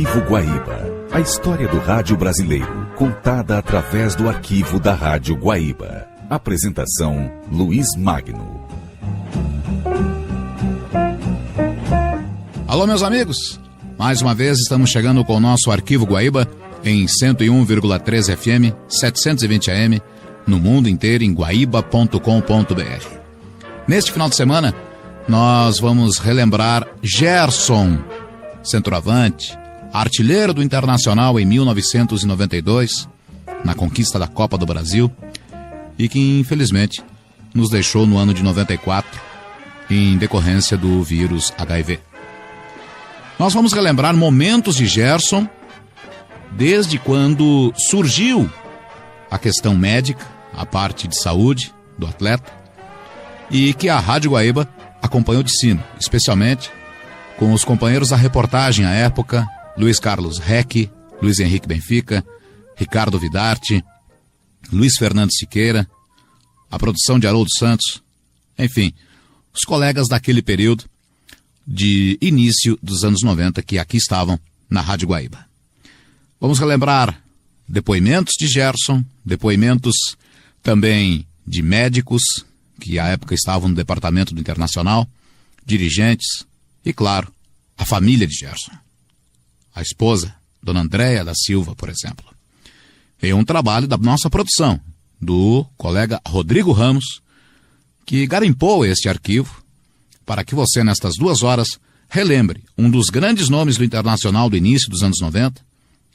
Arquivo Guaíba. A história do rádio brasileiro, contada através do arquivo da Rádio Guaíba. Apresentação, Luiz Magno. Alô, meus amigos. Mais uma vez estamos chegando com o nosso Arquivo Guaíba em 101,3 FM, 720 AM, no mundo inteiro em guaíba.com.br. Neste final de semana, nós vamos relembrar Gerson, centroavante, artilheiro do Internacional em 1992, na conquista da Copa do Brasil, e que infelizmente nos deixou no ano de 94, em decorrência do vírus HIV. Nós vamos relembrar momentos de Gerson, desde quando surgiu a questão médica, a parte de saúde do atleta, e que a Rádio Guaíba acompanhou de cima, especialmente com os companheiros da reportagem à época, Luiz Carlos Reck, Luiz Henrique Benfica, Ricardo Vidarte, Luiz Fernando Siqueira, a produção de Haroldo Santos, enfim, os colegas daquele período de início dos anos 90 que aqui estavam na Rádio Guaíba. Vamos relembrar depoimentos de Gerson, depoimentos também de médicos que à época estavam no departamento do Internacional, dirigentes e, claro, a família de Gerson. A esposa, Dona Andréia da Silva, por exemplo. É um trabalho da nossa produção, do colega Rodrigo Ramos, que garimpou este arquivo para que você, nestas 2 horas, relembre um dos grandes nomes do Internacional do início dos anos 90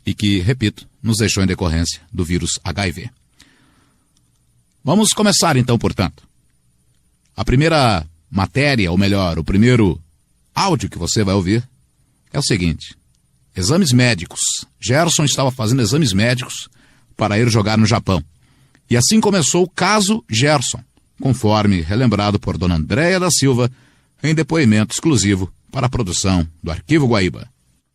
e que, repito, nos deixou em decorrência do vírus HIV. Vamos começar então, portanto. A primeira matéria, ou melhor, o primeiro áudio que você vai ouvir é o seguinte: exames médicos. Gerson estava fazendo exames médicos para ir jogar no Japão. E assim começou o caso Gerson, conforme relembrado por Dona Andréia da Silva em depoimento exclusivo para a produção do Arquivo Guaíba.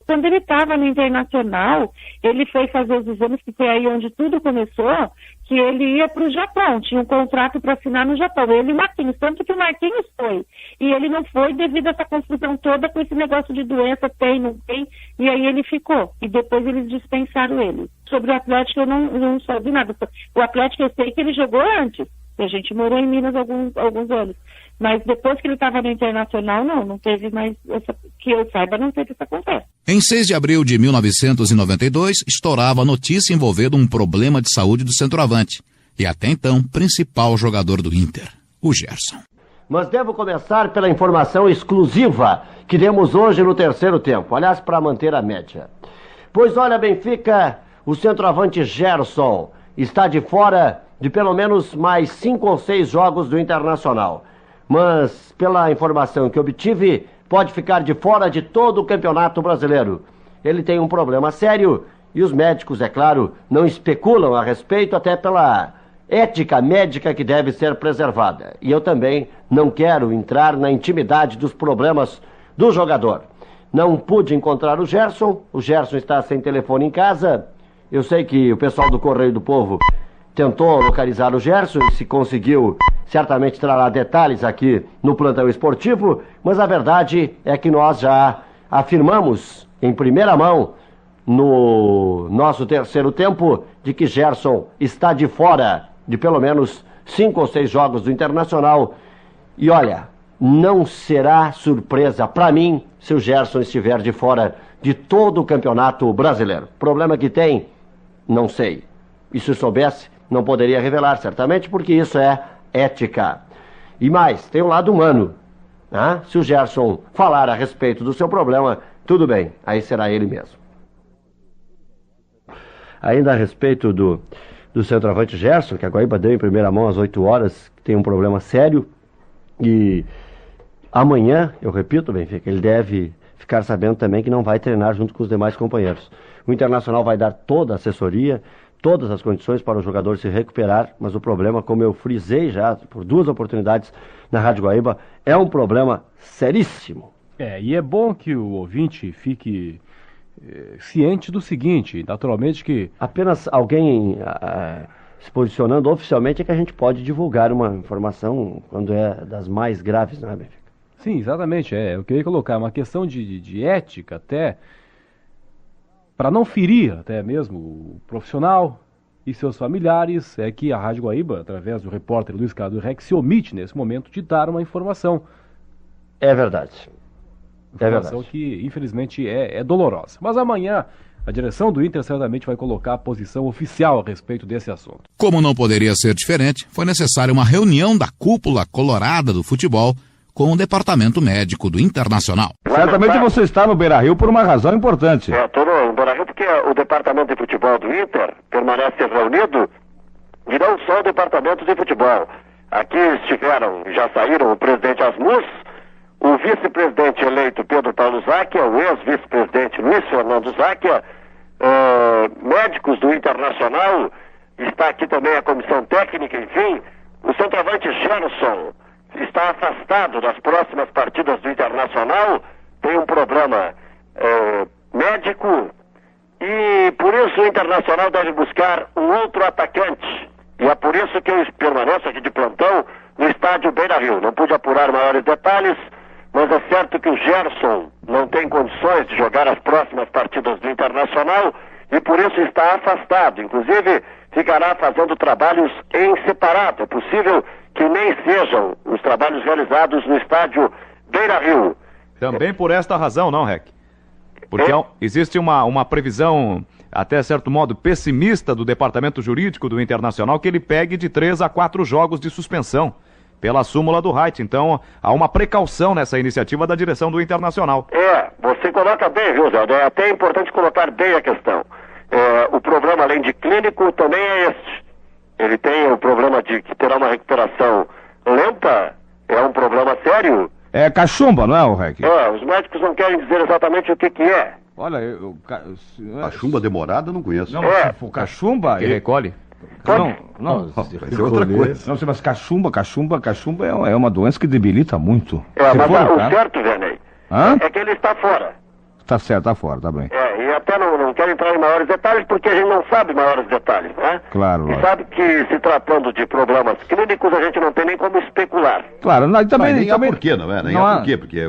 Quando ele estava no Internacional, ele foi fazer os exames, que foi aí onde tudo começou, que ele ia para o Japão, tinha um contrato para assinar no Japão, ele e o Marquinhos, tanto que o Marquinhos foi, e ele não foi devido a essa confusão toda com esse negócio de doença, tem, não tem, e aí ele ficou, e depois eles dispensaram ele. Sobre o Atlético eu não soube nada, o Atlético eu sei que ele jogou antes, a gente morou em Minas alguns anos, mas depois que ele estava no Internacional, não teve mais, que eu saiba, não teve essa conversa. Em 6 de abril de 1992, estourava a notícia envolvendo um problema de saúde do centroavante, e até então, principal jogador do Inter, o Gerson. Mas devo começar pela informação exclusiva que demos hoje no terceiro tempo, aliás, para manter a média. Pois olha, Benfica, o centroavante Gerson está de fora de pelo menos mais 5 ou 6 jogos do Internacional. Mas, pela informação que obtive, pode ficar de fora de todo o Campeonato Brasileiro. Ele tem um problema sério e os médicos, é claro, não especulam a respeito, até pela ética médica que deve ser preservada. E eu também não quero entrar na intimidade dos problemas do jogador. Não pude encontrar o Gerson está sem telefone em casa. Eu sei que o pessoal do Correio do Povo tentou localizar o Gerson e se conseguiu, certamente trará detalhes aqui no plantão esportivo, mas a verdade é que nós já afirmamos em primeira mão no nosso terceiro tempo de que Gerson está de fora de pelo menos 5 ou 6 jogos do Internacional. E olha, não será surpresa para mim se o Gerson estiver de fora de todo o Campeonato Brasileiro. Problema que tem, não sei. E se eu soubesse, não poderia revelar, certamente, porque isso é ética. E mais, tem um lado humano. Né? Se o Gerson falar a respeito do seu problema, tudo bem, aí será ele mesmo. Ainda a respeito do centroavante Gerson, que a Guaíba deu em primeira mão às 8 horas, que tem um problema sério, e amanhã, eu repito, Benfica, ele deve ficar sabendo também que não vai treinar junto com os demais companheiros. O Internacional vai dar toda a assessoria, todas as condições para o jogador se recuperar, mas o problema, como eu frisei já por 2 oportunidades na Rádio Guaíba, é um problema seríssimo. E é bom que o ouvinte fique ciente do seguinte, naturalmente que... Apenas alguém se posicionando oficialmente é que a gente pode divulgar uma informação quando é das mais graves, não é, Benfica? Sim, exatamente, eu queria colocar uma questão de ética até... para não ferir até mesmo o profissional e seus familiares, é que a Rádio Guaíba, através do repórter Luiz Carlos Reck, se omite nesse momento de dar uma informação. É verdade. Informação que, infelizmente, é dolorosa. Mas amanhã, a direção do Inter certamente vai colocar a posição oficial a respeito desse assunto. Como não poderia ser diferente, foi necessária uma reunião da cúpula colorada do futebol com o departamento médico do Internacional. Certamente você está no Beira-Rio por uma razão importante. Estou no Beira-Rio porque o departamento de futebol do Inter permanece reunido e não só o departamento de futebol. Aqui estiveram, já saíram o presidente Asmus, o vice-presidente eleito Pedro Paulo Záquia, o ex-vice-presidente Luiz Fernando Záquia, médicos do Internacional, está aqui também a comissão técnica, enfim, o centroavante Gerson está afastado das próximas partidas do Internacional, tem um problema médico e por isso o Internacional deve buscar um outro atacante e é por isso que eu permaneço aqui de plantão no estádio Beira-Rio. Não pude apurar maiores detalhes, mas é certo que o Gerson não tem condições de jogar as próximas partidas do Internacional e por isso está afastado. Inclusive, ficará fazendo trabalhos em separado. É possível que nem sejam os trabalhos realizados no estádio Beira-Rio. Também por esta razão, não, Rec? Porque existe uma previsão, até certo modo, pessimista do departamento jurídico do Internacional que ele pegue de 3 a 4 jogos de suspensão pela súmula do Reit. Então, há uma precaução nessa iniciativa da direção do Internacional. Você coloca bem, viu, Zé? É até importante colocar bem a questão. O problema, além de clínico, também é este. Ele tem o problema de que terá uma recuperação lenta, é um problema sério. É cachumba, não é, o Rec? Os médicos não querem dizer exatamente o que é. Olha, Cachumba demorada eu não conheço. Não, se for cachumba... Que recolhe? Não, isso é outra coisa. Não, mas cachumba é uma doença que debilita muito. Mas o certo, Vernei, é que ele está fora. Tá certo, tá fora, tá bem. E até não quero entrar em maiores detalhes porque a gente não sabe maiores detalhes, né? Claro. E sabe que se tratando de problemas clínicos a gente não tem nem como especular. Claro, também... Nem há porquê, não é? Nem há porquê, porque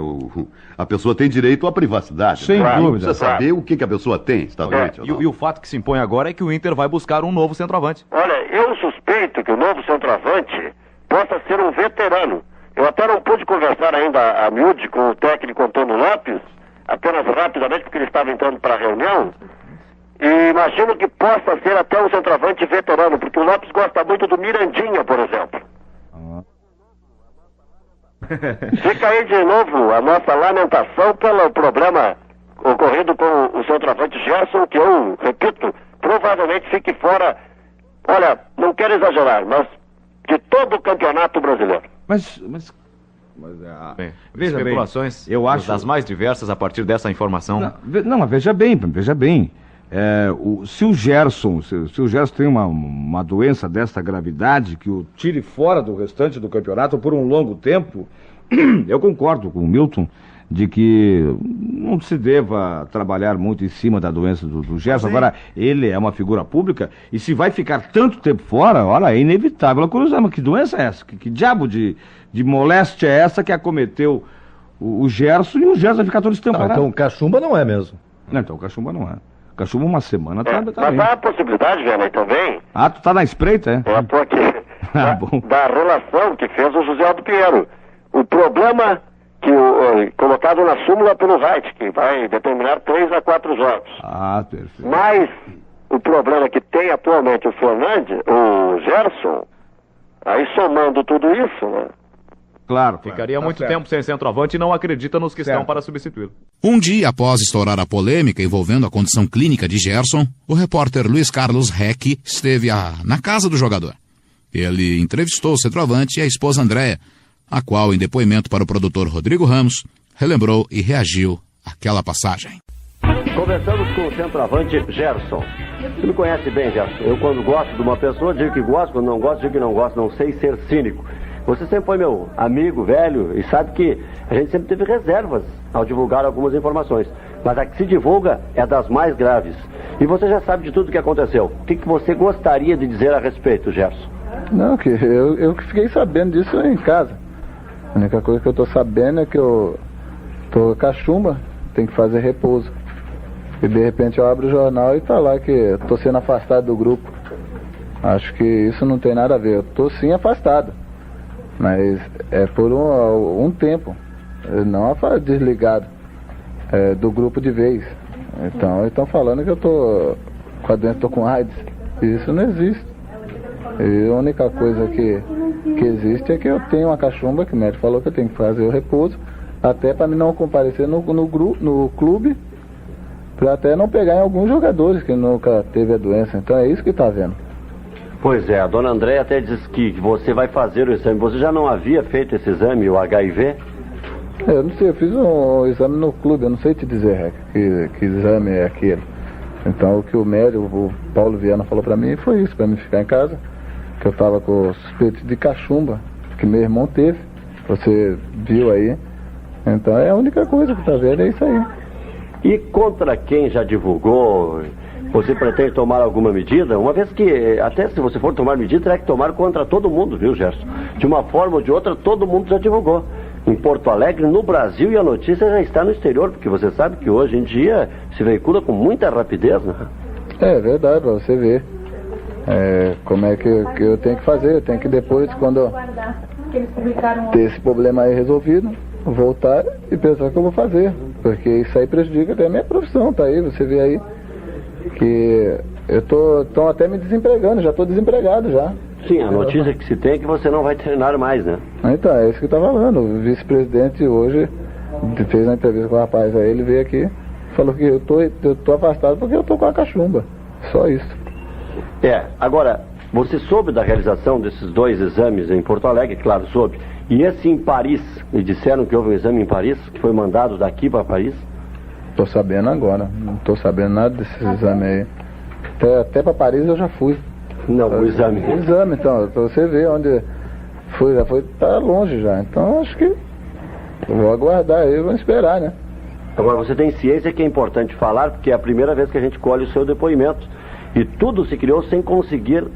a pessoa tem direito à privacidade. Sem dúvida. Precisa saber o que a pessoa tem, está doente ou não. E o fato que se impõe agora é que o Inter vai buscar um novo centroavante. Olha, eu suspeito que o novo centroavante possa ser um veterano. Eu até não pude conversar ainda a miúde com o técnico Antônio Lopes, apenas rapidamente porque ele estava entrando para a reunião, e imagino que possa ser até um centroavante veterano, porque o Lopes gosta muito do Mirandinha, por exemplo. Fica aí de novo a nossa lamentação pelo problema ocorrido com o centroavante Gerson, que eu, repito, provavelmente fique fora, olha, não quero exagerar, mas de todo o campeonato brasileiro. Veja especulações eu acho das mais diversas a partir dessa informação. Não, veja bem. Se o Gerson tem uma doença desta gravidade que o tire fora do restante do campeonato por um longo tempo, eu concordo com o Milton de que não se deva trabalhar muito em cima da doença do Gerson. Agora, ele é uma figura pública e se vai ficar tanto tempo fora, olha, é inevitável. Mas que doença é essa? Que diabo de moléstia é essa que acometeu o Gerson e o Gerson vai ficar todo esse tempo parado? Então cachumba não é mesmo. Não, então cachumba não é. Cachumba uma semana tá mas bem. há a possibilidade, Vernei, também. Tu tá na espreita, é? Porque bom. da relação que fez o José Aldo Pinheiro. O problema colocado na súmula pelo Reit, que vai determinar 3 a 4 jogos. Perfeito. Mas o problema que tem atualmente o Gerson, aí somando tudo isso, né? Claro. Ficaria muito tempo sem centroavante e não acredita nos que estão para substituí-lo. Um dia após estourar a polêmica envolvendo a condição clínica de Gerson, o repórter Luiz Carlos Reck esteve na casa do jogador. Ele entrevistou o centroavante e a esposa Andréia, a qual, em depoimento para o produtor Rodrigo Ramos, relembrou e reagiu àquela passagem. Conversamos com o centroavante Gerson. Você me conhece bem, Gerson. Eu, quando gosto de uma pessoa, digo que gosto, quando não gosto, digo que não gosto. Não sei ser cínico. Você sempre foi meu amigo, velho, e sabe que a gente sempre teve reservas ao divulgar algumas informações. Mas a que se divulga é das mais graves. E você já sabe de tudo o que aconteceu. O que você gostaria de dizer a respeito, Gerson? Não, que eu fiquei sabendo disso em casa. A única coisa que eu tô sabendo é que eu tô cachumba, tem que fazer repouso. E de repente eu abro o jornal e tá lá que eu tô sendo afastado do grupo. Acho que isso não tem nada a ver. Eu tô sim afastado, mas é por um tempo, não desligado do grupo de vez. Então eles estão falando que eu tô com a doença, tô com AIDS. Isso não existe. E a única coisa que existe é que eu tenho uma cachumba, que o médico falou que eu tenho que fazer o repouso, até para não comparecer no clube, para até não pegar em alguns jogadores que nunca teve a doença. Então é isso que está vendo. Pois é, a dona Andréia até disse que você vai fazer o exame. Você já não havia feito esse exame, o HIV? Eu não sei, eu fiz um exame no clube, eu não sei te dizer, que exame é aquele. Então o que o médico, o Paulo Viana, falou para mim foi isso, para mim ficar em casa, que eu estava com suspeito de cachumba, que meu irmão teve, você viu aí. Então é a única coisa que está vendo, é isso aí. E contra quem já divulgou, você pretende tomar alguma medida? Uma vez que, até se você for tomar medida, terá que tomar contra todo mundo, viu, Gerson? De uma forma ou de outra, todo mundo já divulgou. Em Porto Alegre, no Brasil, e a notícia já está no exterior, porque você sabe que hoje em dia se veicula com muita rapidez, né? É verdade, para você ver como é que eu tenho que fazer. Eu tenho que depois, quando ter esse problema aí resolvido, voltar e pensar o que eu vou fazer, porque isso aí prejudica até a minha profissão, tá aí, você vê aí que eu tô até me desempregando, já tô desempregado já. Sim, a notícia que se tem é que você não vai treinar mais, né? Então, é isso que tá falando. O vice-presidente hoje fez uma entrevista com o rapaz aí, ele veio aqui, falou que eu tô afastado porque eu tô com a cachumba, só isso. Agora, você soube da realização desses 2 exames em Porto Alegre? Claro, soube. E esse em Paris, me disseram que houve um exame em Paris, que foi mandado daqui para Paris? Tô sabendo agora, não tô sabendo nada desses exames aí. Até para Paris eu já fui. Não, o exame. O exame, então, para você ver onde foi, tá longe já. Então acho que vou aguardar aí, vamos esperar, né? Agora, você tem ciência que é importante falar, porque é a primeira vez que a gente colhe o seu depoimento. E tudo se criou sem conseguir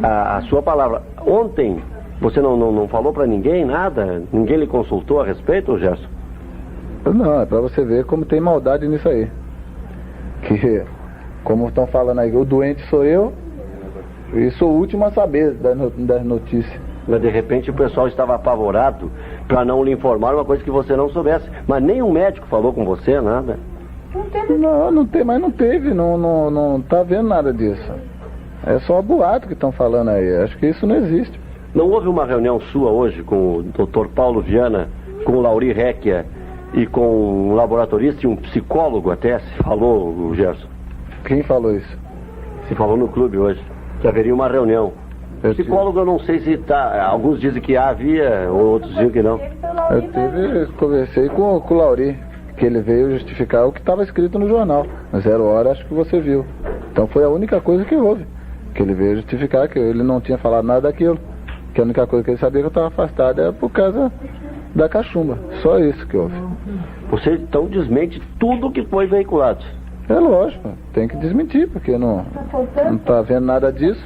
a sua palavra. Ontem, você não falou para ninguém nada? Ninguém lhe consultou a respeito, Gerson? Não, é para você ver como tem maldade nisso aí. Que, como estão falando aí, o doente sou eu e sou o último a saber das notícias. Mas de repente o pessoal estava apavorado para não lhe informar uma coisa que você não soubesse. Mas nenhum médico falou com você, nada? Não teve, não tá vendo nada disso. É só boato que estão falando aí, acho que isso não existe. Não houve uma reunião sua hoje com o Dr. Paulo Viana, com o Lauri Recchia e com um laboratorista e um psicólogo até, se falou, Gerson? Quem falou isso? Se falou no clube hoje, que haveria uma reunião. Psicólogo eu não sei se tá, alguns dizem que havia, outros dizem que não. Conversei com o Lauri, que ele veio justificar o que estava escrito no jornal. Na 0 hora acho que você viu. Então foi a única coisa que houve. Que ele veio justificar que ele não tinha falado nada daquilo. Que a única coisa que ele sabia que eu estava afastado era por causa da cachumba. Só isso que houve. Você então desmente tudo que foi veiculado? É lógico, tem que desmentir, porque não tá vendo nada disso.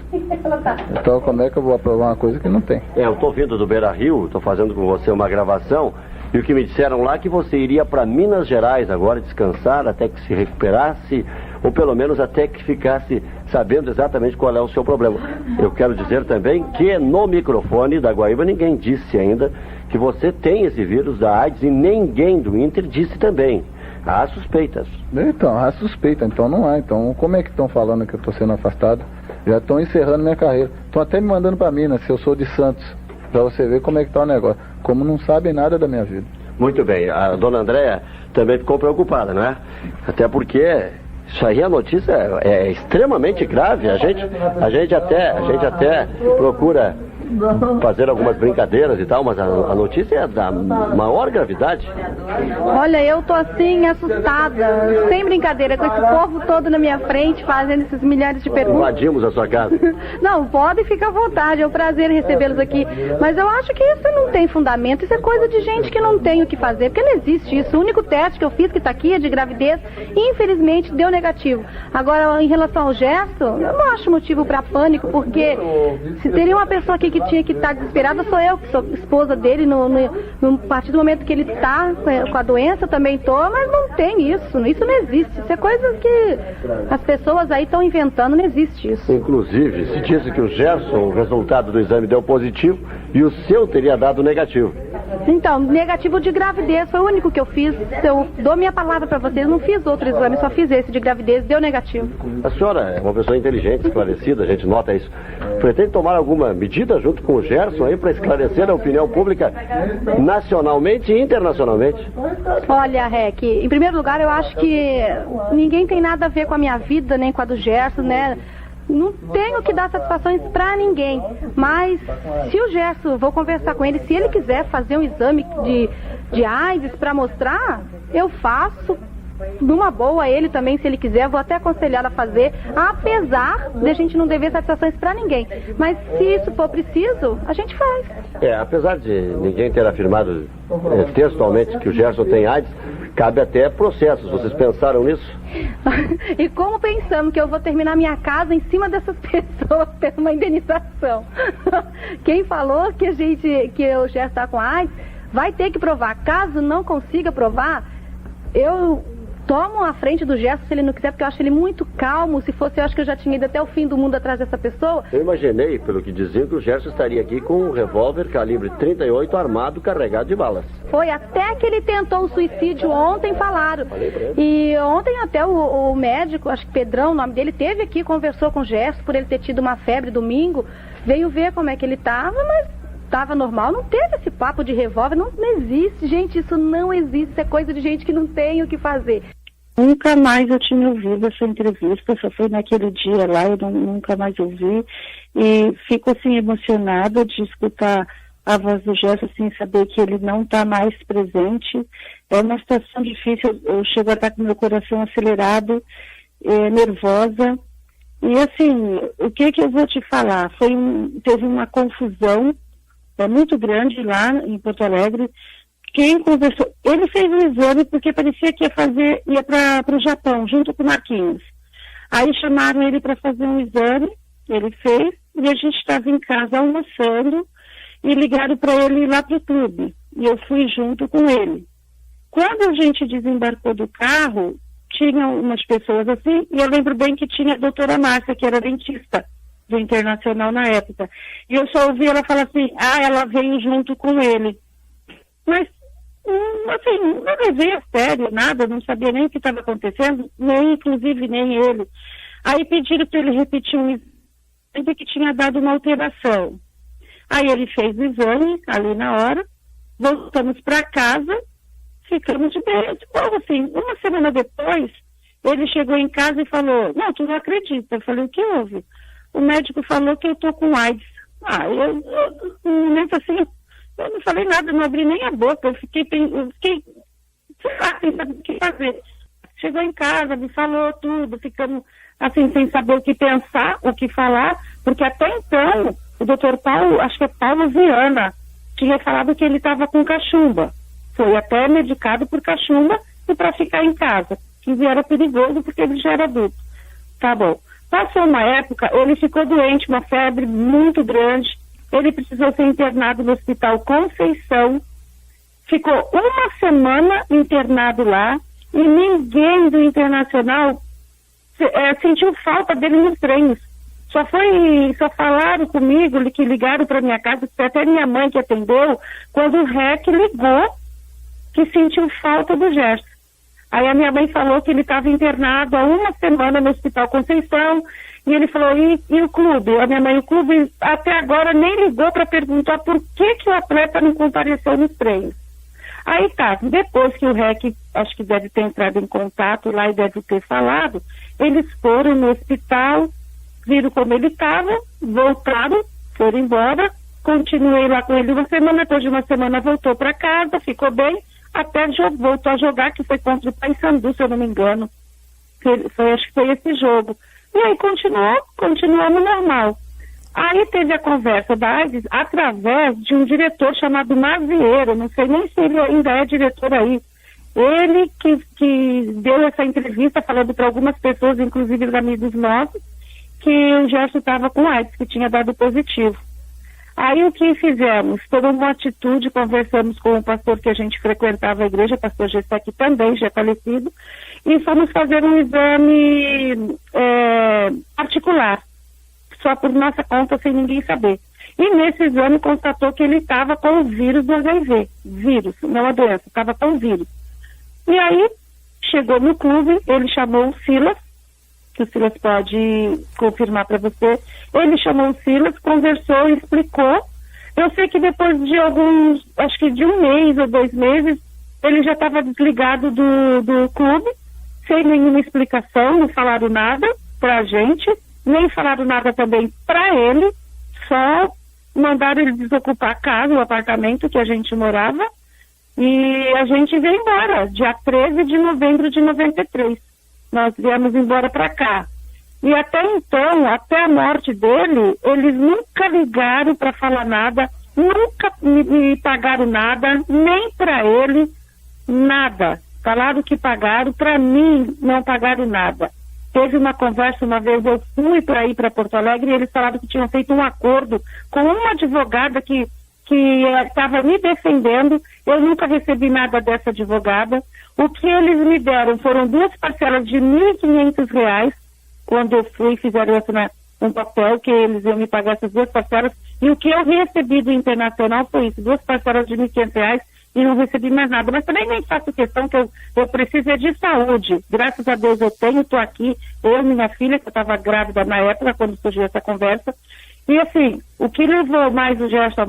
Então como é que eu vou aprovar uma coisa que não tem? Eu tô vindo do Beira-Rio, tô fazendo com você uma gravação, e o que me disseram lá é que você iria para Minas Gerais agora descansar até que se recuperasse, ou pelo menos até que ficasse sabendo exatamente qual é o seu problema. Eu quero dizer também que no microfone da Guaíba ninguém disse ainda que você tem esse vírus da AIDS, e ninguém do Inter disse também. Há suspeitas. Então, há suspeita, então não há. Então, como é que estão falando que eu estou sendo afastado? Já estão encerrando minha carreira. Estão até me mandando para Minas, se eu sou de Santos, para você ver como é que está o negócio. Como não sabem nada da minha vida. Muito bem, a dona Andréia também ficou preocupada, não é? Até porque isso aí, a notícia é extremamente grave. A gente até procura fazer algumas brincadeiras e tal, mas a notícia é da maior gravidade. Olha, eu tô assim, assustada, sem brincadeira, com esse povo todo na minha frente, fazendo esses milhares de perguntas. Invadimos a sua casa. Não, podem ficar à vontade, é um prazer recebê-los aqui, mas eu acho que isso não tem fundamento, isso é coisa de gente que não tem o que fazer, porque não existe isso. O único teste que eu fiz, que tá aqui, é de gravidez, e infelizmente deu negativo. Agora, em relação ao gesto, eu não acho motivo para pânico, porque se teria uma pessoa aqui que tinha que estar desesperado sou eu, que sou esposa dele. No partir do momento que ele está com a doença, eu também estou, mas não tem isso não existe. Isso é coisa que as pessoas aí estão inventando, não existe isso. Inclusive, se disse que o Gerson, o resultado do exame deu positivo e o seu teria dado negativo. Então, negativo de gravidez, foi o único que eu fiz. Eu dou minha palavra para vocês, não fiz outro exame, só fiz esse de gravidez, deu negativo. A senhora é uma pessoa inteligente, esclarecida, a gente nota isso. Pretende tomar alguma medida junto com o Gerson aí para esclarecer a opinião pública nacionalmente e internacionalmente? Olha, Rec, em primeiro lugar, eu acho que ninguém tem nada a ver com a minha vida, nem com a do Gerson, né? Não tenho que dar satisfações pra ninguém, mas se o Gerson, vou conversar com ele, se ele quiser fazer um exame de AIDS pra mostrar, eu faço numa boa. Ele também, se ele quiser, vou até aconselhar a fazer, apesar de a gente não dever satisfações pra ninguém, mas se isso for preciso, a gente faz. Apesar de ninguém ter afirmado textualmente que o Gerson tem AIDS, cabe até processos. Vocês pensaram nisso? E como pensamos que eu vou terminar minha casa em cima dessas pessoas tendo uma indenização? Quem falou que o Gerson está com AIDS vai ter que provar. Caso não consiga provar, eu tomo a frente do Gerson se ele não quiser, porque eu acho ele muito calmo. Se fosse, eu acho que eu já tinha ido até o fim do mundo atrás dessa pessoa. Eu imaginei, pelo que diziam, que o Gerson estaria aqui com um revólver calibre 38 armado, carregado de balas. Foi até que ele tentou o suicídio ontem, falaram. E ontem até o médico, acho que Pedrão, o nome dele, teve aqui, conversou com o Gerson por ele ter tido uma febre domingo, veio ver como é que ele estava, mas estava normal, não teve esse papo de revólver, não existe, gente, isso não existe, isso é coisa de gente que não tem o que fazer. Nunca mais eu tinha ouvido essa entrevista, só foi naquele dia lá, eu nunca mais ouvi, e fico assim emocionada de escutar a voz do Gerson, assim, saber que ele não está mais presente. É uma situação difícil, eu chego a estar com meu coração acelerado, nervosa, e assim, o que eu vou te falar? Teve uma confusão muito grande lá em Porto Alegre. Quem conversou, ele fez um exame porque parecia que ia para o Japão, junto com o Marquinhos. Aí chamaram ele para fazer um exame, ele fez, e a gente estava em casa almoçando, e ligaram para ele ir lá para o clube, e eu fui junto com ele. Quando a gente desembarcou do carro, tinha umas pessoas assim, e eu lembro bem que tinha a doutora Márcia, que era dentista do Internacional na época, e eu só ouvi ela falar assim, ela veio junto com ele. Mas assim, não levei a sério nada, não sabia nem o que estava acontecendo, inclusive nem ele. Aí pediram para ele repetir um exame que tinha dado uma alteração. Aí ele fez o exame ali na hora, voltamos para casa, ficamos de bem. Bom, assim, uma semana depois, ele chegou em casa e falou, não, tu não acredita. Eu falei, o que houve? O médico falou que eu tô com AIDS. No momento assim, eu não falei nada, não abri nem a boca, eu fiquei sei lá, sem saber o que fazer. Chegou em casa, me falou tudo, ficamos assim, sem saber o que pensar, o que falar, porque até então, o doutor Paulo, acho que é Paulo Viana, tinha falado que ele estava com cachumba. Foi até medicado por cachumba e para ficar em casa, que era perigoso porque ele já era adulto. Tá bom. Passou uma época, ele ficou doente, uma febre muito grande, ele precisou ser internado no Hospital Conceição, ficou uma semana internado lá e ninguém do Internacional sentiu falta dele nos treinos. Só falaram comigo, que ligaram para minha casa, até minha mãe que atendeu, quando o REC ligou que sentiu falta do Gerson. Aí a minha mãe falou que ele estava internado há uma semana no Hospital Conceição, e ele falou, e o clube? A minha mãe, o clube até agora nem ligou para perguntar por que o atleta não compareceu nos treinos. Aí tá, depois que o REC, acho que deve ter entrado em contato lá e deve ter falado, eles foram no hospital, viram como ele estava, voltaram, foram embora, continuei lá com ele uma semana, depois de uma semana voltou para casa, ficou bem, até voltou a jogar, que foi contra o Paysandu, se eu não me engano. Acho que foi esse jogo. E aí continuamos normal. Aí teve a conversa da AIDS através de um diretor chamado Mazieiro, não sei nem se ele ainda é diretor aí. Ele que deu essa entrevista falando para algumas pessoas, inclusive amigos nossos, que o Gerson estava com AIDS, que tinha dado positivo. Aí o que fizemos? Por uma atitude, conversamos com o pastor que a gente frequentava a igreja, o pastor Gessé, que também já é falecido, e fomos fazer um exame particular, só por nossa conta, sem ninguém saber. E nesse exame constatou que ele estava com o vírus do HIV. Vírus, não a doença, estava com o vírus. E aí, chegou no clube, ele chamou o Silas, que o Silas pode confirmar para você. Ele chamou o Silas, conversou, explicou. Eu sei que depois de acho que de 1 mês ou 2 meses, ele já estava desligado do clube, sem nenhuma explicação, não falaram nada pra gente, nem falaram nada também pra ele, só mandaram ele desocupar a casa, o apartamento que a gente morava, e a gente veio embora, dia 13 de novembro de 93. Nós viemos embora para cá. E até então, até a morte dele, eles nunca ligaram para falar nada, nunca me pagaram nada, nem para ele, nada. Falaram que pagaram, para mim não pagaram nada. Teve uma conversa uma vez, eu fui para ir para Porto Alegre e eles falaram que tinham feito um acordo com uma advogada que estava me defendendo. Eu nunca recebi nada dessa advogada. O que eles me deram foram 2 parcelas de R$ 1.500, quando eu fui, fizeram um papel que eles iam me pagar essas 2 parcelas, e o que eu recebi do Internacional foi isso, 2 parcelas de R$ 1.500, e não recebi mais nada. Mas também nem faço questão, que eu preciso de saúde. Graças a Deus eu tenho, estou aqui, eu e minha filha, que eu estava grávida na época, quando surgiu essa conversa. E assim, o que levou mais o Gerson à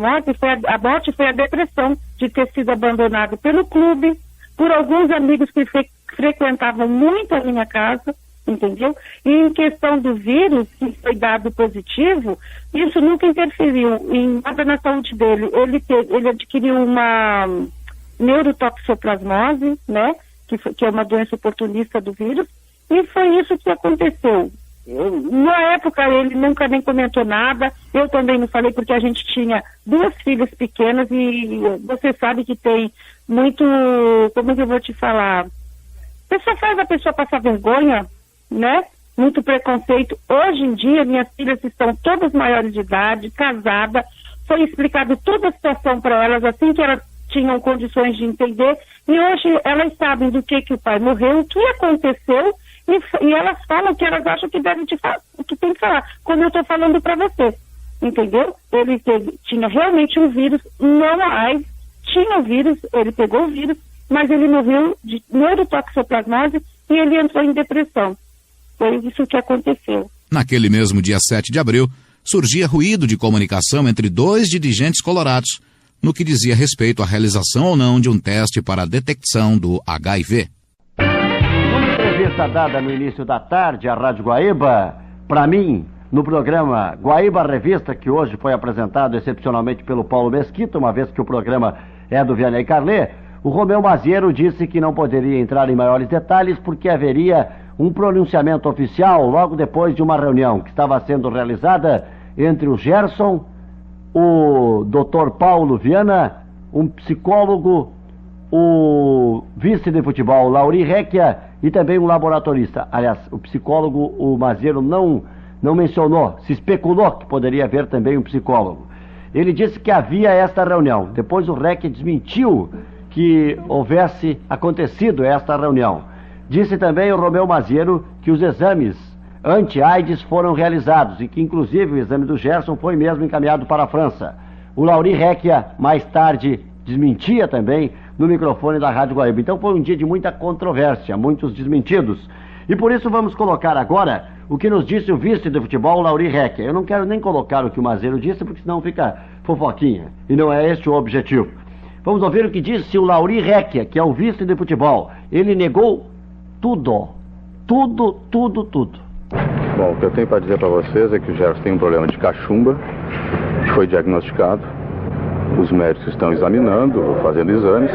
morte foi a depressão de ter sido abandonado pelo clube, por alguns amigos que frequentavam muito a minha casa, entendeu? E em questão do vírus, que foi dado positivo, isso nunca interferiu em nada na saúde dele. Ele adquiriu uma neurotoxoplasmose, né? Que é uma doença oportunista do vírus, e foi isso que aconteceu. Na época ele nunca nem comentou nada, eu também não falei, porque a gente tinha 2 filhas pequenas e você sabe que tem muito, como é que eu vou te falar, isso faz a pessoa passar vergonha, né? Muito preconceito. Hoje em dia minhas filhas estão todas maiores de idade, casadas, foi explicado toda a situação para elas assim que elas tinham condições de entender, e hoje elas sabem do que o pai morreu, o que aconteceu. E elas falam que elas acham que devem que tem que falar, como eu estou falando para você, entendeu? Ele tinha realmente um vírus, não a AIDS, tinha o vírus, ele pegou o vírus, mas ele morreu de neurotoxoplasmose e ele entrou em depressão. Foi isso que aconteceu. Naquele mesmo dia 7 de abril, surgia ruído de comunicação entre 2 dirigentes colorados, no que dizia respeito à realização ou não de um teste para a detecção do HIV. Entrevista dada no início da tarde à Rádio Guaíba, para mim, no programa Guaíba Revista, que hoje foi apresentado excepcionalmente pelo Paulo Mesquita, uma vez que o programa é do Vianney Carlé, o Romeu Maziero disse que não poderia entrar em maiores detalhes porque haveria um pronunciamento oficial logo depois de uma reunião que estava sendo realizada entre o Gerson, o Dr. Paulo Viana, um psicólogo, o vice de futebol Lauri Recchia e também um laboratorista. Aliás, o psicólogo, o Maziero não mencionou, se especulou que poderia haver também um psicólogo. Ele disse que havia esta reunião. Depois o Recchia desmentiu que houvesse acontecido esta reunião. Disse também o Romeu Maziero que os exames anti-AIDS foram realizados e que inclusive o exame do Gerson foi mesmo encaminhado para a França. O Lauri Recchia mais tarde desmentia também no microfone da Rádio Guaíba. Então foi um dia de muita controvérsia, muitos desmentidos. E por isso vamos colocar agora o que nos disse o vice de futebol, Lauri Recchia. Eu não quero nem colocar o que o Maziero disse, porque senão fica fofoquinha. E não é este o objetivo. Vamos ouvir o que disse o Lauri Recchia, que é o vice de futebol. Ele negou tudo. Tudo. Bom, o que eu tenho para dizer para vocês é que o Gerson tem um problema de cachumba, que foi diagnosticado. Os médicos estão examinando, fazendo exames,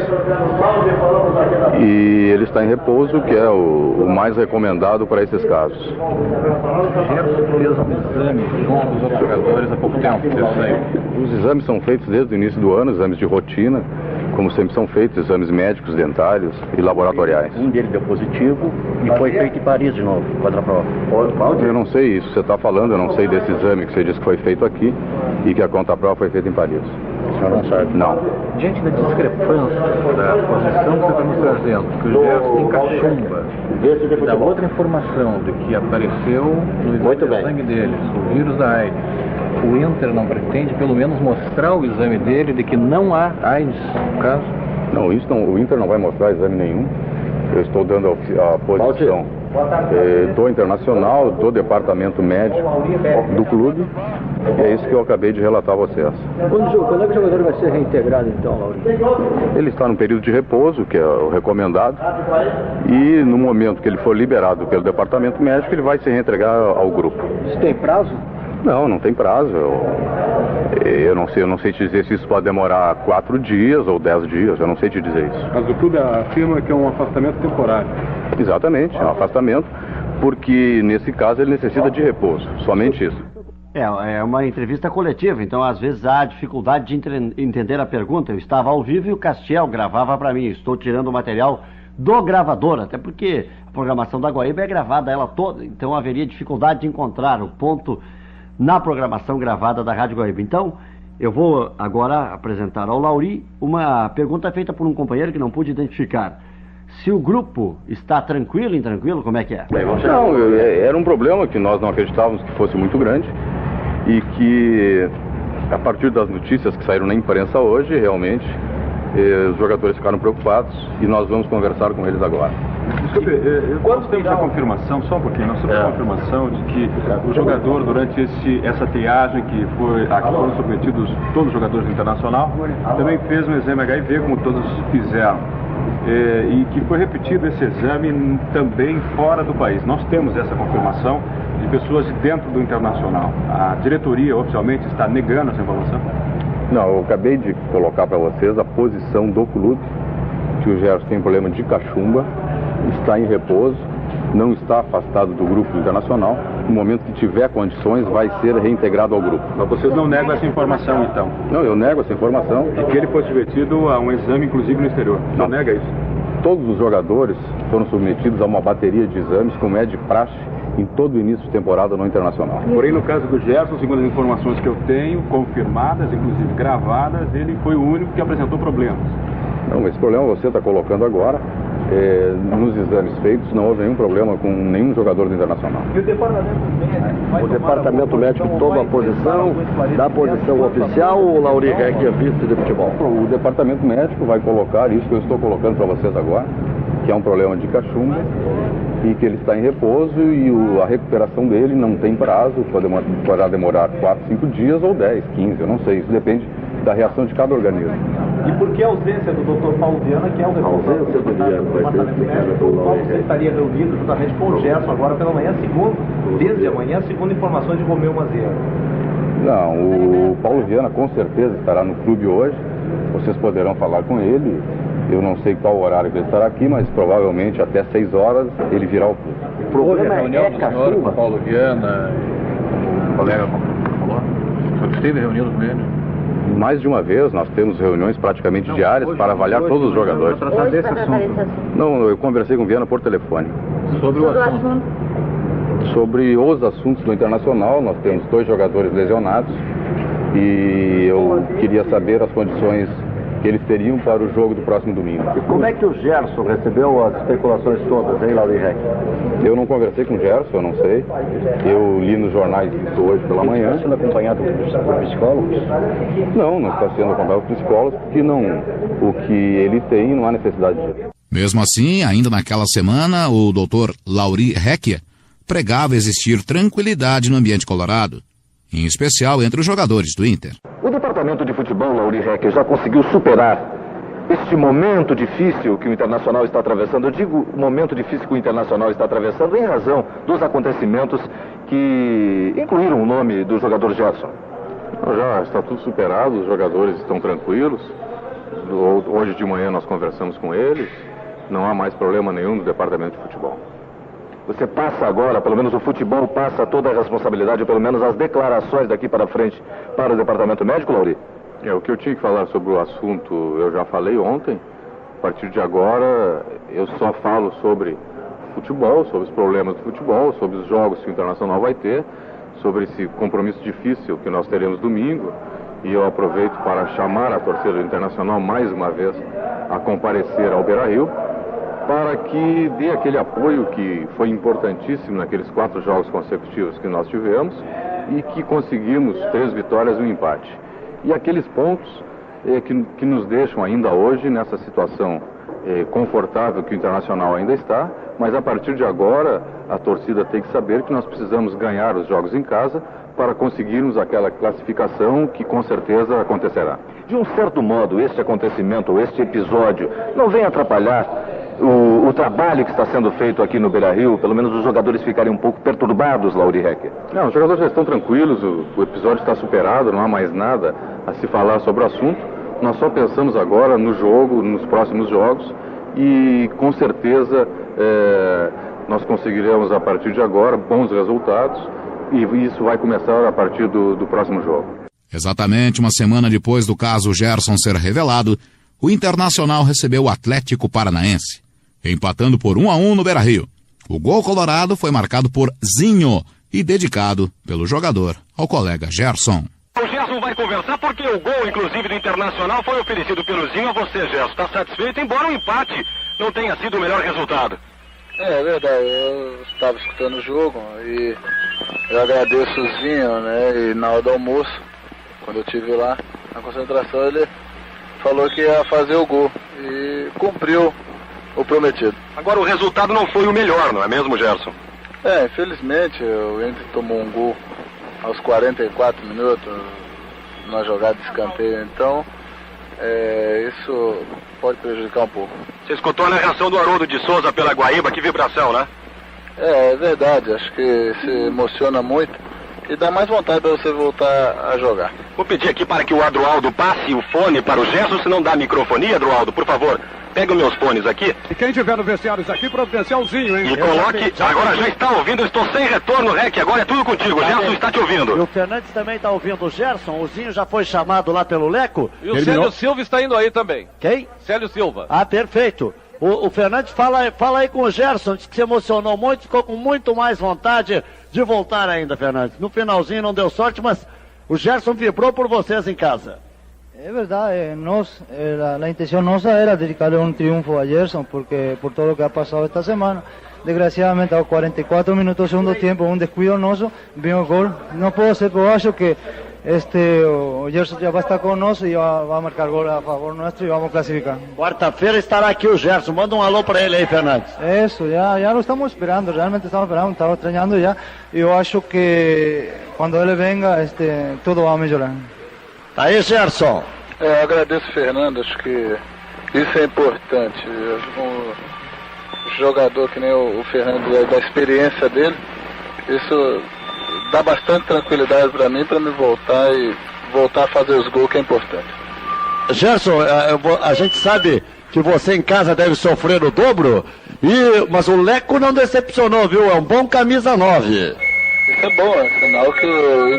e ele está em repouso, que é o mais recomendado para esses casos. O Gerson fez um exame junto com os outros jogadores há pouco tempo. Os exames são feitos desde o início do ano, exames de rotina. como sempre são feitos, exames médicos, dentários e laboratoriais. Um deles deu positivo e foi feito em Paris de novo, contra-prova. Eu não sei isso que você está falando, eu não sei desse exame que você disse que foi feito aqui e que a contraprova foi feita em Paris. O senhor não sabe? Não. Diante da discrepância da posição que você está nos trazendo, que o Gerson tem cachumba, da outra informação de que apareceu no exame de sangue deles o vírus da AIDS, o Inter não pretende pelo menos mostrar o exame dele de que não há AIDS no caso? Não, o Inter não vai mostrar exame nenhum. Eu estou dando a posição do Internacional, do Departamento Médico do clube, e é isso que eu acabei de relatar a vocês. Quando é que o jogador vai ser reintegrado então, Laurinho? Ele está no período de repouso, que é o recomendado, e no momento que ele for liberado pelo Departamento Médico, ele vai se reentregar ao grupo. Isso tem prazo? Não tem prazo. Eu não sei te dizer se isso pode demorar 4 dias ou 10 dias, eu não sei te dizer isso. Mas o clube afirma que é um afastamento temporário. Exatamente, é um afastamento, porque nesse caso ele necessita de repouso, somente isso. É uma entrevista coletiva, então às vezes há dificuldade de entender a pergunta. Eu estava ao vivo e o Castiel gravava para mim, estou tirando o material do gravador, até porque a programação da Guaíba é gravada ela toda, então haveria dificuldade de encontrar o ponto na programação gravada da Rádio Guaíba. Então, eu vou agora apresentar ao Lauri uma pergunta feita por um companheiro que não pude identificar. Se o grupo está tranquilo, intranquilo, como é que é? Não, era um problema que nós não acreditávamos que fosse muito grande e que, a partir das notícias que saíram na imprensa hoje, realmente, os jogadores ficaram preocupados e nós vamos conversar com eles agora. Desculpe, nós temos a confirmação, só um pouquinho, nós temos a confirmação de que o jogador, durante essa triagem a que foram submetidos todos os jogadores do Internacional, também fez um exame HIV, como todos fizeram, e que foi repetido esse exame também fora do país. Nós temos essa confirmação de pessoas de dentro do Internacional. A diretoria oficialmente está negando essa informação? Não, eu acabei de colocar para vocês a posição do clube, que o Gerson tem problema de cachumba, está em repouso, não está afastado do grupo internacional. No momento que tiver condições, vai ser reintegrado ao grupo. Mas vocês não negam essa informação, então? Não, eu nego essa informação. E que ele foi submetido a um exame, inclusive, no exterior? Não nega isso? Todos os jogadores foram submetidos a uma bateria de exames, como é de praxe, em todo o início de temporada no Internacional. Porém, no caso do Gerson, segundo as informações que eu tenho, confirmadas, inclusive gravadas, ele foi o único que apresentou problemas. Não, esse problema você está colocando agora. Nos exames feitos não houve nenhum problema com nenhum jogador do Internacional. E o departamento médico toma a posição da posição oficial ou o Lauri Reck é vice de futebol? O departamento médico vai colocar isso que eu estou colocando para vocês agora, que é um problema de cachumba e que ele está em repouso e a recuperação dele não tem prazo, poderá demorar 4, 5 dias ou 10, 15, eu não sei, isso depende da reação de cada organismo. E por que a ausência do Dr. Paulo Viana, que é o responsável do departamento médico, o qual você estaria reunido juntamente com o Gerson agora pela manhã, desde amanhã, segundo informações de Romeu Maziero? Não, o Paulo Viana com certeza estará no clube hoje, vocês poderão falar com ele, eu não sei qual horário que ele estará aqui, mas provavelmente até 6 horas ele virá ao clube. O problema é reunião do senhor com o Paulo Viana, o colega falou? O senhor esteve reunido com ele? Mais de uma vez, nós temos reuniões praticamente diárias para avaliar todos os jogadores. Não, eu conversei com o Viana por telefone. Sobre o assunto? Sobre os assuntos do Internacional, nós temos 2 jogadores lesionados e eu queria saber as condições que eles teriam para o jogo do próximo domingo. E como é que o Gerson recebeu as especulações todas, hein, Lauri Reck? Eu não conversei com o Gerson, eu não sei. Eu li nos jornais hoje pela manhã. Está sendo acompanhado por psicólogos? Não está sendo acompanhado por psicólogos, porque o que ele tem não há necessidade disso. Mesmo assim, ainda naquela semana, o Dr. Lauri Reck pregava existir tranquilidade no ambiente colorado, em especial entre os jogadores do Inter. O departamento de futebol, Lauri Reck, já conseguiu superar este momento difícil que o Internacional está atravessando. Eu digo momento difícil que o Internacional está atravessando em razão dos acontecimentos que incluíram o nome do jogador Gerson. Já está tudo superado, os jogadores estão tranquilos. Hoje de manhã nós conversamos com eles, não há mais problema nenhum no departamento de futebol. Você passa agora, pelo menos o futebol passa toda a responsabilidade, pelo menos as declarações daqui para frente, para o departamento médico, Lauri? O que eu tinha que falar sobre o assunto eu já falei ontem. A partir de agora eu só falo sobre futebol, sobre os problemas do futebol, sobre os jogos que o Internacional vai ter, sobre esse compromisso difícil que nós teremos domingo. E eu aproveito para chamar a torcida do Internacional mais uma vez a comparecer ao Beira-Rio, para que dê aquele apoio que foi importantíssimo naqueles 4 jogos consecutivos que nós tivemos e que conseguimos 3 vitórias e um empate. E aqueles pontos que nos deixam ainda hoje nessa situação confortável que o Internacional ainda está, mas a partir de agora a torcida tem que saber que nós precisamos ganhar os jogos em casa para conseguirmos aquela classificação que com certeza acontecerá. De um certo modo, este acontecimento, este episódio, não vem atrapalhar o trabalho que está sendo feito aqui no Beira-Rio? Pelo menos os jogadores ficarem um pouco perturbados, Lauri Heck. Não, os jogadores já estão tranquilos, o episódio está superado, não há mais nada a se falar sobre o assunto. Nós só pensamos agora no jogo, nos próximos jogos, e com certeza nós conseguiremos a partir de agora bons resultados, e isso vai começar a partir do próximo jogo. Exatamente uma semana depois do caso Gerson ser revelado, o Internacional recebeu o Atlético Paranaense, empatando por 1-1 no Beira-Rio. O gol colorado foi marcado por Zinho e dedicado pelo jogador ao colega Gerson. O Gerson vai conversar porque o gol, inclusive, do Internacional foi oferecido pelo Zinho a você, Gerson. Está satisfeito, embora o empate não tenha sido o melhor resultado. É verdade, eu estava escutando o jogo e eu agradeço o Zinho, né? E na hora do almoço, quando eu estive lá na concentração, ele falou que ia fazer o gol e cumpriu o prometido. Agora o resultado não foi o melhor, não é mesmo, Gerson? Infelizmente o Inter tomou um gol aos 44 minutos na jogada de escanteio, então isso pode prejudicar um pouco. Você escutou a narração do Haroldo de Souza pela Guaíba, que vibração, né? É verdade, acho que se emociona muito e dá mais vontade para você voltar a jogar. Vou pedir aqui para que o Adroaldo passe o fone para o Gerson, se não dá microfonia, Adroaldo, por favor. Pega os meus fones aqui. E quem tiver no vestiário aqui, providencialzinho, hein? E coloque, agora já está ouvindo, eu estou sem retorno, Rec, agora é tudo contigo, o Gerson está te ouvindo. E o Fernandes também está ouvindo o Gerson, o Zinho já foi chamado lá pelo Leco. E o Célio Silva está indo aí também. Quem? Célio Silva. Ah, perfeito. O Fernandes fala aí com o Gerson, disse que se emocionou muito, ficou com muito mais vontade de voltar ainda, Fernandes. No finalzinho não deu sorte, mas o Gerson vibrou por vocês em casa. É verdade, a intenção nossa era dedicar um triunfo a Gerson, porque por todo o que ha passado esta semana. Desgraciadamente, aos 44 minutos do segundo tempo, um descuido nosso, veio o gol. Não pode ser, eu acho que o Gerson já vai estar conosco e vai marcar gol a favor nosso e vamos classificar. Quarta-feira estará aqui o Gerson, manda um alô para ele aí, Fernandes. Isso, já lo estamos esperando, realmente estamos esperando, estamos treinando já. E eu acho que quando ele venga, tudo vai melhorar. Aí, Gerson. Eu agradeço, Fernando, acho que isso é importante. Um jogador que nem o Fernando, da experiência dele, isso dá bastante tranquilidade para mim, para me voltar e voltar a fazer os gols, que é importante. Gerson, a gente sabe que você em casa deve sofrer o dobro, mas o Leco não decepcionou, viu? É um bom camisa 9. Isso é bom, é sinal que o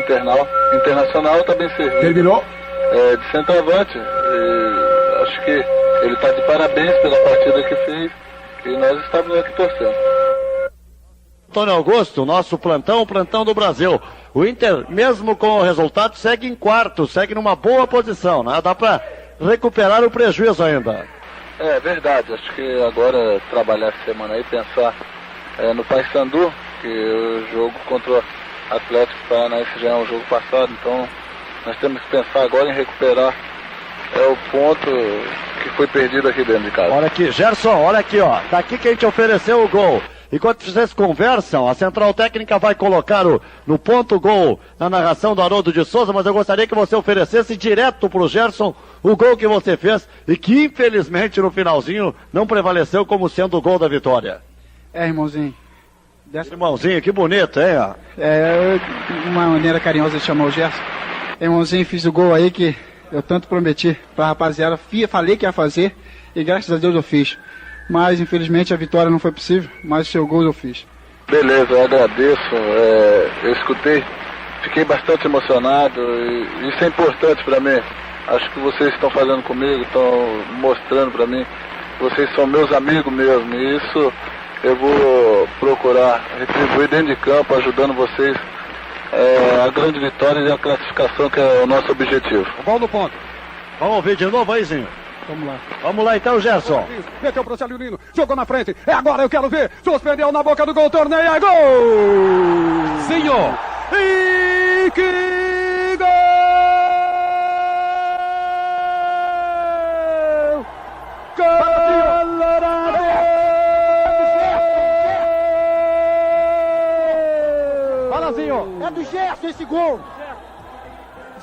Internacional está bem servido. Terminou? De centroavante. E acho que ele está de parabéns pela partida que fez e nós estamos aqui torcendo. Antônio Augusto, nosso plantão, o plantão do Brasil. O Inter, mesmo com o resultado, segue em quarto, segue numa boa posição, né? Dá para recuperar o prejuízo ainda. É verdade, acho que agora trabalhar essa semana aí, pensar no Paysandu, que o jogo contra o Atlético Paranaense já é um jogo passado, então nós temos que pensar agora em recuperar o ponto que foi perdido aqui dentro de casa. Olha aqui, Gerson, olha aqui, ó. Tá aqui que a gente ofereceu o gol. Enquanto vocês conversam, a central técnica vai colocar no ponto gol na narração do Haroldo de Souza, mas eu gostaria que você oferecesse direto pro Gerson o gol que você fez e que infelizmente no finalzinho não prevaleceu como sendo o gol da vitória. Irmãozinho. Irmãozinho, que bonito, hein? Ó. Uma maneira carinhosa de chamar o Gerson. Irmãozinho, fiz o gol aí que eu tanto prometi pra rapaziada, falei que ia fazer e graças a Deus eu fiz. Mas infelizmente a vitória não foi possível, mas o seu gol eu fiz. Beleza, eu agradeço, eu escutei, fiquei bastante emocionado e isso é importante pra mim. Acho que vocês estão fazendo comigo, estão mostrando para mim que vocês são meus amigos mesmo. E isso eu vou procurar retribuir dentro de campo, ajudando vocês a grande vitória e a classificação, que é o nosso objetivo. Bola no ponto. Vamos ouvir de novo aí, Zinho. Vamos lá. Vamos lá então, Gerson. Meteu pro Celino, jogou na frente. É agora, eu quero ver. Suspendeu na boca do gol, torneio, é gol! Senhor! E que gol! Colorado! Fala, Zinho. É do Gerson esse gol.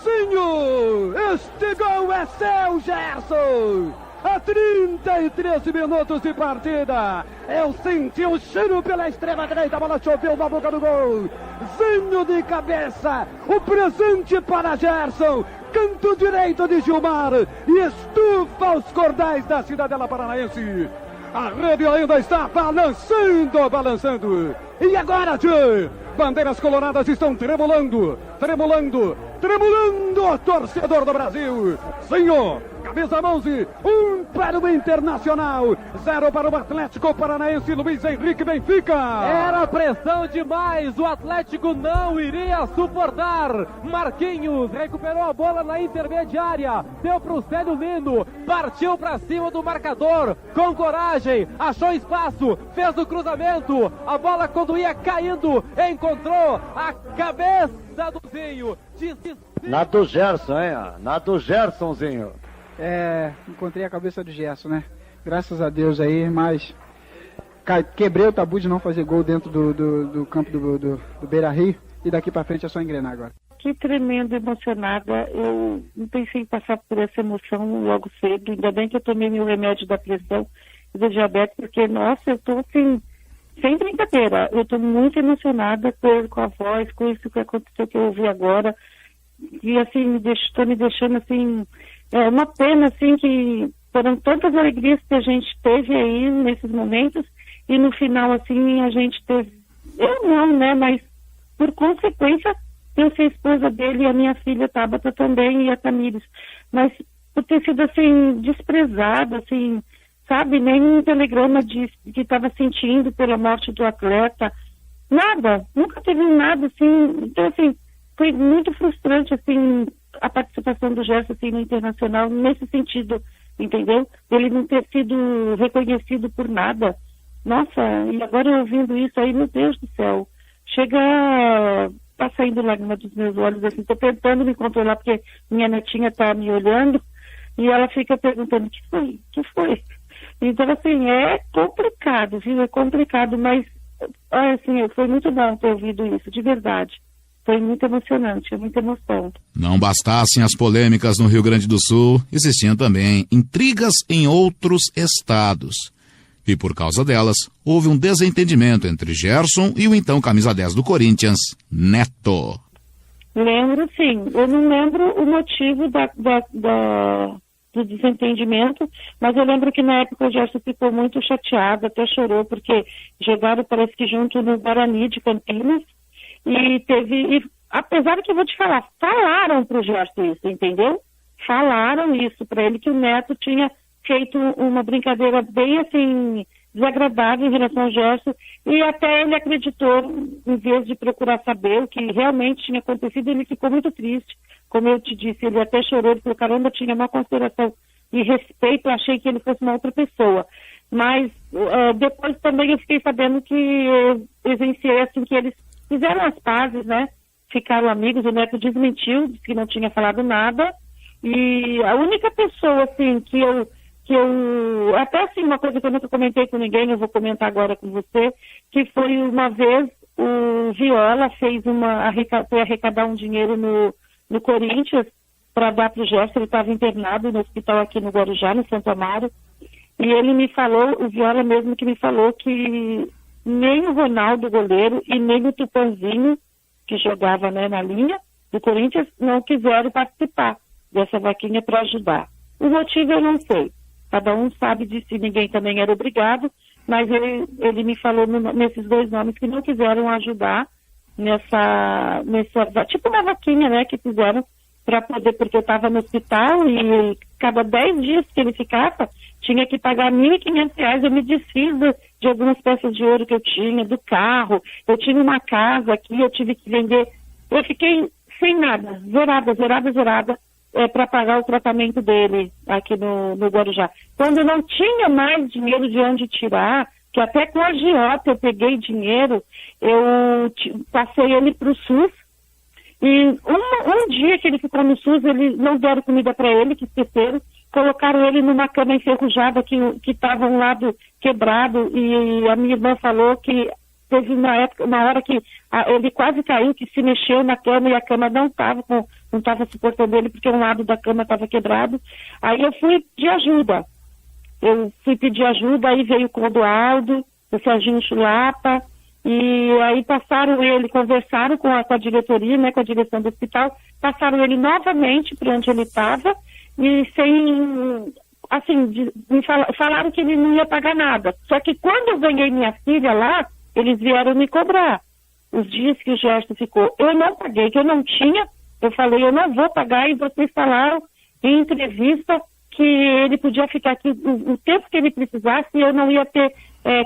Zinho, este gol é seu, Gerson! A 33 minutos de partida, eu senti o cheiro pela extrema direita, a bola choveu na boca do gol. Zinho de cabeça, o presente para Gerson, canto direito de Gilmar e estufa os cordais da Cidadela Paranaense. A rede ainda está balançando. E agora, tchê? Bandeiras coloradas estão tremulando, o torcedor do Brasil. Senhor, camisa 11, 1 para o Internacional, 0 para o Atlético Paranaense, Luiz Henrique Benfica. Era pressão demais, o Atlético não iria suportar. Marquinhos recuperou a bola na intermediária, deu para o Célio Lino, partiu para cima do marcador, com coragem, achou espaço, fez o cruzamento, a bola quando ia caindo, encontrou a cabeça do Zinho. Na do Gerson, hein? Na do Gersonzinho. Encontrei a cabeça do Gerson, né? Graças a Deus aí, mas quebrei o tabu de não fazer gol dentro do campo do Beira-Rio, e daqui pra frente é só engrenar agora. Que tremendo, emocionada. Eu não pensei em passar por essa emoção logo cedo. Ainda bem que eu tomei meu remédio da pressão e do diabetes, porque, nossa, eu tô assim, sem brincadeira. Eu tô muito emocionada com a voz, com isso que aconteceu, que eu ouvi agora. E assim, tô me deixando assim, uma pena assim, que foram tantas alegrias que a gente teve aí nesses momentos, e no final assim a gente teve, eu não, né, mas por consequência eu ser esposa dele, e a minha filha Tabata também, e a Tamires, mas por ter sido assim desprezada, assim, sabe, nem um telegrama de que estava sentindo pela morte do atleta, nada, nunca teve nada assim. Então assim, foi muito frustrante, assim, a participação do Gerson, assim, no Internacional, nesse sentido, entendeu? Ele não ter sido reconhecido por nada. Nossa, e agora ouvindo isso aí, meu Deus do céu, tá saindo lágrima dos meus olhos, assim, tô tentando me controlar, porque minha netinha tá me olhando, e ela fica perguntando, o que foi? Então, assim, é complicado, viu? É complicado, mas, assim, foi muito bom ter ouvido isso, de verdade. Foi muito emocionante, muita emoção. Não bastassem as polêmicas no Rio Grande do Sul, existiam também intrigas em outros estados. E por causa delas, houve um desentendimento entre Gerson e o então camisa 10 do Corinthians, Neto. Lembro, sim. Eu não lembro o motivo do desentendimento, mas eu lembro que na época o Gerson ficou muito chateado, até chorou, porque jogaram, parece que junto no Guarani de Campinas, e apesar que eu vou te falar, falaram pro Gerson isso, entendeu? Falaram isso para ele, que o Neto tinha feito uma brincadeira bem assim, desagradável em relação ao Gerson, e até ele acreditou, em vez de procurar saber o que realmente tinha acontecido, ele ficou muito triste. Como eu te disse, ele até chorou, ele falou, caramba, tinha uma consideração e respeito, eu achei que ele fosse uma outra pessoa. Mas depois também eu fiquei sabendo que eu presenciei assim, que eles fizeram as pazes, né? Ficaram amigos, o Neto desmentiu, disse que não tinha falado nada, e a única pessoa, assim, que eu até assim, uma coisa que eu nunca comentei com ninguém, eu vou comentar agora com você, que foi uma vez o Viola foi arrecadar um dinheiro no Corinthians para dar para o Gerson. Ele estava internado no hospital aqui no Guarujá, no Santo Amaro, e ele me falou, o Viola mesmo que me falou, que nem o Ronaldo, goleiro, e nem o Tupanzinho, que jogava, né, na linha do Corinthians, não quiseram participar dessa vaquinha para ajudar. O motivo eu não sei. Cada um sabe disso, ninguém também era obrigado, mas ele me falou nesses dois nomes que não quiseram ajudar nessa tipo uma vaquinha, né, que fizeram para poder, porque eu estava no hospital e cada 10 dias que ele ficava, tinha que pagar R$1.500. Eu me desfiz de algumas peças de ouro que eu tinha, do carro, eu tinha uma casa aqui, eu tive que vender. Eu fiquei sem nada, zerada, para pagar o tratamento dele aqui no Guarujá. Quando eu não tinha mais dinheiro de onde tirar, que até com a agiota eu peguei dinheiro, eu passei ele para o SUS, e um dia que ele ficou no SUS, eles não deram comida para ele, que esqueceram, colocaram ele numa cama enferrujada que estava um lado quebrado, e a minha irmã falou que teve uma hora que ele quase caiu, que se mexeu na cama e a cama não estava suportando ele porque um lado da cama estava quebrado. Aí eu fui pedir ajuda. Aí veio o Clodoaldo, o Serginho Chulapa, e aí passaram ele, conversaram com a diretoria, né, com a direção do hospital, passaram ele novamente para onde ele estava, e falaram que ele não ia pagar nada. Só que quando eu ganhei minha filha lá, eles vieram me cobrar. Os dias que o Gerson ficou, eu não paguei, que eu não tinha, eu falei, eu não vou pagar, e vocês falaram em entrevista que ele podia ficar aqui o tempo que ele precisasse e eu não ia ter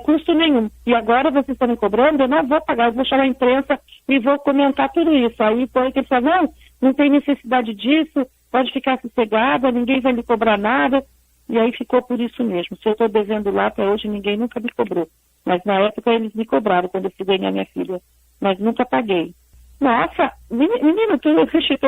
custo nenhum. E agora vocês estão me cobrando, eu não vou pagar, eu vou chamar a imprensa e vou comentar tudo isso. Aí foi que ele falou, não tem necessidade disso, pode ficar sossegada, ninguém vai me cobrar nada. E aí ficou por isso mesmo. Se eu estou devendo lá até hoje, ninguém nunca me cobrou. Mas na época eles me cobraram quando eu fui ganhar minha filha. Mas nunca paguei. Nossa, menino, tu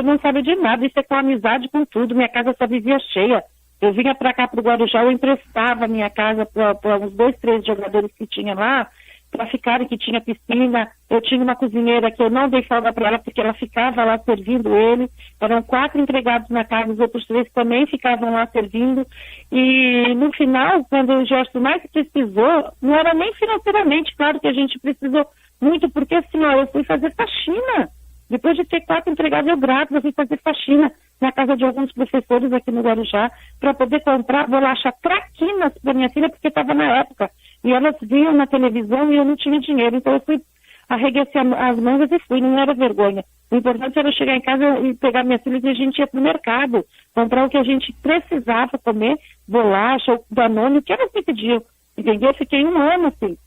não sabe de nada. Isso é com amizade, com tudo. Minha casa só vivia cheia. Eu vinha pra cá pro Guarujá, eu emprestava minha casa para uns 2, 3 jogadores que tinha lá, para ficarem, que tinha piscina. Eu tinha uma cozinheira que eu não dei folga para ela, porque ela ficava lá servindo ele. Eram 4 empregados na casa, os outros 3 também ficavam lá servindo. E no final, quando o Gerson mais precisou, não era nem financeiramente, claro que a gente precisou muito, porque assim, eu fui fazer faxina. Depois de ter 4 empregados, eu grávida, fui fazer faxina na casa de alguns professores aqui no Guarujá, para poder comprar bolacha traquinas para minha filha, porque estava na época. E elas viam na televisão e eu não tinha dinheiro. Então eu fui, arreguei as mangas e fui, não era vergonha. O importante era chegar em casa e pegar minha filha e a gente ia pro mercado, comprar o que a gente precisava comer, bolacha, ou Danone, o que elas me pediam. Entendeu? Eu fiquei 1 ano assim.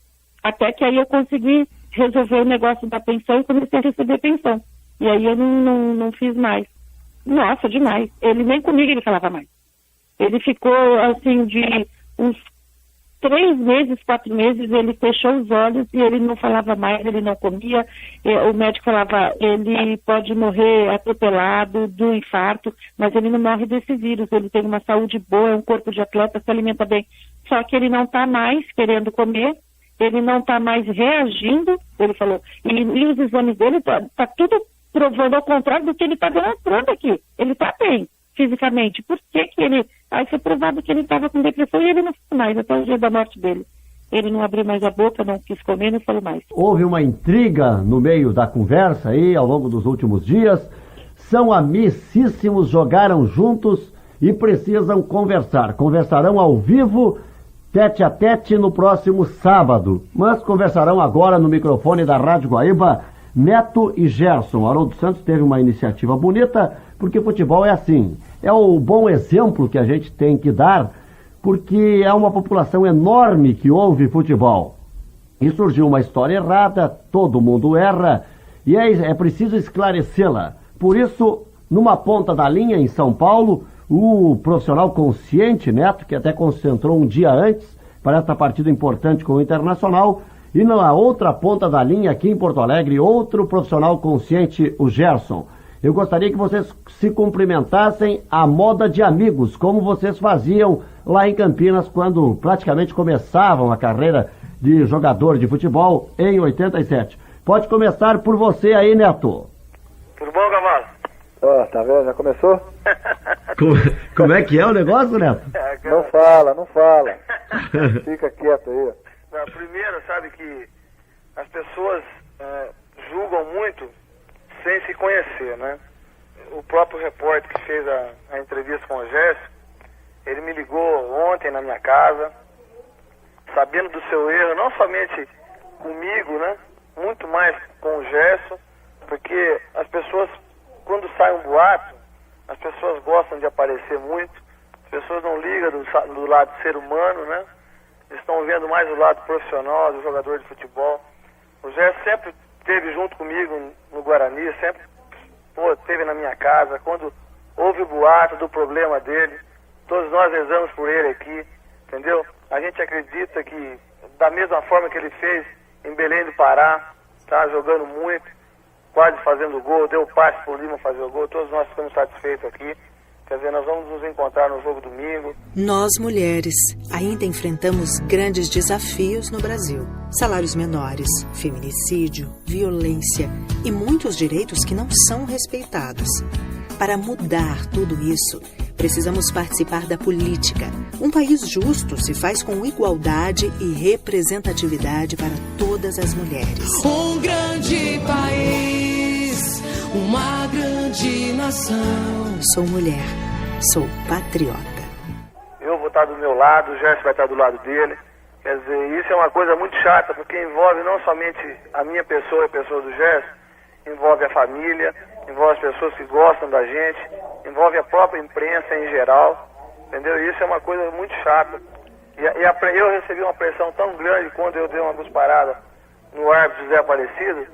Até que aí eu consegui resolver o negócio da pensão e comecei a receber pensão. E aí eu não fiz mais. Nossa, demais. Ele nem comigo ele falava mais. Ele ficou, assim, de uns 3 meses, 4 meses, ele fechou os olhos e ele não falava mais, ele não comia. O médico falava, ele pode morrer atropelado do infarto, mas ele não morre desse vírus. Ele tem uma saúde boa, é um corpo de atleta, se alimenta bem. Só que ele não está mais querendo comer, ele não está mais reagindo, ele falou. E os exames dele, tá tudo provando ao contrário do que ele está demonstrando aqui. Ele está bem, fisicamente. Por que ele... Aí foi provado que ele estava com depressão e ele não foi mais, até o dia da morte dele. Ele não abriu mais a boca, não quis comer, não falou mais. Houve uma intriga no meio da conversa aí, ao longo dos últimos dias. São amicíssimos, jogaram juntos e precisam conversar. Conversarão ao vivo, tete a tete, no próximo sábado. Mas conversarão agora no microfone da Rádio Guaíba, Neto e Gerson. Haroldo Santos teve uma iniciativa bonita, porque futebol é assim. É o bom exemplo que a gente tem que dar, porque é uma população enorme que ouve futebol. E surgiu uma história errada, todo mundo erra, e é preciso esclarecê-la. Por isso, numa ponta da linha, em São Paulo, o profissional consciente, Neto, que até concentrou um dia antes para esta partida importante com o Internacional, e na outra ponta da linha, aqui em Porto Alegre, outro profissional consciente, o Gerson. Eu gostaria que vocês se cumprimentassem à moda de amigos, como vocês faziam lá em Campinas, quando praticamente começavam a carreira de jogador de futebol em 87. Pode começar por você aí, Neto. Tudo bom, Cavalo? Ó, tá vendo? Já começou? Como é que é o negócio, Neto? Não fala. Fica quieto aí. Primeiro, sabe que as pessoas julgam muito sem se conhecer, né? O próprio repórter que fez a entrevista com o Gerson, ele me ligou ontem na minha casa, sabendo do seu erro, não somente comigo, né? Muito mais com o Gerson, porque as pessoas, quando sai um boato, as pessoas gostam de aparecer muito, as pessoas não ligam do lado do ser humano, né? Eles estão vendo mais o lado profissional do jogador de futebol. O Gerson sempre esteve junto comigo no Guarani, sempre esteve na minha casa. Quando houve o boato do problema dele, todos nós rezamos por ele aqui, entendeu? A gente acredita que, da mesma forma que ele fez em Belém do Pará, tá jogando muito, quase fazendo gol, deu passe pro Lima fazer o gol, todos nós ficamos satisfeitos aqui. Quer dizer, nós vamos nos encontrar no jogo domingo. Nós, mulheres, ainda enfrentamos grandes desafios no Brasil. Salários menores, feminicídio, violência e muitos direitos que não são respeitados. Para mudar tudo isso, precisamos participar da política. Um país justo se faz com igualdade e representatividade para todas as mulheres. Um grande país, uma grande nação. Sou mulher, sou patriota. Eu vou estar do meu lado, o Gerson vai estar do lado dele. Quer dizer, isso é uma coisa muito chata, porque envolve não somente a minha pessoa e a pessoa do Gerson, envolve a família, envolve as pessoas que gostam da gente, envolve a própria imprensa em geral, entendeu? E isso é uma coisa muito chata. Eu recebi uma pressão tão grande quando eu dei uma cusparada no árbitro José Aparecido.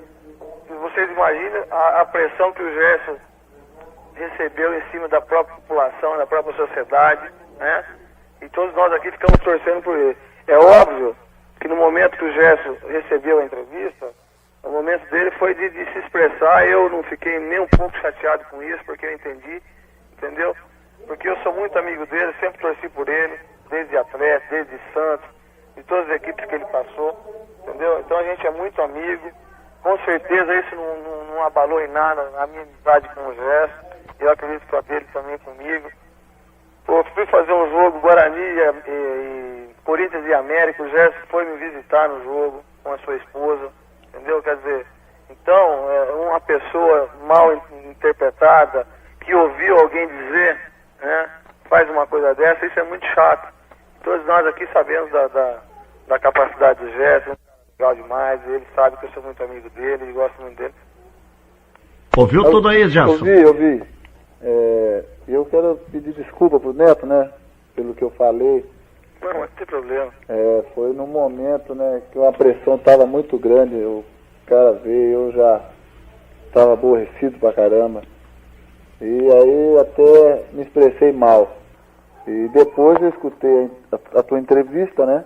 Vocês imaginam a pressão que o Gerson recebeu em cima da própria população, da própria sociedade, né? E todos nós aqui ficamos torcendo por ele. É óbvio que no momento que o Gerson recebeu a entrevista, o momento dele foi de se expressar. Eu não fiquei nem um pouco chateado com isso, porque eu entendi, entendeu? Porque eu sou muito amigo dele, sempre torci por ele, desde Atlético, desde Santos, de todas as equipes que ele passou, entendeu? Então a gente é muito amigo. Com certeza isso não abalou em nada a minha amizade com o Gerson. Eu acredito que a dele também comigo. Pô, fui fazer um jogo Guarani e Corinthians e América. O Gerson foi me visitar no jogo com a sua esposa, entendeu? Quer dizer, então, uma pessoa mal interpretada, que ouviu alguém dizer, né, faz uma coisa dessa, isso é muito chato. Todos nós aqui sabemos da capacidade do Gerson, legal demais, ele sabe que eu sou muito amigo dele, gosto muito dele. Ouviu tudo aí, Gerson? Ouvi. Eu quero pedir desculpa pro Neto, né, pelo que eu falei. Não tem problema. Foi num momento, né, que a pressão estava muito grande, o cara veio, eu já estava aborrecido pra caramba. E aí até me expressei mal. E depois eu escutei a tua entrevista, né,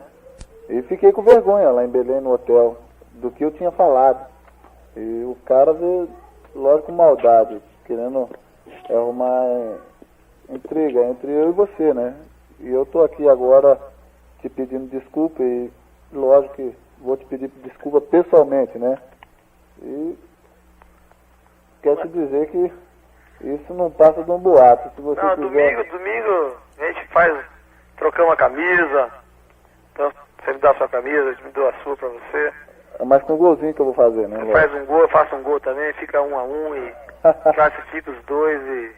e fiquei com vergonha lá em Belém, no hotel, do que eu tinha falado. E o cara veio, lógico, com maldade, querendo arrumar intriga entre eu e você, né? E eu tô aqui agora te pedindo desculpa e, lógico que vou te pedir desculpa pessoalmente, né? E quero te dizer que isso não passa de um boato. Se você quiser... Domingo a gente trocamos a camisa, então você me dá a sua camisa, eu me dou a sua pra você. Mas com o golzinho que eu vou fazer, né? Você faz um gol, eu faço um gol também, fica 1-1 e classifica os dois e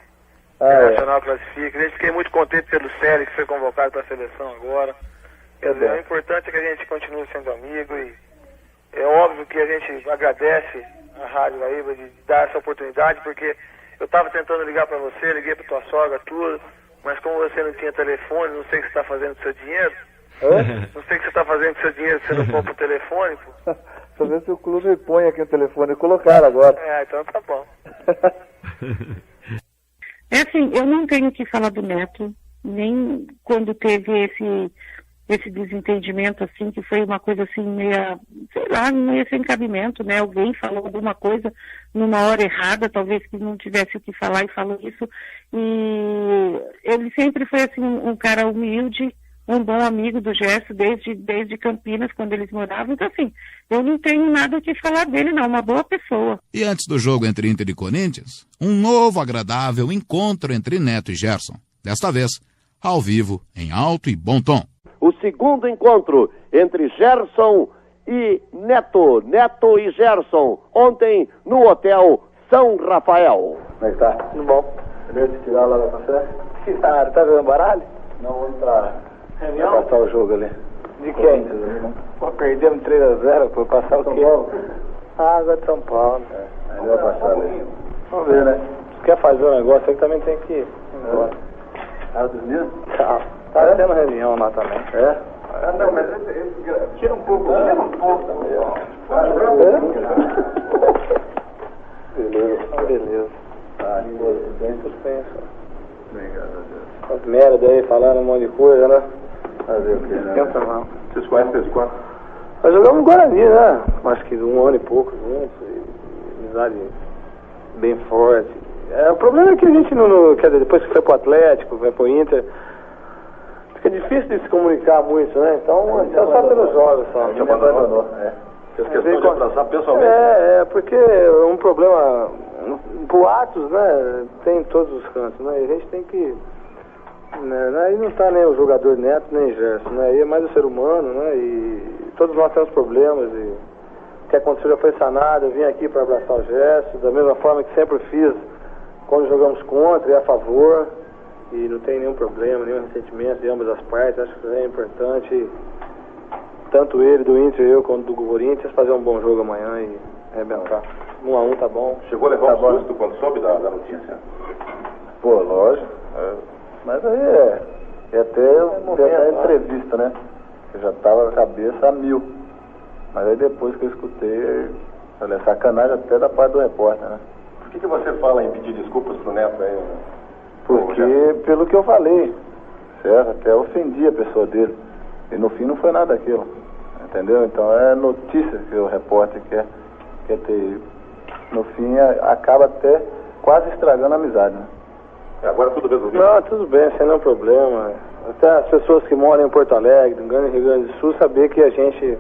o Nacional classifica. Eu fiquei muito contente pelo Célio, que foi convocado para a seleção agora. Quer dizer, o importante é que a gente continue sendo amigo e é óbvio que a gente agradece a Rádio Guaíba de dar essa oportunidade, porque eu estava tentando ligar para você, liguei para tua sogra, tudo, mas como você não tinha telefone, não sei o que você está fazendo com o seu dinheiro. Não sei o que você está fazendo com o seu dinheiro, você não compra o telefone, pô. Só ver se o clube põe aqui o telefone e colocar agora. Então tá bom. É assim, eu não tenho que falar do Neto, nem quando teve esse desentendimento, assim, que foi uma coisa assim, meia, sei lá, meio sem cabimento, né? Alguém falou alguma coisa numa hora errada, talvez que não tivesse o que falar e falou isso. E ele sempre foi, assim, um cara humilde, um bom amigo do Gerson desde Campinas, quando eles moravam. Então, assim, eu não tenho nada que falar dele, não. Uma boa pessoa. E antes do jogo entre Inter e Corinthians, um novo agradável encontro entre Neto e Gerson. Desta vez, ao vivo, em alto e bom tom. O segundo encontro entre Gerson e Neto. Neto e Gerson, ontem no Hotel São Rafael. Como é que tá? Tudo bom. Beleza, te tirar lá da café? Tiraram. Tá vendo baralho? Não, vou entrar. Vai passar o jogo ali. De quem? Pô, perdemos 3-0, foi passar o quê? Água de São Paulo. Aí vai passar ali. Vamos ver, né? quer fazer um negócio aí também tem que ir embora. Tá dormindo? Tá tendo reunião lá também. É? Não, mas tira um pouco. Tira um pouco. Beleza. Bem suspenso. As merda aí, falando um monte de coisa, né? Fazer o quê, né? Esquenta não. Vocês conhecem esse quadro? Nós jogamos no Guarani, né? Acho que 1 ano e pouco juntos. Amizade bem forte. O problema é que a gente não... Quer dizer, depois que foi pro Atlético, foi pro Inter... Fica difícil de se comunicar muito, né? Então, só pelos jogos, só. Te abandonou, Fez questão de abraçar pessoalmente. Porque é um problema... Boatos, né? Tem em todos os cantos, né? E a gente tem que... Né? Aí não tá nem o jogador Neto, nem Gerson, né? Aí é mais o ser humano, né? E todos nós temos problemas e... O que aconteceu já foi sanado. Eu vim aqui para abraçar o Gerson, da mesma forma que sempre fiz quando jogamos contra e a favor. E não tem nenhum problema, nenhum ressentimento de ambas as partes. Acho que isso é importante, tanto ele do Inter, eu, quanto do Corinthians, fazer um bom jogo amanhã e arrebentar. 1-1 tá bom. Chegou a levar um susto quando soube da notícia? Pô, lógico. Mas aí é até a entrevista, né? Eu já tava com a cabeça a 1000. Mas aí depois que eu escutei, falei, é sacanagem até da parte do repórter, né? Por que você fala em pedir desculpas pro Neto aí? Porque, pelo que eu falei, certo? Até ofendi a pessoa dele. E no fim não foi nada daquilo. Entendeu? Então é notícia que o repórter quer ter. No fim acaba até quase estragando a amizade, né? Agora tudo resolvido? Não, tudo bem, sem nenhum problema. Até as pessoas que moram em Porto Alegre, no Grande Rio Grande do Sul, saber que a gente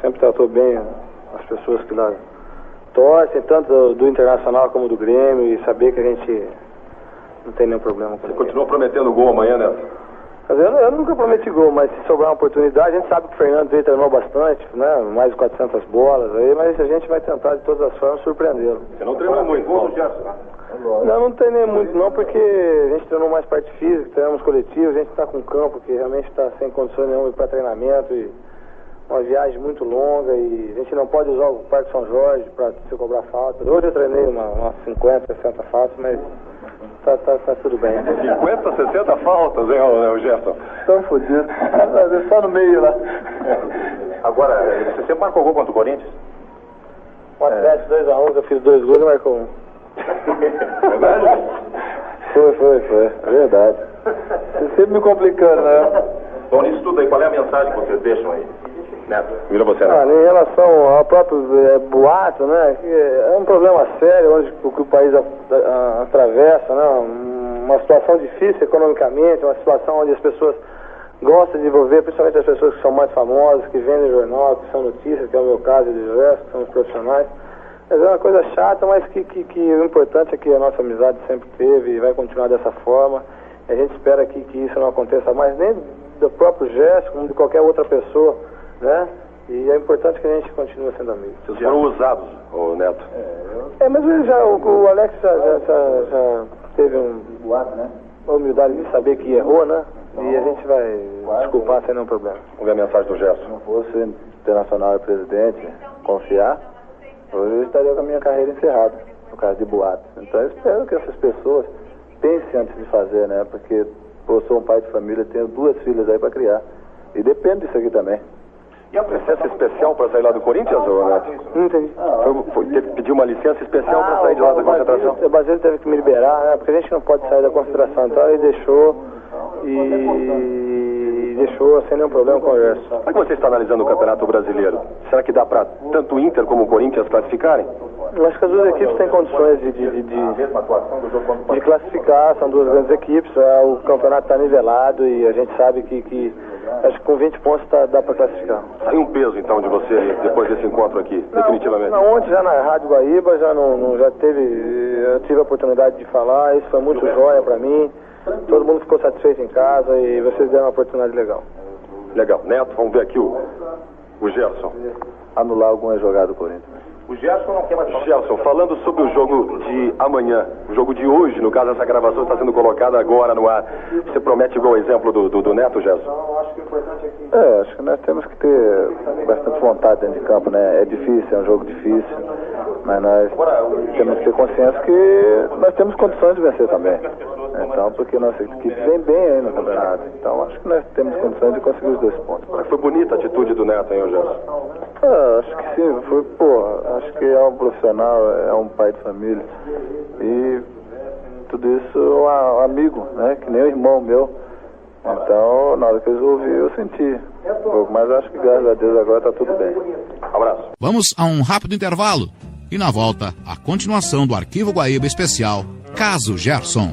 sempre tratou bem as pessoas que lá torcem, tanto do Internacional como do Grêmio, e saber que a gente não tem nenhum problema com isso. Você continua prometendo gol amanhã, Neto? Eu nunca prometi gol, mas se sobrar uma oportunidade, a gente sabe que o Fernando veio treinou bastante, né? Mais de 400 bolas aí, mas a gente vai tentar de todas as formas surpreendê-lo. Você não treinou muito, gol do Gerson, né? Não treinei muito não, porque a gente treinou mais parte física, treinamos coletivo, a gente está com um campo que realmente está sem condições nenhuma para treinamento e uma viagem muito longa e a gente não pode usar o Parque São Jorge para se cobrar falta. Hoje eu treinei umas 50, 60 faltas, mas tá tudo bem. 50, 60 faltas, hein, Gerson? Estamos fodidos. Só no meio lá. Agora, você sempre marcou gol contra o Corinthians? O Atlético 2-1, eu fiz 2 gols e marcou 1. Verdade? Foi. É verdade. Você sempre me complicando, né? Bom, nisso tudo aí, qual é a mensagem que vocês deixam aí? Neto, vira você, né? Em relação ao próprio boato, né? Que é um problema sério onde o país atravessa, né? Uma situação difícil economicamente, uma situação onde as pessoas gostam de envolver, principalmente as pessoas que são mais famosas, que vendem jornal, que são notícias, que é o meu caso de Gerson, que são os profissionais. Mas é uma coisa chata, mas que o importante é que a nossa amizade sempre teve e vai continuar dessa forma. A gente espera que isso não aconteça mais, nem do próprio Gerson, como de qualquer outra pessoa, né? E é importante que a gente continue sendo amigos. Vocês foram usados, o Neto. Mas o Alex já teve uma humildade de saber que errou, né? E a gente vai desculpar sem nenhum problema. Vamos ver a mensagem do Gerson. Se não fosse Internacional e presidente confiar, hoje eu estaria com a minha carreira encerrada, no caso de boatos. Então eu espero que essas pessoas pensem antes de fazer, né? Porque eu sou um pai de família, tenho 2 filhas aí para criar. E depende disso aqui também. E a licença especial para sair lá do Corinthians, ou Neto? Não entendi. Teve que pedir uma licença especial para sair de lá da concentração? O Basílio teve que me liberar, né? Porque a gente não pode sair da concentração. Então ele deixou sem nenhum problema com o Gerson. Como é que você está analisando o Campeonato Brasileiro? Será que dá para tanto o Inter como o Corinthians classificarem? Eu acho que as 2 equipes têm condições de classificar, são 2 grandes equipes, o campeonato está nivelado e a gente sabe que acho que com 20 pontos dá para classificar. Tem um peso então de você depois desse encontro aqui, definitivamente? Não, ontem já na Rádio Guaíba eu tive a oportunidade de falar, isso foi muito jóia para mim. Todo mundo ficou satisfeito em casa e vocês deram uma oportunidade legal. Legal. Neto, vamos ver aqui o Gerson. Anular alguma jogada do Corinthians. O Gerson não quer mais falar. Gerson, falando sobre o jogo de amanhã, o jogo de hoje, no caso essa gravação está sendo colocada agora no ar. Você promete igual exemplo do Neto, Gerson? Não, acho que o importante aqui... acho que nós temos que ter bastante vontade dentro de campo, né? É difícil, é um jogo difícil, Mas nós temos que ter consciência que nós temos condições de vencer também. Então, porque nossa equipe vem bem aí no campeonato. Então, acho que nós temos condições de conseguir os 2 pontos. Foi bonita a atitude do Neto, hein, Gerson? Acho que sim, acho que é um profissional, é um pai de família. E tudo isso é um amigo, né? Que nem um irmão meu. Então, na hora que eu ouvi, eu senti um pouco. Mas acho que, graças a Deus, agora tá tudo bem. Abraço. Vamos a um rápido intervalo. E na volta, a continuação do Arquivo Guaíba especial Caso Gerson.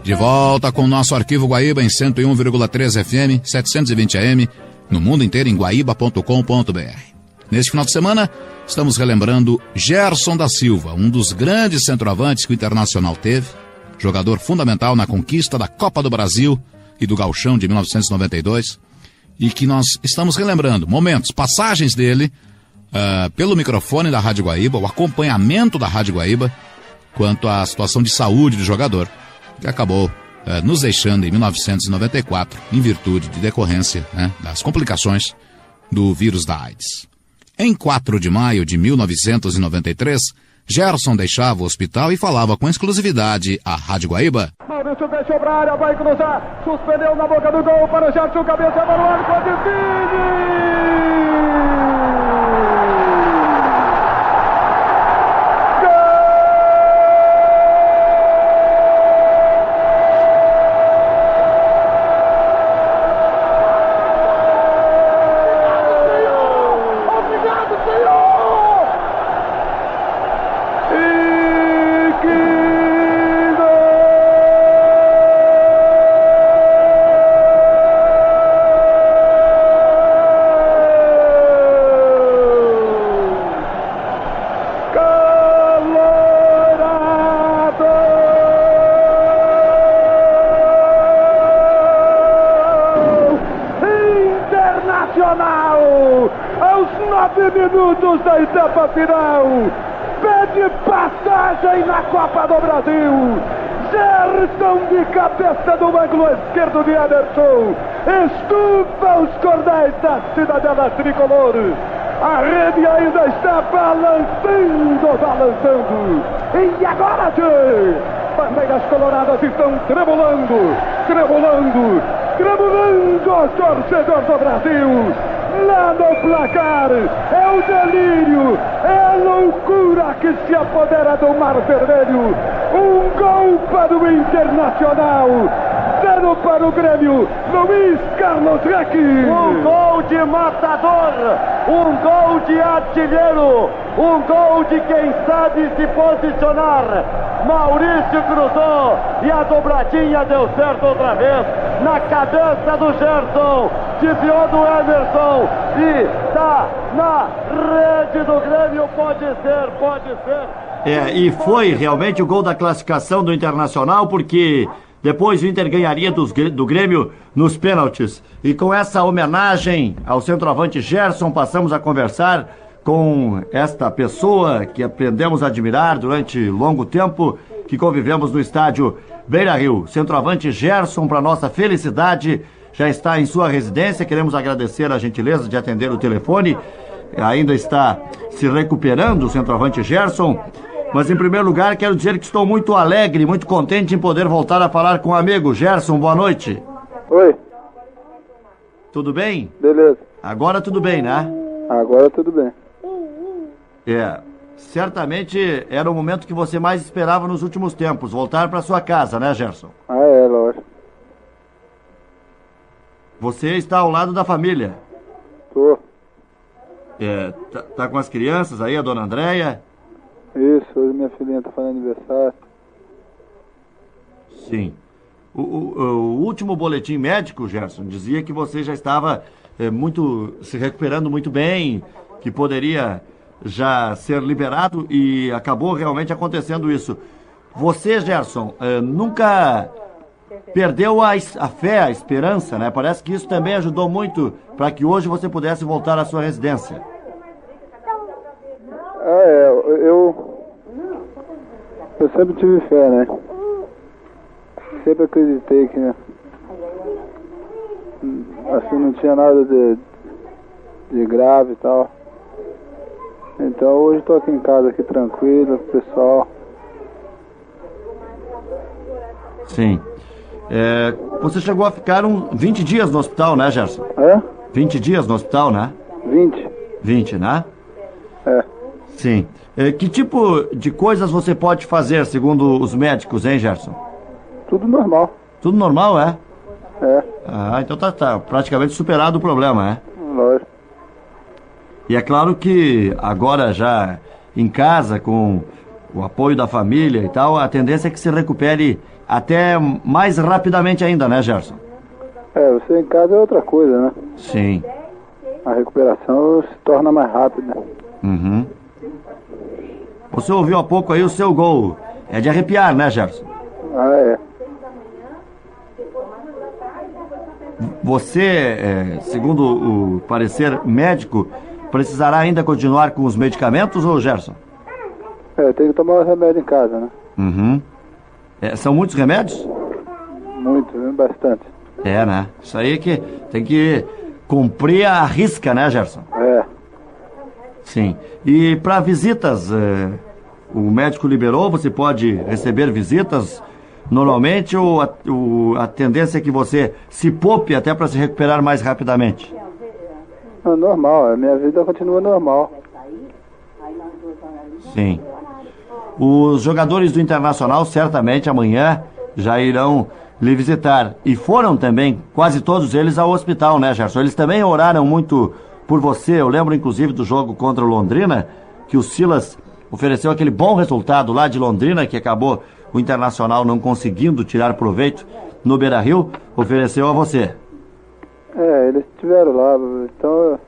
De volta com o nosso Arquivo Guaíba em 101,3 FM, 720 AM, no mundo inteiro em guaíba.com.br. Neste final de semana, estamos relembrando Gerson da Silva, um dos grandes centroavantes que o Internacional teve, jogador fundamental na conquista da Copa do Brasil e do Gauchão de 1992, e que nós estamos relembrando momentos, passagens dele pelo microfone da Rádio Guaíba, o acompanhamento da Rádio Guaíba quanto à situação de saúde do jogador, que acabou nos deixando em 1994, em virtude de decorrência das complicações do vírus da AIDS. Em 4 de maio de 1993, Gerson deixava o hospital e falava com exclusividade à Rádio Guaíba. Maurício deixou pra área, vai cruzar, suspendeu na boca do gol para o Gerson, cabeça para o arco, define! Minutos da etapa final, pede passagem na Copa do Brasil. Gerson de cabeça do ângulo esquerdo de Ederson estufa os cordéis da cidadela tricolor. A rede ainda está balançando. E agora, Tchê, bandeiras coloradas estão tremulando o torcedor do Brasil. Lá no placar, é o delírio, é a loucura que se apodera do Mar Vermelho. Um gol para o Internacional, 0 para o Grêmio, Luiz Carlos Reck. Um gol de matador, um gol de artilheiro, um gol de quem sabe se posicionar. Maurício cruzou e a dobradinha deu certo outra vez na cabeça do Gerson, desviou do Emerson e tá na rede do Grêmio. Pode ser. E foi realmente o gol da classificação do Internacional, porque depois o Inter ganharia do Grêmio nos pênaltis. E com essa homenagem ao centroavante Gerson, passamos a conversar com esta pessoa que aprendemos a admirar durante longo tempo, que convivemos no estádio Beira-Rio. Centroavante Gerson, para nossa felicidade, já está em sua residência. Queremos agradecer a gentileza de atender o telefone. Ainda está se recuperando o centroavante Gerson. Mas, em primeiro lugar, quero dizer que estou muito alegre, muito contente em poder voltar a falar com o amigo. Gerson, boa noite. Oi. Tudo bem? Beleza. Agora tudo bem, né? Agora tudo bem. Certamente era o momento que você mais esperava nos últimos tempos, voltar para sua casa, né, Gerson? Lógico. Você está ao lado da família? Tô. Tá com as crianças aí, a dona Andréia? Isso, hoje minha filhinha tá fazendo aniversário. Sim. O último boletim médico, Gerson, dizia que você já estava se recuperando muito bem, que poderia já ser liberado, e acabou realmente acontecendo isso. Você, Gerson, nunca perdeu a fé, a esperança, né? Parece que isso também ajudou muito para que hoje você pudesse voltar à sua residência. Eu sempre tive fé, né? Sempre acreditei que assim não tinha nada de grave e tal. Então hoje estou aqui em casa, aqui tranquilo, com o pessoal. Sim. Você chegou a ficar 20 dias no hospital, né, Gerson? 20 dias no hospital, né? 20, né? Sim. Que tipo de coisas você pode fazer, segundo os médicos, hein, Gerson? Tudo normal. Tudo normal, é? Ah, então tá praticamente superado o problema, né? Lógico. E é claro que agora já em casa, com o apoio da família e tal, a tendência é que se recupere até mais rapidamente ainda, né, Gerson? Você em casa é outra coisa, né? Sim. A recuperação se torna mais rápida. Uhum. Você ouviu há pouco aí o seu gol. É de arrepiar, né, Gerson? Você, segundo o parecer médico, precisará ainda continuar com os medicamentos, ou Gerson? Tem que tomar o remédio em casa, né? Uhum. São muitos remédios? Muito, bastante. Né? Isso aí que tem que cumprir a risca, né, Gerson? Sim. E para visitas, o médico liberou? Você pode receber visitas normalmente ou a tendência é que você se poupe até para se recuperar mais rapidamente? Normal, a minha vida continua normal. Sim. Os jogadores do Internacional certamente amanhã já irão lhe visitar. E foram também, quase todos eles, ao hospital, né, Gerson? Eles também oraram muito por você. Eu lembro, inclusive, do jogo contra o Londrina, que o Silas ofereceu aquele bom resultado lá de Londrina, que acabou o Internacional não conseguindo tirar proveito no Beira-Rio, ofereceu a você. Eles estiveram lá, então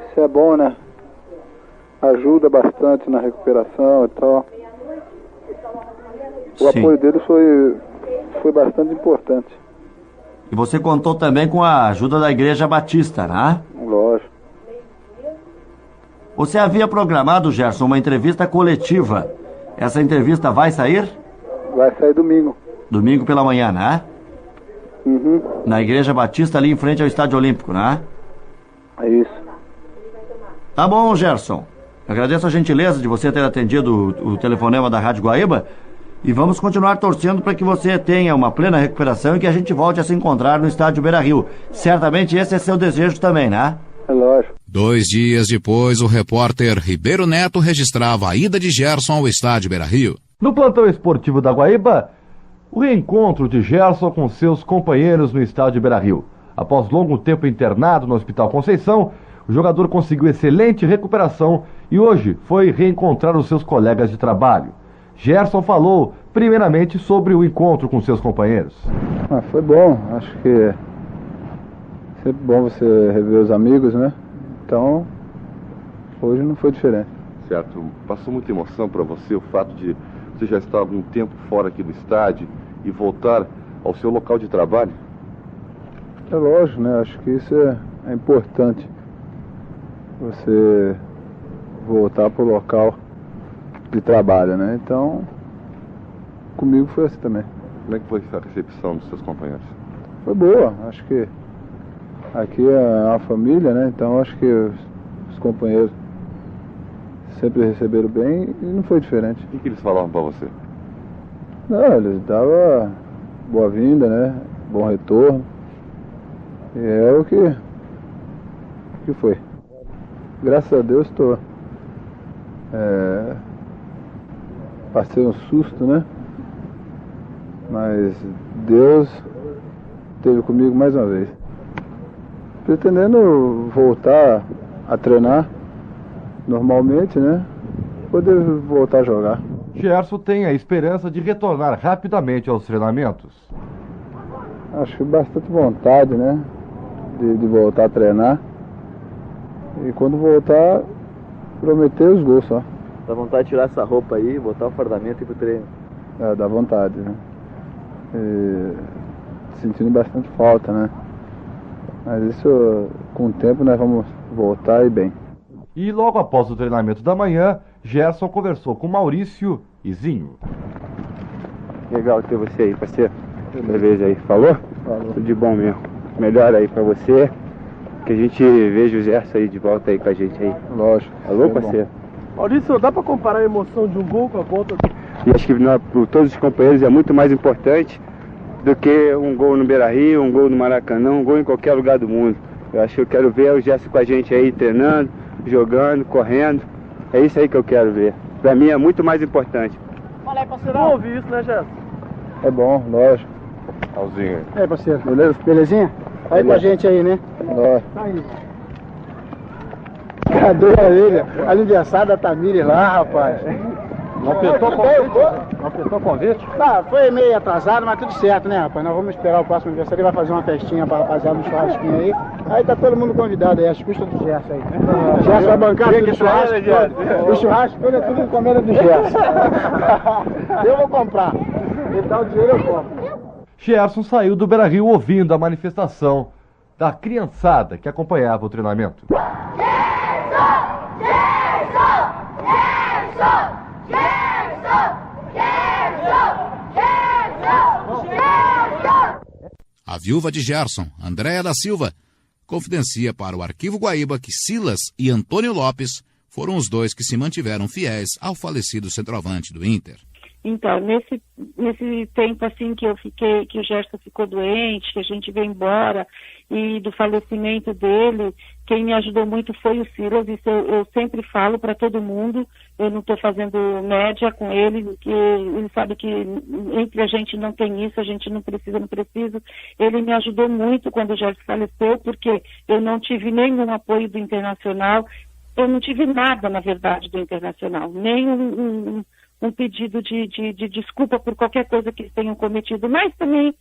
isso é bom, né? Ajuda bastante na recuperação e tal. O apoio deles foi bastante importante. E você contou também com a ajuda da Igreja Batista, né? Lógico. Você havia programado, Gerson, uma entrevista coletiva. Essa entrevista vai sair? Vai sair domingo. Domingo pela manhã, né? Uhum. Na Igreja Batista, ali em frente ao Estádio Olímpico, né? É isso. Tá bom, Gerson. Agradeço a gentileza de você ter atendido o telefonema da Rádio Guaíba e vamos continuar torcendo para que você tenha uma plena recuperação e que a gente volte a se encontrar no Estádio Beira-Rio. Certamente esse é seu desejo também, né? É lógico. 2 dias depois, o repórter Ribeiro Neto registrava a ida de Gerson ao Estádio Beira-Rio. No plantão esportivo da Guaíba, o reencontro de Gerson com seus companheiros no Estádio Beira-Rio. Após longo tempo internado no Hospital Conceição, o jogador conseguiu excelente recuperação e hoje foi reencontrar os seus colegas de trabalho. Gerson falou primeiramente sobre o encontro com seus companheiros. Foi bom, acho que é sempre bom você rever os amigos, né? Então, hoje não foi diferente. Certo. Passou muita emoção para você o fato de você já estar um tempo fora aqui do estádio e voltar ao seu local de trabalho? É lógico, né? Acho que isso é importante. Você voltar para o local de trabalho, né? Então, comigo foi assim também. Como é que foi a recepção dos seus companheiros? Foi boa. Acho que aqui é uma família, né? Então, acho que os companheiros sempre receberam bem e não foi diferente. O que eles falavam para você? Não, eles davam boa-vinda, né? Bom retorno. E é o que foi. Graças a Deus estou. Passei um susto, né? Mas Deus esteve comigo mais uma vez. Pretendendo voltar a treinar normalmente, né? Poder voltar a jogar. Gerson tem a esperança de retornar rapidamente aos treinamentos. Acho que bastante vontade, né? De voltar a treinar. E quando voltar, prometer os gols só. Dá vontade de tirar essa roupa aí, botar o fardamento e ir pro treino. Dá vontade, né? Sentindo bastante falta, né? Mas isso, com o tempo, nós vamos voltar e bem. E logo após o treinamento da manhã, Gerson conversou com Maurício e Zinho. Legal ter você aí, parceiro. Beleza aí, falou? Falou. Tudo de bom mesmo. Melhor aí pra você. que a gente veja o Gerson aí de volta aí com a gente aí. Lógico. Alô, parceiro? Maurício, dá pra comparar a emoção de um gol com a volta? E acho que para todos os companheiros é muito mais importante do que um gol no Beira-Rio, um gol no Maracanã, um gol em qualquer lugar do mundo. Eu acho que eu quero ver o Gerson com a gente aí treinando, jogando, correndo. É isso aí que eu quero ver. Pra mim é muito mais importante. Fala aí, parceiro. Bom ouvir isso, né, Gerson? É bom, lógico. Alzinho. E aí, parceiro, beleza? Belezinha? Tá aí com a gente aí, né? Lógico. Tá aí. Cadê ele? Aniversário da Tamires lá, rapaz. Não apertou o convite? Não apertou o convite? Tá, foi meio atrasado, mas tudo certo, né, rapaz? Nós vamos esperar o próximo aniversário. Ele vai fazer uma festinha pra rapaziada no churrasquinho aí. Aí tá todo mundo convidado aí, as custas do Gerson aí. O Gerson vai bancar tudo o churrasco. O churrasco todo é tudo encomenda do Gerson. Eu vou comprar. Ele dá o dinheiro, eu compro. Gerson saiu do Beira-Rio ouvindo a manifestação da criançada que acompanhava o treinamento. A viúva de Gerson, Andréa da Silva, confidencia para o Arquivo Guaíba que Silas e Antônio Lopes foram os dois que se mantiveram fiéis ao falecido centroavante do Inter. Então, nesse tempo assim que eu fiquei, que o Gerson ficou doente, que a gente veio embora, e do falecimento dele, quem me ajudou muito foi o Silas. Isso eu sempre falo para todo mundo. Eu não estou fazendo média com ele, porque ele sabe que entre a gente não tem isso, a gente não precisa. Ele me ajudou muito quando o Gerson faleceu, porque eu não tive nenhum apoio do Internacional, eu não tive nada, na verdade, do Internacional, nem um pedido de desculpa por qualquer coisa que eles tenham cometido, mas também,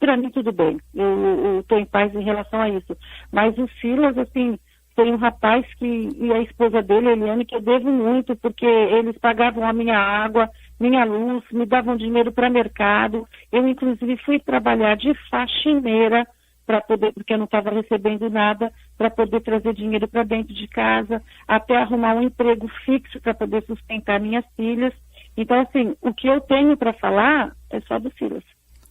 para mim, tudo bem. Eu estou em paz em relação a isso. Mas o Silas, assim, foi um rapaz e a esposa dele, Eliane, que eu devo muito, porque eles pagavam a minha água, minha luz, me davam dinheiro para mercado. Eu, inclusive, fui trabalhar de faxineira, porque eu não estava recebendo nada, para poder trazer dinheiro para dentro de casa, até arrumar um emprego fixo para poder sustentar minhas filhas. Então, assim, o que eu tenho para falar é só do Silas,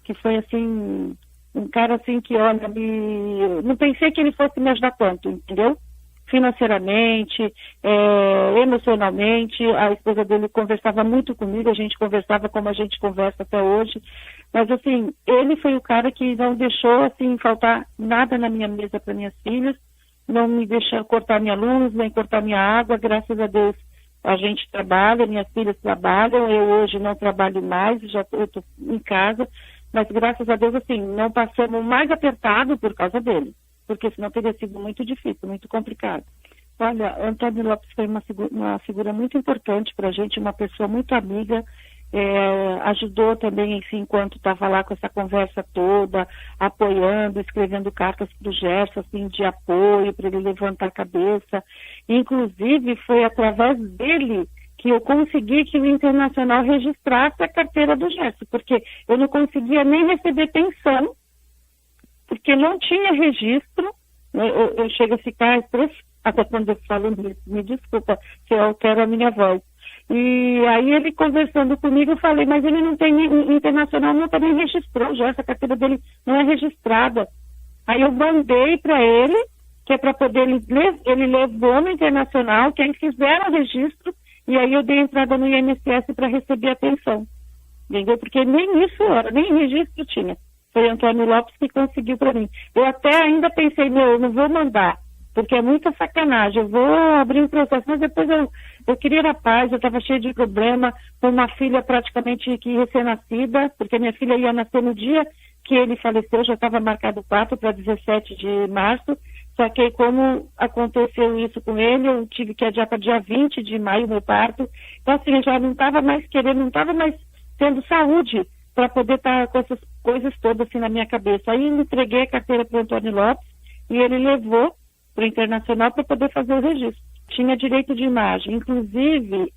que foi, assim, um cara, assim, que, olha, não pensei que ele fosse me ajudar tanto, entendeu? Financeiramente, emocionalmente. A esposa dele conversava muito comigo, a gente conversava como a gente conversa até hoje, mas, assim, ele foi o cara que não deixou, assim, faltar nada na minha mesa para minhas filhas, não me deixou cortar minha luz, nem cortar minha água. Graças a Deus a gente trabalha, minhas filhas trabalham, eu hoje não trabalho mais, eu estou em casa, mas graças a Deus, assim, não passamos mais apertado por causa dele, porque senão teria sido muito difícil, muito complicado. Olha, Antônio Lopes foi uma figura muito importante para a gente, uma pessoa muito amiga, ajudou também, enfim, enquanto estava lá com essa conversa toda, apoiando, escrevendo cartas para o Gerson, assim, de apoio, para ele levantar a cabeça. Inclusive, foi através dele que eu consegui que o Internacional registrasse a carteira do Gerson, porque eu não conseguia nem receber pensão, porque não tinha registro. Eu chego a ficar até quando eu falo, me desculpa, se eu altero a minha voz. E aí ele conversando comigo, eu falei, mas ele não tem Internacional, não também registrou, já essa carteira dele não é registrada. Aí eu mandei para ele, que é para poder, ele levou no Internacional, que aí fizeram o registro, e aí eu dei entrada no INSS para receber a pensão. Entendeu? Porque nem isso era, nem registro tinha. Foi Antônio Lopes que conseguiu para mim. Eu até ainda pensei, eu não vou mandar, porque é muita sacanagem, eu vou abrir um processo, mas depois eu queria a paz, eu estava cheia de problema, com uma filha praticamente que recém-nascida, porque minha filha ia nascer no dia que ele faleceu, já estava marcado 4 para 17 de março, só que como aconteceu isso com ele, eu tive que adiar para dia 20 de maio meu parto, então assim, eu já não estava mais querendo, não estava mais tendo saúde para poder estar com essas coisas todas assim na minha cabeça. Aí eu entreguei a carteira para o Antônio Lopes e ele levou para o Internacional para poder fazer o registro. Tinha direito de imagem. Inclusive,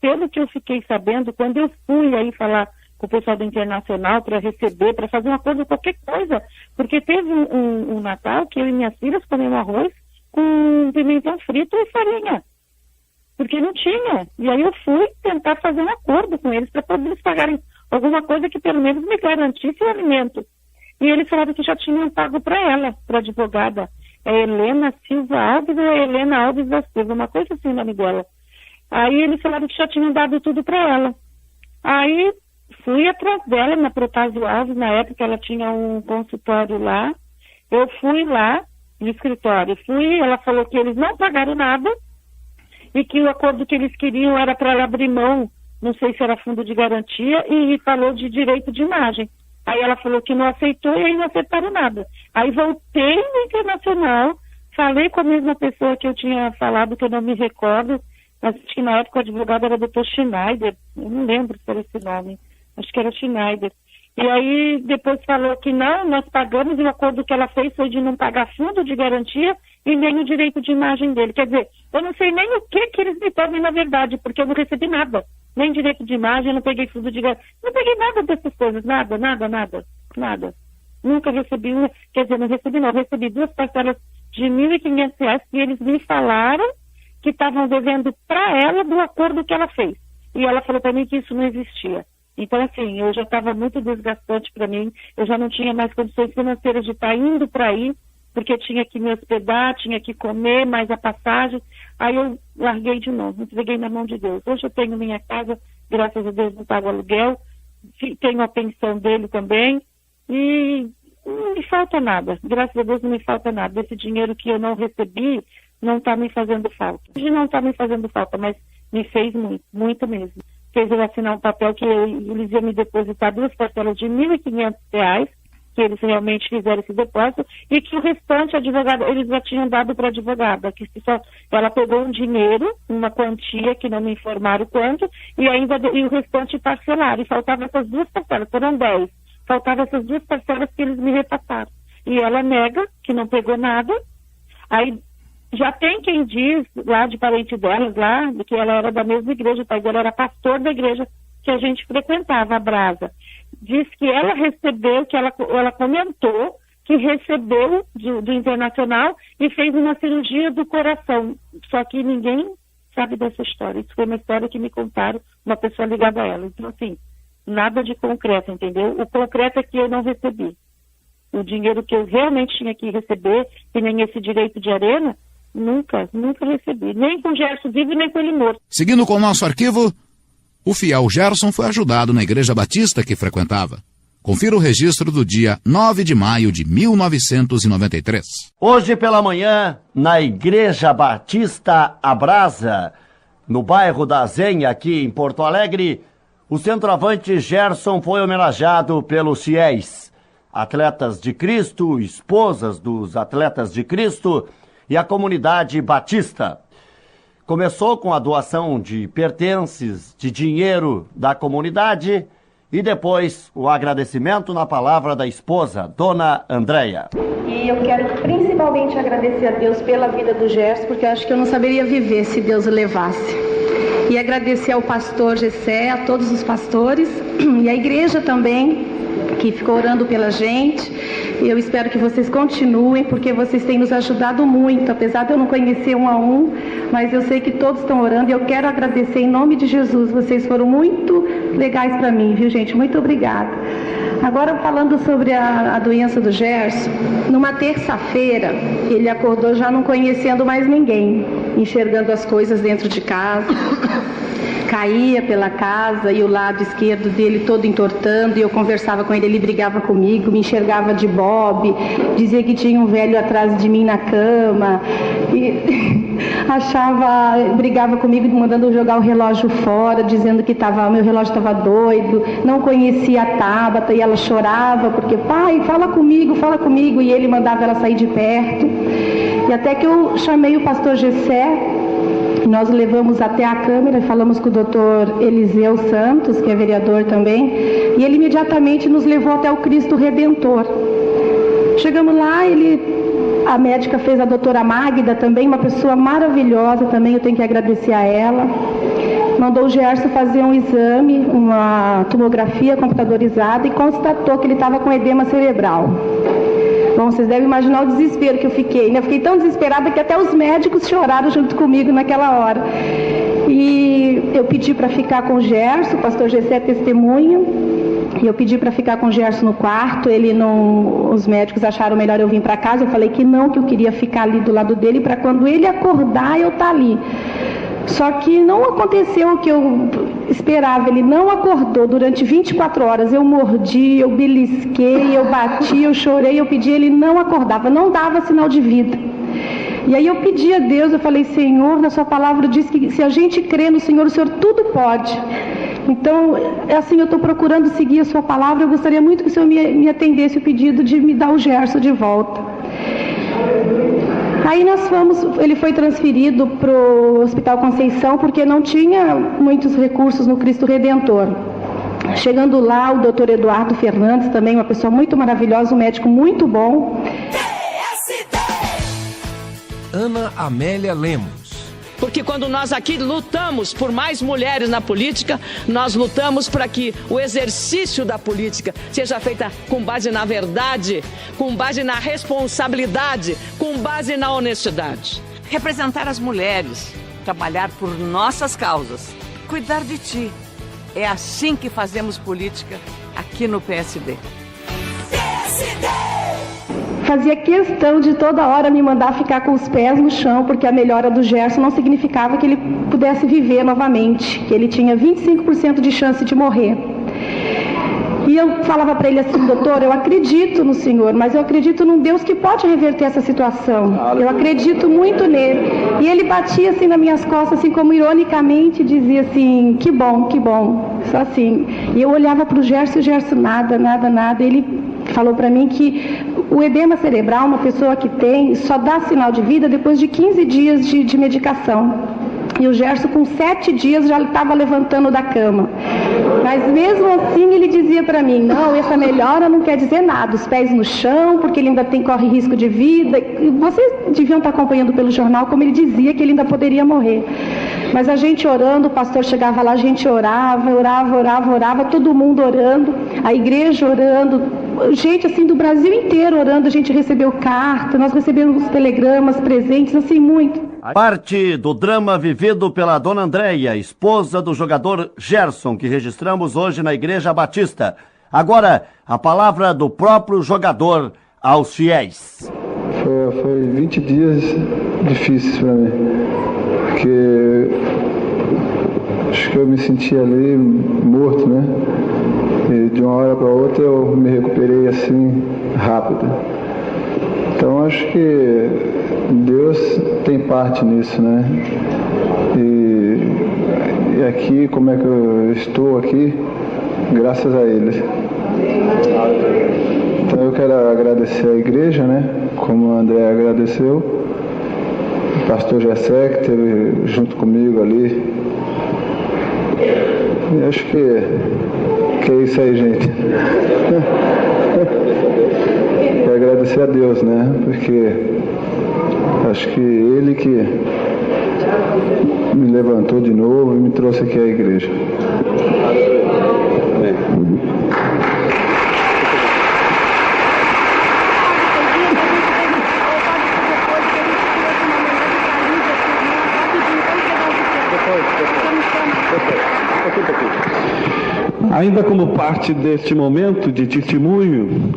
pelo que eu fiquei sabendo, quando eu fui aí falar com o pessoal do Internacional para receber, para fazer uma coisa, qualquer coisa, porque teve um Natal que eu e minhas filhas comemos arroz com pimentão frito e farinha, porque não tinha. E aí eu fui tentar fazer um acordo com eles para poder eles pagarem alguma coisa que pelo menos me garantisse o alimento. E eles falaram que já tinham pago para ela, para a advogada. é Helena Silva Alves ou é Helena Alves da Silva, uma coisa assim o nome dela. Aí eles falaram que já tinham dado tudo para ela. Aí fui atrás dela na Protásio Alves, na época ela tinha um consultório lá. Eu fui lá no escritório, ela falou que eles não pagaram nada e que o acordo que eles queriam era para ela abrir mão, não sei se era fundo de garantia, e falou de direito de imagem. Aí ela falou que não aceitou e aí não aceitaram nada. Aí voltei no Internacional, falei com a mesma pessoa que eu tinha falado, que eu não me recordo, mas que na época o advogado era Dr. Schneider, eu não lembro se era esse nome, acho que era Schneider. E aí depois falou que não, nós pagamos, e o acordo que ela fez foi de não pagar fundo de garantia e nem o direito de imagem dele. Quer dizer, eu não sei nem o que eles me pedem na verdade, porque eu não recebi nada. Nem direito de imagem, eu não peguei fundo de garantia, não peguei nada dessas coisas, nada. Nunca recebi uma, quer dizer, não recebi não, recebi 2 parcelas de R$ 1.500 que eles me falaram que estavam devendo para ela do acordo que ela fez. E ela falou para mim que isso não existia. Então, assim, eu já estava muito desgastante para mim, eu já não tinha mais condições financeiras de estar indo para aí, porque eu tinha que me hospedar, tinha que comer, mais a passagem. Aí eu larguei de novo, entreguei na mão de Deus. Hoje eu tenho minha casa, graças a Deus não pago aluguel, tenho a pensão dele também, e não me falta nada, graças a Deus não me falta nada. Esse dinheiro que eu não recebi não está me fazendo falta. Hoje não está me fazendo falta, mas me fez muito mesmo. Fez eu assinar um papel que eles iam me depositar 2 parcelas de R$ 1.500, que eles realmente fizeram esse depósito, e que o restante, advogado, eles já tinham dado para a advogada, que ela pegou um dinheiro, uma quantia, que não me informaram quanto, e o restante parcelaram, e faltavam essas 2 parcelas, foram 10, faltavam essas 2 parcelas que eles me repassaram. E ela nega que não pegou nada, aí já tem quem diz, lá de parente delas, lá, que ela era da mesma igreja, o pai dela era pastor da igreja que a gente frequentava, a Brasa. Diz que ela recebeu, que ela comentou que recebeu do Internacional e fez uma cirurgia do coração. Só que ninguém sabe dessa história. Isso foi uma história que me contaram, uma pessoa ligada a ela. Então, assim, nada de concreto, entendeu? O concreto é que eu não recebi. O dinheiro que eu realmente tinha que receber, e nem esse direito de arena, nunca recebi. Nem com o Gerson vivo, nem com ele morto. Seguindo com o nosso arquivo, o fiel Gerson foi ajudado na Igreja Batista que frequentava. Confira o registro do dia 9 de maio de 1993. Hoje pela manhã, na Igreja Batista Abrasa, no bairro da Zenha, aqui em Porto Alegre, o centroavante Gerson foi homenageado pelos fiéis, atletas de Cristo, esposas dos atletas de Cristo e a comunidade batista. Começou com a doação de pertences, de dinheiro da comunidade e depois o agradecimento na palavra da esposa, Dona Andréia. E eu quero principalmente agradecer a Deus pela vida do Gerson, porque eu acho que eu não saberia viver se Deus o levasse. E agradecer ao pastor Gessé, a todos os pastores e à igreja também, que ficou orando pela gente. Eu espero que vocês continuem, porque vocês têm nos ajudado muito, apesar de eu não conhecer um a um, mas eu sei que todos estão orando e eu quero agradecer em nome de Jesus. Vocês foram muito legais para mim, viu, gente? Muito obrigada. Agora, falando sobre a doença do Gerson, numa terça-feira, ele acordou já não conhecendo mais ninguém, enxergando as coisas dentro de casa. Caía pela casa e o lado esquerdo dele todo entortando, e eu conversava com ele brigava comigo, me enxergava de bobe, dizia que tinha um velho atrás de mim na cama, e brigava comigo mandando jogar o relógio fora, dizendo que meu relógio estava doido, não conhecia a Tabata, e ela chorava, porque, pai, fala comigo, e ele mandava ela sair de perto, e até que eu chamei o pastor Gessé. Nós levamos até a câmera, falamos com o doutor Eliseu Santos, que é vereador também, e ele imediatamente nos levou até o Cristo Redentor. Chegamos lá, a médica fez, a doutora Magda também, uma pessoa maravilhosa também, eu tenho que agradecer a ela. Mandou o Gerson fazer um exame, uma tomografia computadorizada, e constatou que ele estava com edema cerebral. Bom, vocês devem imaginar o desespero que eu fiquei, né? Eu fiquei tão desesperada que até os médicos choraram junto comigo naquela hora. E eu pedi para ficar com o Gerson, o pastor Gessé testemunha, E eu pedi para ficar com o Gerson no quarto, os médicos acharam melhor eu vir para casa, eu falei que não, que eu queria ficar ali do lado dele para quando ele acordar eu estar ali. Só que não aconteceu o que eu esperava, ele não acordou durante 24 horas, eu mordi, eu belisquei, eu bati, eu chorei, eu pedi, ele não acordava, não dava sinal de vida. E aí eu pedi a Deus, eu falei, Senhor, na sua palavra diz que se a gente crê no Senhor, o Senhor tudo pode. Então, assim, eu estou procurando seguir a sua palavra, eu gostaria muito que o Senhor me atendesse o pedido de me dar o Gerson de volta. Aí ele foi transferido para o Hospital Conceição, porque não tinha muitos recursos no Cristo Redentor. Chegando lá, o doutor Eduardo Fernandes, também uma pessoa muito maravilhosa, um médico muito bom. Ana Amélia Lemos. Porque quando nós aqui lutamos por mais mulheres na política, nós lutamos para que o exercício da política seja feita com base na verdade, com base na responsabilidade, com base na honestidade. Representar as mulheres, trabalhar por nossas causas, cuidar de ti. É assim que fazemos política aqui no PSD. Fazia questão de toda hora me mandar ficar com os pés no chão, porque a melhora do Gerson não significava que ele pudesse viver novamente, que ele tinha 25% de chance de morrer. E eu falava para ele assim, doutor, eu acredito no Senhor, mas eu acredito num Deus que pode reverter essa situação. Eu acredito muito nele. E ele batia assim nas minhas costas, assim como ironicamente dizia assim, que bom, só assim. E eu olhava para o Gerson nada. Ele falou para mim que o edema cerebral, uma pessoa que tem, só dá sinal de vida depois de 15 dias de medicação. E o Gerson, com 7 dias, já estava levantando da cama. Mas mesmo assim, ele dizia para mim, não, essa melhora não quer dizer nada, os pés no chão, porque ele ainda corre risco de vida. E vocês deviam estar acompanhando pelo jornal como ele dizia que ele ainda poderia morrer. Mas a gente orando, o pastor chegava lá, a gente orava, todo mundo orando, a igreja orando, gente assim do Brasil inteiro orando, a gente recebeu carta, nós recebemos telegramas, presentes, assim, muito. Parte do drama vivido pela dona Andréia, esposa do jogador Gerson, que registramos hoje na Igreja Batista. Agora, a palavra do próprio jogador aos fiéis. Foi 20 dias difíceis para mim, porque acho que eu me senti ali morto, né? E de uma hora para outra eu me recuperei assim, rápido. Então acho que Deus tem parte nisso, né? E aqui, como é que eu estou aqui, graças a Ele. Então eu quero agradecer a igreja, né? Como o André agradeceu, o pastor Gessé, que esteve junto comigo ali. E acho que é isso aí, gente. Quero agradecer a Deus, né? Porque acho que Ele que me levantou de novo e me trouxe aqui à igreja. Ainda como parte deste momento de testemunho,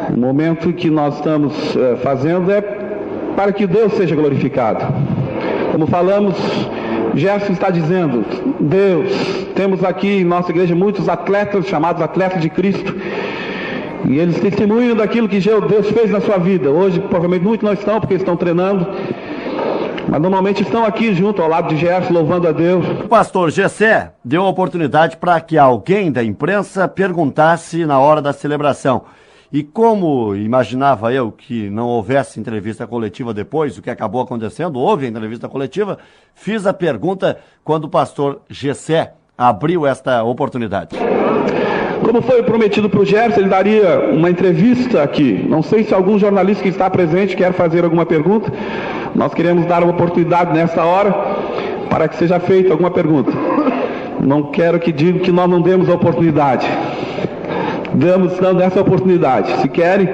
o momento que nós estamos fazendo é para que Deus seja glorificado. Como falamos, Gerson está dizendo, Deus, temos aqui em nossa igreja muitos atletas chamados atletas de Cristo, e eles testemunham daquilo que Deus fez na sua vida. Hoje provavelmente muitos não estão porque estão treinando, mas normalmente estão aqui junto ao lado de Gerson, louvando a Deus. O pastor Gessé deu a oportunidade para que alguém da imprensa perguntasse na hora da celebração. E como imaginava eu que não houvesse entrevista coletiva depois, o que acabou acontecendo, houve a entrevista coletiva, fiz a pergunta quando o pastor Gessé abriu esta oportunidade. Como foi prometido para o Gerson, ele daria uma entrevista aqui. Não sei se algum jornalista que está presente quer fazer alguma pergunta. Nós queremos dar uma oportunidade nesta hora para que seja feita alguma pergunta. Não quero que diga que nós não demos a oportunidade. Estamos dando essa oportunidade. Se querem,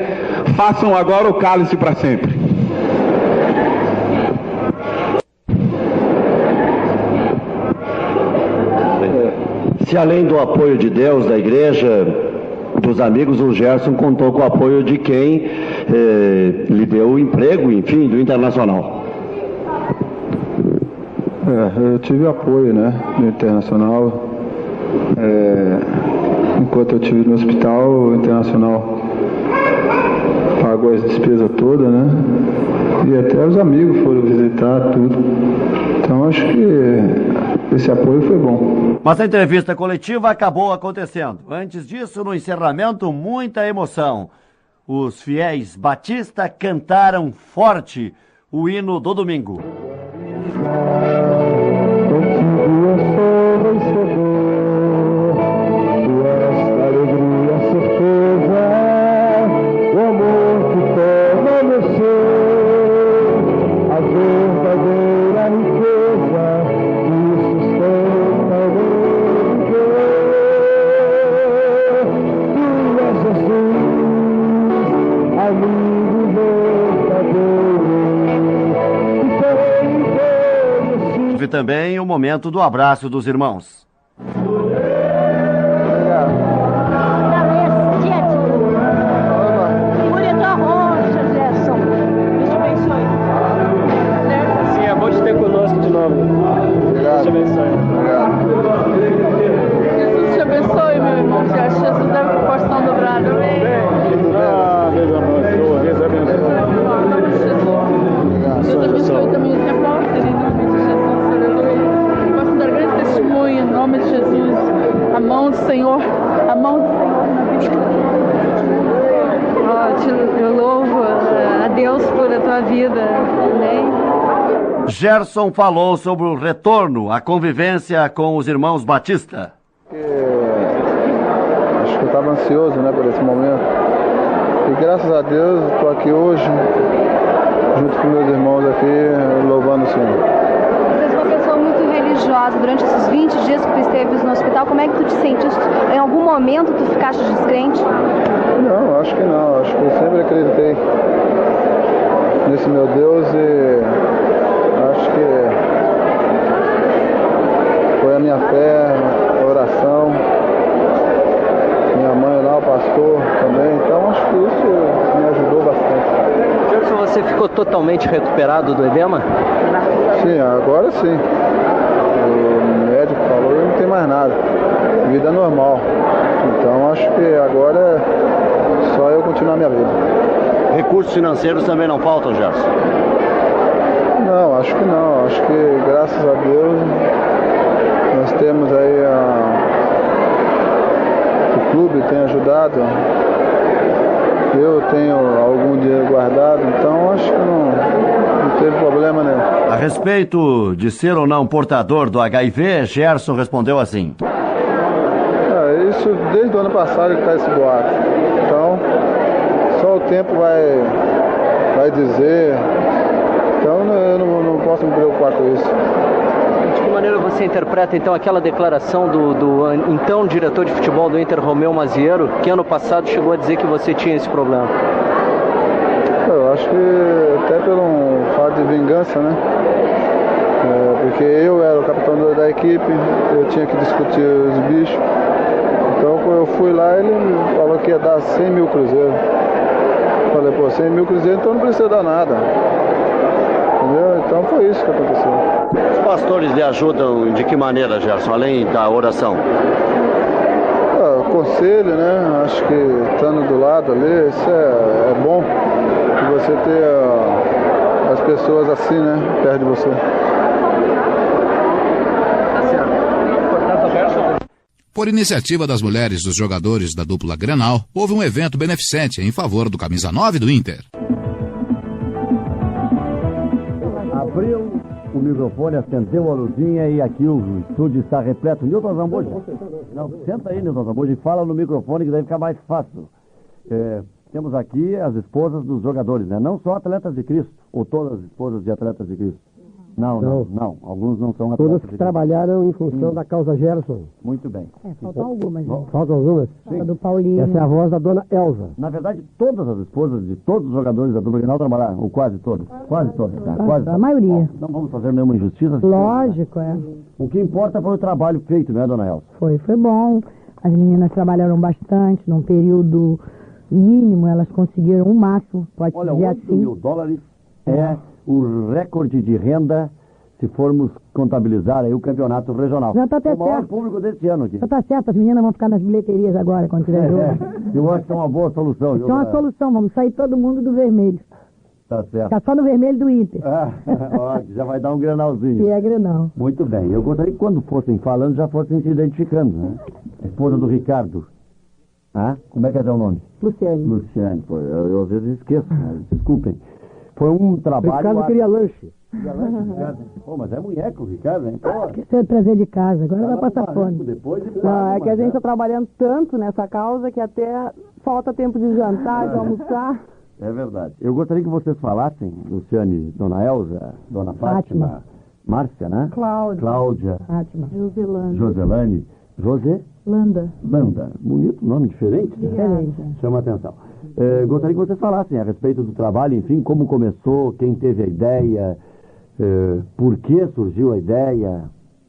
façam agora ou calem-se para sempre. Se além do apoio de Deus, da igreja, dos amigos, o Gerson contou com o apoio de quem lhe deu o emprego, enfim, do Internacional. Eu tive apoio, né, do Internacional. Enquanto eu estive no hospital, o Internacional pagou as despesas todas, né? E até os amigos foram visitar tudo. Então acho que esse apoio foi bom. Mas a entrevista coletiva acabou acontecendo. Antes disso, no encerramento, muita emoção. Os fiéis Batista cantaram forte o hino do domingo. Houve também o momento do abraço dos irmãos. Sim, é bom te ter conosco de novo. Deus te abençoe. Jesus te abençoe, meu irmão. Jesus deve o coração dobrado. Amém. Deus abençoe. Deus abençoe também esse apóstolo, em nome de Jesus. Eu posso dar grande testemunho em nome de Jesus. A mão do Senhor na vida. Eu louvo a Deus por a tua vida. Amém. Gerson falou sobre o retorno à convivência com os irmãos Batista. Acho que eu estava ansioso, né, por esse momento. E graças a Deus estou aqui hoje, junto com meus irmãos aqui, louvando o Senhor. Você é uma pessoa muito religiosa. Durante esses 20 dias que tu esteve no hospital, como é que tu te sentiste? Em algum momento tu ficaste descrente? Não, acho que não. Acho que eu sempre acreditei nesse meu Deus e acho que foi a minha fé, a oração, minha mãe lá, o pastor também. Então acho que isso me ajudou bastante. Gerson, você ficou totalmente recuperado do edema? Sim, agora sim. O médico falou que não tem mais nada. Vida normal. Então acho que agora é só eu continuar minha vida. Recursos financeiros também não faltam, Gerson? Não, acho que não. Acho que graças a Deus nós temos aí o clube tem ajudado. Eu tenho algum dinheiro guardado, então acho que não teve problema nenhum. A respeito de ser ou não portador do HIV, Gerson respondeu assim. Isso desde o ano passado que está esse boato. Então, só o tempo vai dizer. Então eu não posso me preocupar com isso. De que maneira você interpreta então aquela declaração do então diretor de futebol do Inter, Romeu Maziero, que ano passado chegou a dizer que você tinha esse problema? Eu acho que até pelo fato de vingança, né? Porque eu era o capitão da equipe, eu tinha que discutir os bichos. Então quando eu fui lá, ele falou que ia dar 100 mil cruzeiros. Falei, pô, 100 mil cruzeiros, então não precisa dar nada. Entendeu? Então foi isso que aconteceu. Os pastores lhe ajudam de que maneira, Gerson, além da oração? Conselho, né? Acho que estando do lado ali, isso é bom. Você ter as pessoas assim, né? Perto de você. Por iniciativa das mulheres dos jogadores da dupla Grenal, houve um evento beneficente em favor do camisa 9 do Inter. Abriu o microfone, acendeu a luzinha e aqui o estúdio está repleto. Nilton Zambuji. Não, senta aí, Nilton Zambuji, e fala no microfone que deve ficar mais fácil. Temos aqui as esposas dos jogadores, né? Não só atletas de Cristo, ou todas as esposas de atletas de Cristo. Não. Alguns não são atletas. Todos que trabalharam em função da causa Gerson. Muito bem. Faltam algumas, né? Faltam algumas? A do Paulinho. Essa é a voz da dona Elza. Na verdade, todas as esposas de todos os jogadores da dupla Grenal trabalharam, ou quase todas. Quase todas. Tá? A maioria. Não vamos fazer nenhuma injustiça. Lógico, O que importa foi o trabalho feito, né, dona Elza? Foi bom. As meninas trabalharam bastante, num período mínimo, elas conseguiram o máximo, pode Olha, dizer 8 assim. mil dólares é o recorde de renda se formos contabilizar aí o campeonato regional. Já está até o maior certo. público desse ano aqui. Já está certo, as meninas vão ficar nas bilheterias agora, quando tiver jogo. Eu acho que é uma boa solução. Isso é uma solução, vamos sair todo mundo do vermelho. Tá certo. Ficar só no vermelho do Inter. Já vai dar um grenalzinho. Que é Grenal. Muito bem. Eu gostaria que quando fossem falando, já fossem se identificando, né? A esposa do Ricardo. Como é que é o nome? Luciane. Pô, eu às vezes esqueço, né? Desculpem. Foi um trabalho... Ricardo queria lanche. Pô, mas é munheco, Ricardo, hein? Esqueceu de trazer de casa, agora vai passar fome. Não, é que a gente está trabalhando tanto nessa causa que até falta tempo de jantar, de almoçar. É verdade. Eu gostaria que vocês falassem, Luciane, dona Elza, dona Fátima, Márcia, né? Cláudia. Fátima. Joselane. José? Landa. Bonito nome, diferente. Diferente. Chama a atenção. Gostaria que vocês falassem a respeito do trabalho, enfim, como começou, quem teve a ideia, por que surgiu a ideia.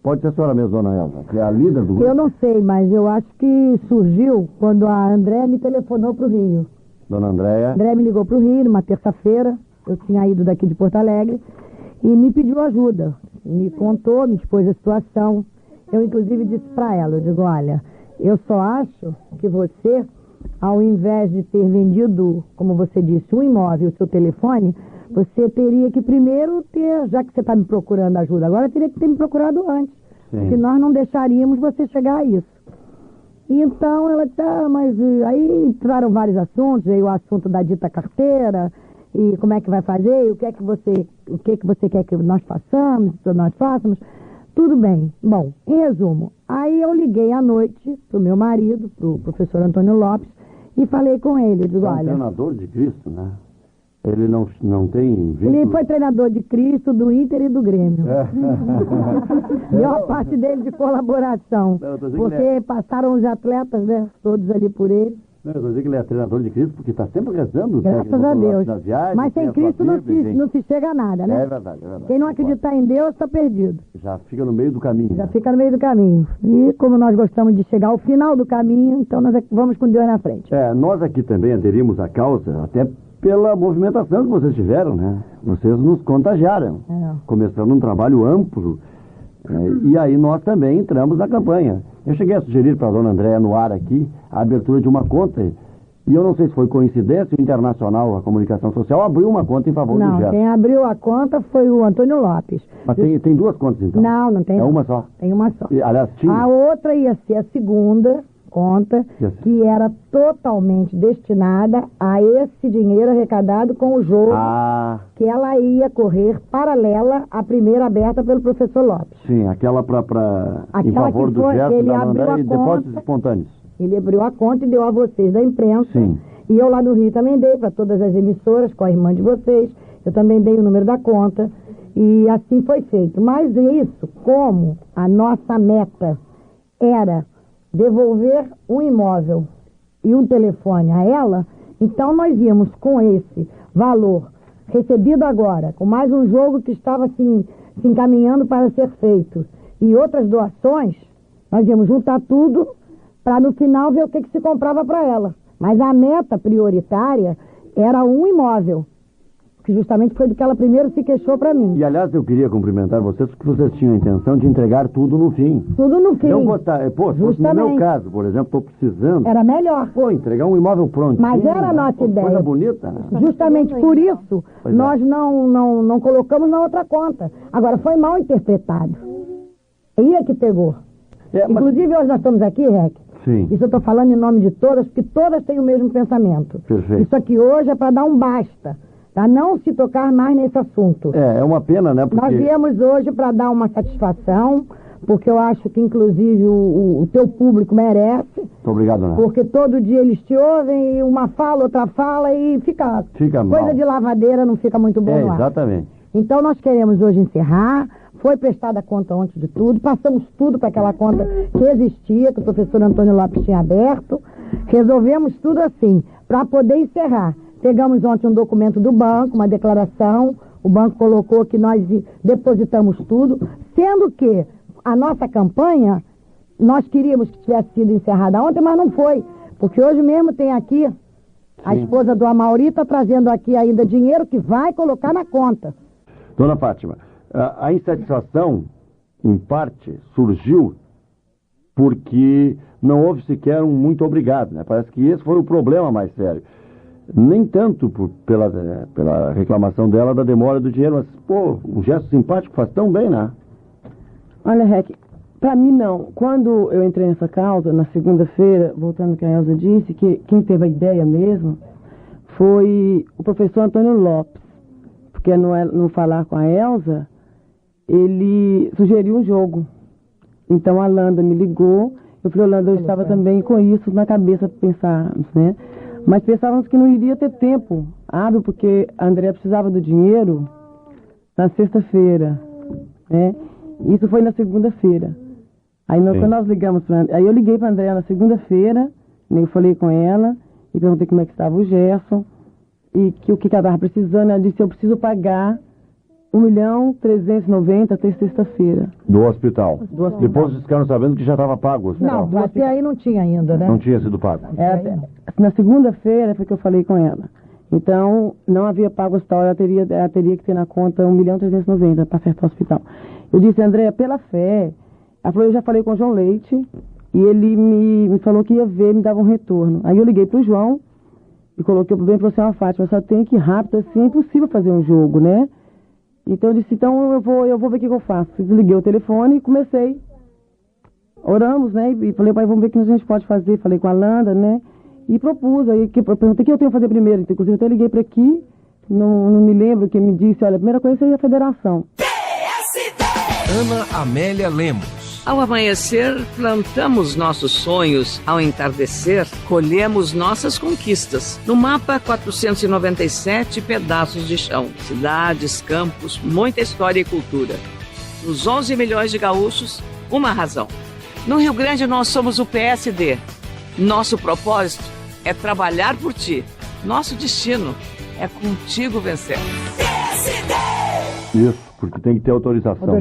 Pode ser a senhora mesmo, dona Elza, que é a líder do grupo. Eu não sei, mas eu acho que surgiu quando a Andréa me telefonou para o Rio. Dona Andréa? Andréa me ligou para o Rio numa terça-feira, eu tinha ido daqui de Porto Alegre, e me pediu ajuda. Me contou, me expôs a situação. Eu, inclusive, disse para ela, eu digo, olha, eu só acho que você, ao invés de ter vendido, como você disse, um imóvel, o seu telefone, você teria que primeiro ter, já que você está me procurando ajuda agora, teria que ter me procurado antes. Porque nós não deixaríamos você chegar a isso. E então ela disse, mas aí entraram vários assuntos, aí o assunto da dita carteira, e como é que vai fazer, e o que é que você quer que nós façamos, que nós façamos. Tudo bem. Bom, em resumo, aí eu liguei à noite pro meu marido, pro professor Antônio Lopes, e falei com ele. Eu digo, olha... treinador de Cristo, né? Ele não tem vínculo... Ele foi treinador de Cristo, do Inter e do Grêmio. Deu a parte dele de colaboração. Porque passaram os atletas, né? Todos ali por ele. Eu estou dizendo que ele é treinador de Cristo porque está sempre rezando. Graças a Deus. Mas sem Cristo não se chega a nada, né? É verdade. Quem não acreditar em Deus está perdido. Já fica no meio do caminho. Fica no meio do caminho. E como nós gostamos de chegar ao final do caminho, então nós vamos com Deus na frente. Nós aqui também aderimos à causa, até pela movimentação que vocês tiveram, né? Vocês nos contagiaram. Começando um trabalho amplo. E aí nós também entramos na campanha. Eu cheguei a sugerir para a dona Andréa no ar aqui a abertura de uma conta, e eu não sei se foi coincidência, o Internacional, a Comunicação Social, abriu uma conta em favor do Gerson. Não, quem abriu a conta foi o Antônio Lopes. Mas tem duas contas então? Não tem. É uma só? Tem uma só. Aliás, tinha. A outra ia ser a segunda conta, que era totalmente destinada a esse dinheiro arrecadado com o jogo, que ela ia correr paralela à primeira aberta pelo professor Lopes. Sim, aquela em favor do Gerson, da André, e depósitos espontâneos. Ele abriu a conta e deu a vocês da imprensa. Sim. E eu lá no Rio também dei para todas as emissoras, com a irmã de vocês. Eu também dei o número da conta. E assim foi feito. Mas isso, como a nossa meta era devolver um imóvel e um telefone a ela, então nós íamos com esse valor recebido agora, com mais um jogo que estava se encaminhando para ser feito, e outras doações, nós íamos juntar tudo para no final ver o que se comprava para ela. Mas a meta prioritária era um imóvel, que justamente foi do que ela primeiro se queixou para mim. E aliás, eu queria cumprimentar vocês porque vocês tinham a intenção de entregar tudo no fim. Tudo no fim. Eu gostar, no meu caso, por exemplo, estou precisando. Era melhor. Entregar um imóvel pronto. Mas era a nossa ideia. Coisa bonita. Justamente por isso, nós não colocamos na outra conta. Agora, foi mal interpretado. Aí é que pegou. Inclusive, hoje nós estamos aqui, Rec. Sim. Isso eu estou falando em nome de todas, porque todas têm o mesmo pensamento. Perfeito. Isso aqui hoje é para dar um basta. Para não se tocar mais nesse assunto. É uma pena, né? Porque... Nós viemos hoje para dar uma satisfação, porque eu acho que, inclusive, o teu público merece. Muito obrigado, Ana. Porque todo dia eles te ouvem, uma fala, outra fala, e fica mal. Coisa de lavadeira não fica muito bom lá. Exatamente. Então nós queremos hoje encerrar. Foi prestada a conta ontem de tudo, passamos tudo para aquela conta que existia, que o professor Antônio Lopes tinha aberto. Resolvemos tudo assim, para poder encerrar. Pegamos ontem um documento do banco, uma declaração, o banco colocou que nós depositamos tudo, sendo que a nossa campanha, nós queríamos que tivesse sido encerrada ontem, mas não foi, porque hoje mesmo tem aqui, a esposa do Amauri está trazendo aqui ainda dinheiro que vai colocar na conta. Dona Fátima, a insatisfação, em parte, surgiu porque não houve sequer um muito obrigado, né? Parece que esse foi o problema mais sério. Nem tanto pela reclamação dela da demora do dinheiro, mas, pô, um gesto simpático faz tão bem, né? Olha, Rec, pra mim não. Quando eu entrei nessa causa, na segunda-feira, voltando ao que a Elza disse, que quem teve a ideia mesmo foi o professor Antônio Lopes, porque no falar com a Elza, ele sugeriu um jogo. Então a Landa me ligou, eu falei, Landa, eu estava também com isso na cabeça para pensarmos, né? Mas pensávamos que não iria ter tempo hábil, porque a Andréa precisava do dinheiro na sexta-feira, né? Isso foi na segunda-feira. Aí quando nós ligamos aí eu liguei para a Andréa na segunda-feira, eu falei com ela e perguntei como é que estava o Gerson e o que ela estava precisando. Ela disse, eu preciso pagar 1.390.000 até sexta-feira. Do hospital. Depois vocês ficaram sabendo que já estava pago o hospital. Não, até aí não tinha ainda, né? Não tinha sido pago. Na segunda-feira foi que eu falei com ela. Então, não havia pago o hospital, ela teria que ter na conta 1.390.000 para acertar o hospital. Eu disse, Andréa, pela fé, ela falou, eu já falei com o João Leite, e ele me falou que ia ver, me dava um retorno. Aí eu liguei pro João, e coloquei o problema e falei assim, Fátima, só tem que ir rápido assim, é impossível fazer um jogo, né? Então eu disse, então eu vou ver o que eu faço. Desliguei o telefone e comecei. Oramos, né? E falei, pai, vamos ver o que a gente pode fazer. Falei com a Landa, né? E propus. Aí eu perguntei o que eu tenho que fazer primeiro. Então, inclusive, eu até liguei para aqui. Não me lembro quem me disse. Olha, a primeira coisa seria a federação. Ana Amélia Lemos. Ao amanhecer, plantamos nossos sonhos. Ao entardecer, colhemos nossas conquistas. No mapa, 497 pedaços de chão. Cidades, campos, muita história e cultura. Nos 11 milhões de gaúchos, uma razão. No Rio Grande, nós somos o PSD. Nosso propósito é trabalhar por ti. Nosso destino é contigo vencer. Isso, porque tem que ter autorização.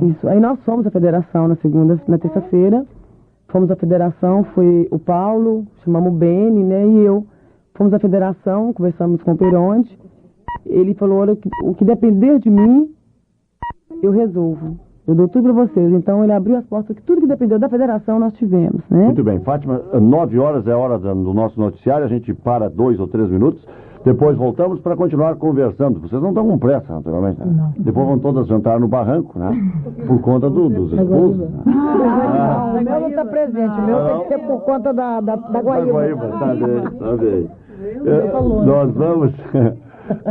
Isso. Aí nós fomos à federação na terça-feira. Fomos à federação, foi o Paulo, chamamos o Beni, né, e eu. Fomos à federação, conversamos com o Peronte. Ele falou, olha, o que depender de mim, eu resolvo. Eu dou tudo para vocês. Então ele abriu as portas, que tudo que dependeu da federação nós tivemos, né? Muito bem, Fátima, 9 horas é a hora do nosso noticiário, a gente para 2 ou 3 minutos, depois voltamos para continuar conversando. Vocês não estão com pressa, naturalmente, né? Não. Depois vão todas jantar no barranco, né? Por conta dos esposos. Né? O meu não está presente, o meu tem que ser por conta da Guaíba. Tá bem.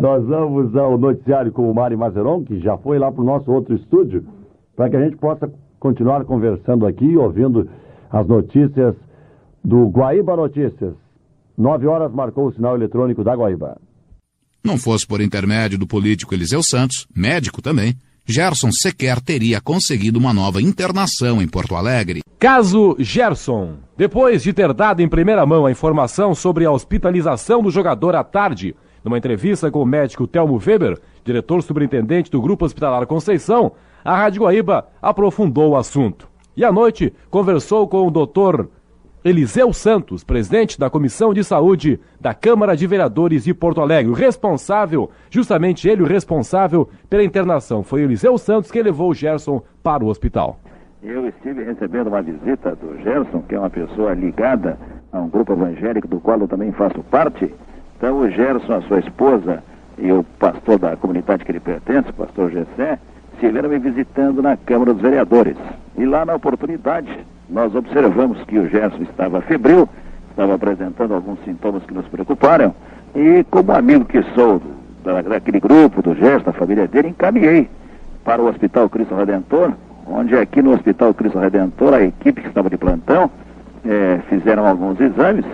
Nós vamos ao noticiário com o Mari Mazeron, que já foi lá para o nosso outro estúdio, para que a gente possa continuar conversando aqui, ouvindo as notícias do Guaíba Notícias. 9 horas marcou o sinal eletrônico da Guaíba. Não fosse por intermédio do político Eliseu Santos, médico também, Gerson sequer teria conseguido uma nova internação em Porto Alegre. Caso Gerson. Depois de ter dado em primeira mão a informação sobre a hospitalização do jogador à tarde, numa entrevista com o médico Telmo Weber, diretor superintendente do Grupo Hospitalar Conceição, a Rádio Guaíba aprofundou o assunto. E à noite conversou com o doutor Eliseu Santos, presidente da Comissão de Saúde da Câmara de Vereadores de Porto Alegre. O responsável, justamente ele, o responsável pela internação. Foi Eliseu Santos que levou o Gerson para o hospital. Eu estive recebendo uma visita do Gerson, que é uma pessoa ligada a um grupo evangélico do qual eu também faço parte. Então o Gerson, a sua esposa e o pastor da comunidade que ele pertence, o pastor Gessé, estiveram me visitando na Câmara dos Vereadores. E lá na oportunidade, nós observamos que o Gerson estava febril, estava apresentando alguns sintomas que nos preocuparam, e como amigo que sou daquele grupo do Gerson, da família dele, encaminhei para o Hospital Cristo Redentor, onde aqui no Hospital Cristo Redentor, a equipe que estava de plantão, fizeram alguns exames,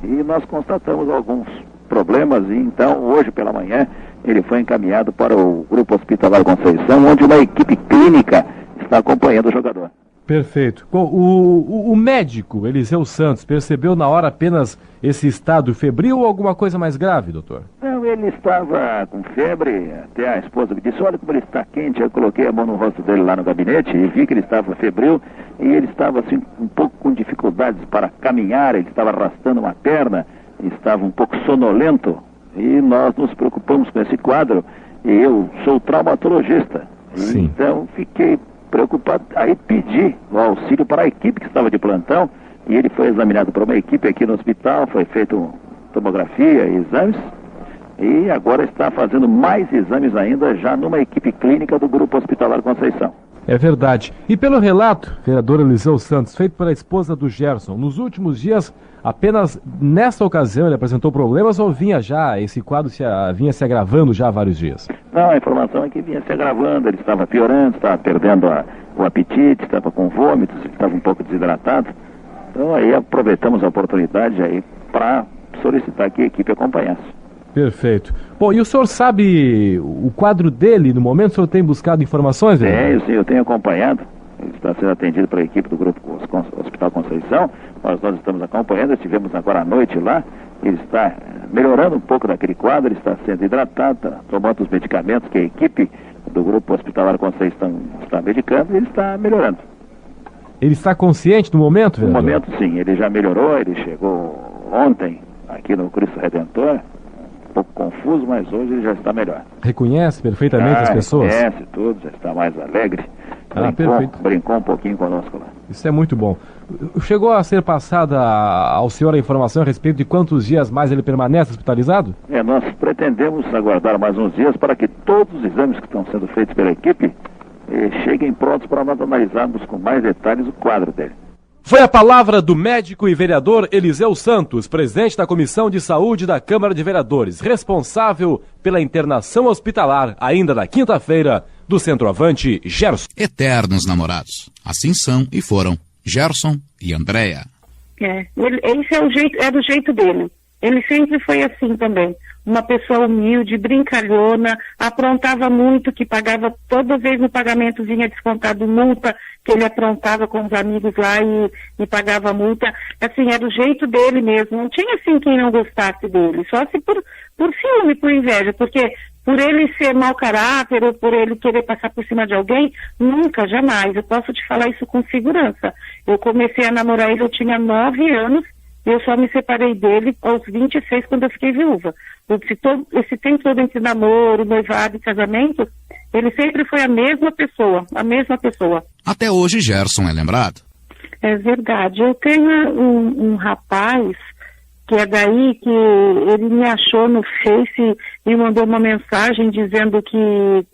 e nós constatamos alguns problemas, e então hoje pela manhã ele foi encaminhado para o Grupo Hospitalar Conceição, onde uma equipe clínica está acompanhando o jogador. Perfeito. O médico Eliseu Santos percebeu na hora apenas esse estado febril ou alguma coisa mais grave, doutor? Não, ele estava com febre, até a esposa me disse, olha como ele está quente. Eu coloquei a mão no rosto dele lá no gabinete e vi que ele estava febril e ele estava assim um pouco com dificuldades para caminhar, ele estava arrastando uma perna, estava um pouco sonolento e nós nos preocupamos com esse quadro e eu sou traumatologista. Sim. Então fiquei preocupado, aí pedi o auxílio para a equipe que estava de plantão e ele foi examinado por uma equipe aqui no hospital, foi feito tomografia e exames e agora está fazendo mais exames ainda já numa equipe clínica do Grupo Hospitalar Conceição. É verdade. E pelo relato, vereador Eliseu Santos, feito pela esposa do Gerson, nos últimos dias, apenas nessa ocasião ele apresentou problemas ou vinha já, esse quadro vinha se agravando já há vários dias? Não, a informação é que vinha se agravando, ele estava piorando, estava perdendo o apetite, estava com vômitos, ele estava um pouco desidratado. Então aí aproveitamos a oportunidade aí para solicitar que a equipe acompanhasse. Perfeito. Bom, e o senhor sabe o quadro dele no momento? O senhor tem buscado informações? Sim, eu tenho acompanhado. Ele está sendo atendido pela equipe do Grupo Hospital Conceição. Nós estamos acompanhando, estivemos agora à noite lá. Ele está melhorando um pouco daquele quadro, ele está sendo hidratado, está tomando os medicamentos que a equipe do Grupo Hospitalar Conceição está medicando e ele está melhorando. Ele está consciente no momento, vereador? No momento, sim. Ele já melhorou, ele chegou ontem aqui no Cristo Redentor. Um pouco confuso, mas hoje ele já está melhor. Reconhece perfeitamente as pessoas? Reconhece tudo, já está mais alegre. Perfeito. Brincou um pouquinho conosco lá. Isso é muito bom. Chegou a ser passada ao senhor a informação a respeito de quantos dias mais ele permanece hospitalizado? Nós pretendemos aguardar mais uns dias para que todos os exames que estão sendo feitos pela equipe cheguem prontos para nós analisarmos com mais detalhes o quadro dele. Foi a palavra do médico e vereador Eliseu Santos, presidente da Comissão de Saúde da Câmara de Vereadores, responsável pela internação hospitalar, ainda na quinta-feira, do centroavante Gerson. Eternos namorados. Assim são e foram Gerson e Andréia. Esse é do jeito dele. Ele sempre foi assim também. Uma pessoa humilde, brincalhona, aprontava muito, que pagava, toda vez no pagamento vinha descontado multa, que ele aprontava com os amigos lá e pagava multa. Assim, era do jeito dele mesmo. Não tinha assim quem não gostasse dele, só se por ciúme, por inveja, porque por ele ser mau caráter ou por ele querer passar por cima de alguém, nunca, jamais. Eu posso te falar isso com segurança. Eu comecei a namorar ele, eu tinha 9 anos, eu só me separei dele aos 26 quando eu fiquei viúva. Esse tempo todo entre namoro, noivado e casamento, ele sempre foi a mesma pessoa. Até hoje Gerson é lembrado. É verdade. Eu tenho um rapaz que é daí, que ele me achou no Face e mandou uma mensagem dizendo que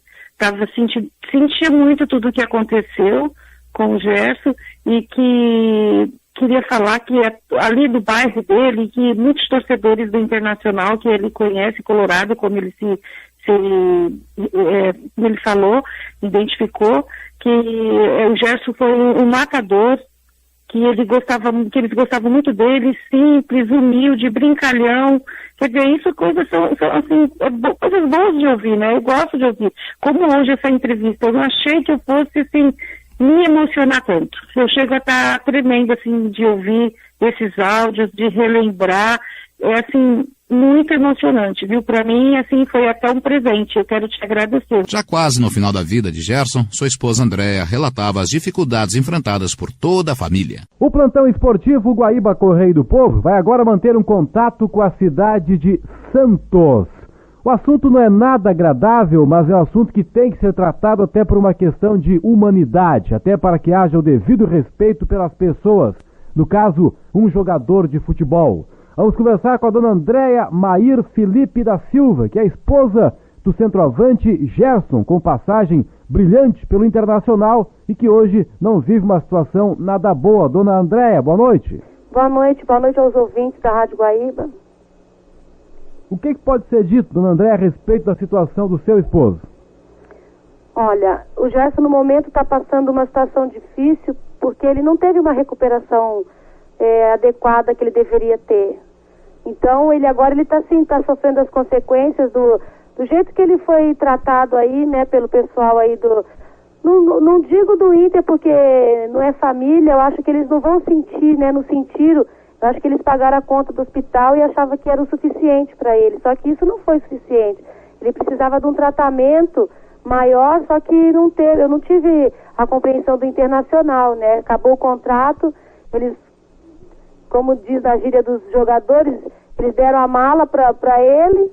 sentia muito tudo o que aconteceu com o Gerson e que queria falar que ali do bairro dele, que muitos torcedores do Internacional, que ele conhece, Colorado, como ele ele falou, identificou, que o Gerson foi um matador, que eles gostavam muito dele, simples, humilde, brincalhão. Quer dizer, isso coisas são assim, coisas boas de ouvir, né? Eu gosto de ouvir. Como hoje essa entrevista, eu não achei que eu fosse assim me emocionar tanto. Eu chego a estar tremendo, assim, de ouvir esses áudios, de relembrar. É, assim, muito emocionante, viu? Para mim, assim, foi até um presente. Eu quero te agradecer. Já quase no final da vida de Gerson, sua esposa Andréia relatava as dificuldades enfrentadas por toda a família. O plantão esportivo Guaíba Correio do Povo vai agora manter um contato com a cidade de Santos. O assunto não é nada agradável, mas é um assunto que tem que ser tratado até por uma questão de humanidade, até para que haja o devido respeito pelas pessoas. No caso, um jogador de futebol. Vamos conversar com a dona Andréia Mair Felipe da Silva, que é a esposa do centroavante Gerson, com passagem brilhante pelo Internacional e que hoje não vive uma situação nada boa. Dona Andréia, boa noite. Boa noite aos ouvintes da Rádio Guaíba. O que pode ser dito, dona Andréia, a respeito da situação do seu esposo? Olha, o Gerson no momento está passando uma situação difícil porque ele não teve uma recuperação adequada que ele deveria ter. Então ele agora está sofrendo as consequências do jeito que ele foi tratado aí, né, pelo pessoal aí do... Não digo do Inter porque não é família, eu acho que eles não vão sentir, né, não sentiram. Eu acho que eles pagaram a conta do hospital e achavam que era o suficiente para ele. Só que isso não foi suficiente. Ele precisava de um tratamento maior, só que não teve, eu não tive a compreensão do Internacional, né? Acabou o contrato, eles, como diz a gíria dos jogadores, eles deram a mala para ele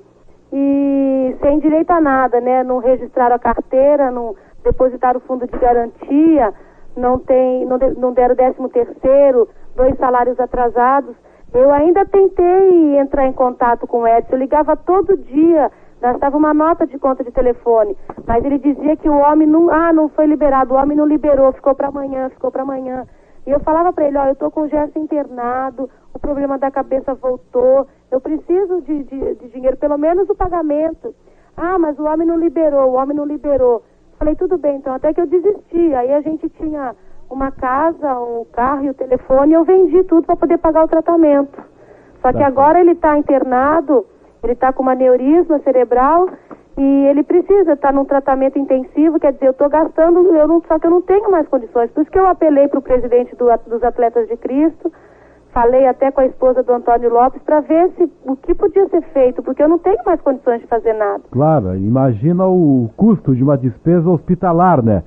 e sem direito a nada, né? Não registraram a carteira, não depositaram o fundo de garantia, não deram 13º, 2 salários atrasados. Eu ainda tentei entrar em contato com o Edson, eu ligava todo dia, gastava uma nota de conta de telefone, mas ele dizia que o homem não foi liberado, o homem não liberou, ficou para amanhã. E eu falava para ele, eu tô com o Gerson internado, o problema da cabeça voltou, eu preciso de dinheiro, pelo menos o pagamento. Mas o homem não liberou. Falei, tudo bem, então, até que eu desisti. Aí a gente tinha uma casa, um carro e o telefone, e eu vendi tudo para poder pagar o tratamento. Só que agora ele está internado, ele está com uma aneurisma cerebral e ele precisa estar num tratamento intensivo, quer dizer, eu estou gastando, só que eu não tenho mais condições. Por isso que eu apelei para o presidente dos Atletas de Cristo, falei até com a esposa do Antônio Lopes para ver o que podia ser feito, porque eu não tenho mais condições de fazer nada. Claro, imagina o custo de uma despesa hospitalar, né?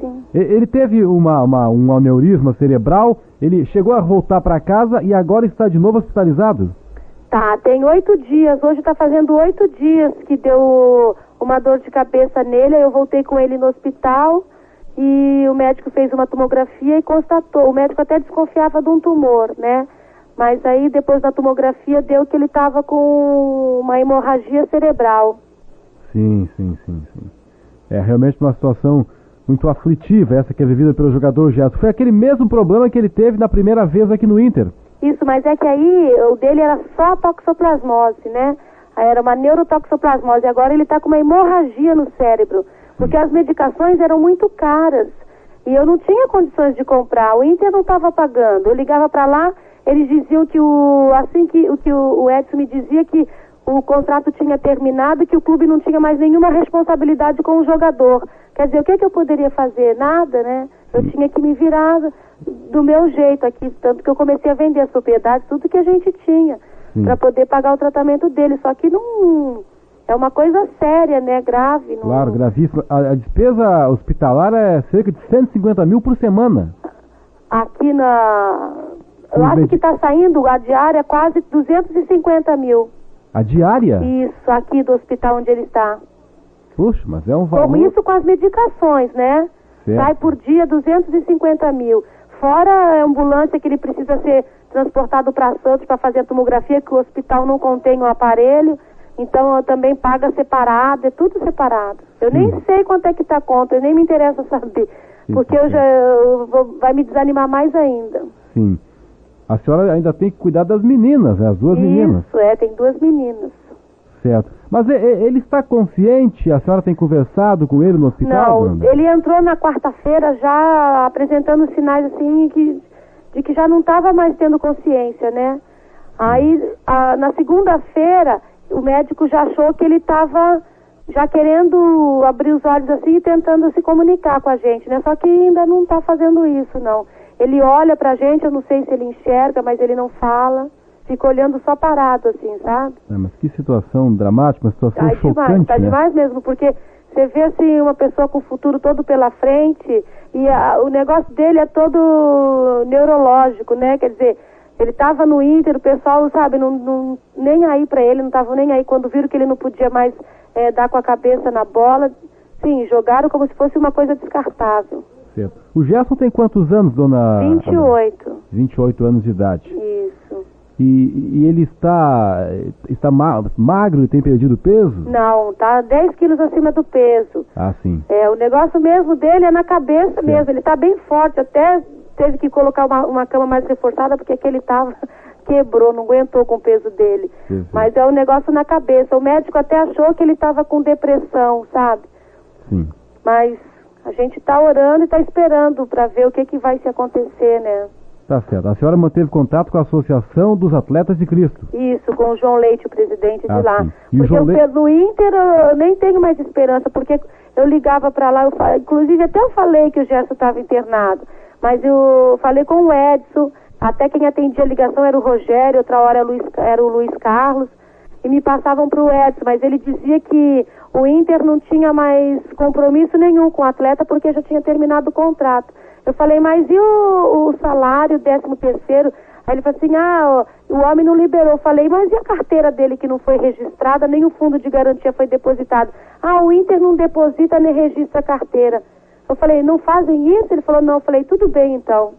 Sim. Ele teve um aneurisma cerebral, ele chegou a voltar para casa e agora está de novo hospitalizado? Tá, tem 8 dias, hoje está fazendo 8 dias que deu uma dor de cabeça nele, aí eu voltei com ele no hospital e o médico fez uma tomografia e constatou, o médico até desconfiava de um tumor, né? Mas aí depois da tomografia deu que ele estava com uma hemorragia cerebral. Sim. É realmente uma situação muito aflitiva essa que é vivida pelo jogador Gerson. Foi aquele mesmo problema que ele teve na primeira vez aqui no Inter. Isso, mas é que aí o dele era só toxoplasmose, né? Aí era uma neurotoxoplasmose, agora ele está com uma hemorragia no cérebro, porque as medicações eram muito caras e eu não tinha condições de comprar, o Inter não estava pagando. Eu ligava para lá, eles diziam que o Edson me dizia que o contrato tinha terminado e que o clube não tinha mais nenhuma responsabilidade com o jogador. Quer dizer, o que eu poderia fazer? Nada, né? Eu tinha que me virar do meu jeito aqui, tanto que eu comecei a vender as propriedades, tudo que a gente tinha, para poder pagar o tratamento dele. Só que não é uma coisa séria, né? Grave. Não... Claro, gravíssima. A despesa hospitalar é cerca de 150 mil por semana. Aqui eu acho que está saindo a diária quase 250 mil. A diária? Isso, aqui do hospital onde ele está. Puxa, mas é um valor... Isso com as medicações, né? Certo. Sai por dia 250 mil. Fora a ambulância que ele precisa ser transportado para Santos para fazer a tomografia, que o hospital não contém o aparelho. Então também paga separado, é tudo separado. Eu nem sei quanto é que está a conta, nem me interessa saber. Porque vai me desanimar mais ainda. Sim. A senhora ainda tem que cuidar das meninas, né? As 2 meninas. Isso, tem 2 meninas. Certo. Mas ele está consciente? A senhora tem conversado com ele no hospital? Não, ele entrou na quarta-feira já apresentando sinais assim de que já não estava mais tendo consciência, né? Aí, na segunda-feira, o médico já achou que ele estava já querendo abrir os olhos assim e tentando se comunicar com a gente, né? Só que ainda não está fazendo isso, não. Ele olha pra gente, eu não sei se ele enxerga, mas ele não fala. Fica olhando só parado, assim, sabe? Mas que situação dramática, uma situação chocante, tá demais mesmo, porque você vê, assim, uma pessoa com o futuro todo pela frente e o negócio dele é todo neurológico, né? Quer dizer, ele tava no Inter, o pessoal, sabe, nem aí pra ele, não tava nem aí. Quando viram que ele não podia mais dar com a cabeça na bola, sim, jogaram como se fosse uma coisa descartável. Certo. O Gerson tem quantos anos, dona? 28. 28 anos de idade. Isso. E ele está magro e tem perdido peso? Não, tá 10 quilos acima do peso. Ah, sim. O negócio mesmo dele é na cabeça mesmo, ele tá bem forte, até teve que colocar uma cama mais reforçada, porque aquele quebrou, não aguentou com o peso dele. Sim. Mas é um negócio na cabeça, o médico até achou que ele estava com depressão, sabe? Sim. Mas a gente tá orando e tá esperando para ver o que vai se acontecer, né? Tá certo. A senhora manteve contato com a Associação dos Atletas de Cristo. Isso, com o João Leite, o presidente de lá. Sim. E porque no Inter eu nem tenho mais esperança, porque eu ligava para lá, inclusive até eu falei que o Gerson estava internado, mas eu falei com o Edson, até quem atendia a ligação era o Rogério, outra hora era o Luiz Carlos, e me passavam para o Edson, mas ele dizia que o Inter não tinha mais compromisso nenhum com o atleta porque já tinha terminado o contrato. Eu falei, mas e o salário, 13º? Aí ele falou assim, o homem não liberou. Eu falei, mas e a carteira dele que não foi registrada, nem o fundo de garantia foi depositado? O Inter não deposita nem registra a carteira. Eu falei, não fazem isso? Ele falou, não. Eu falei, tudo bem então.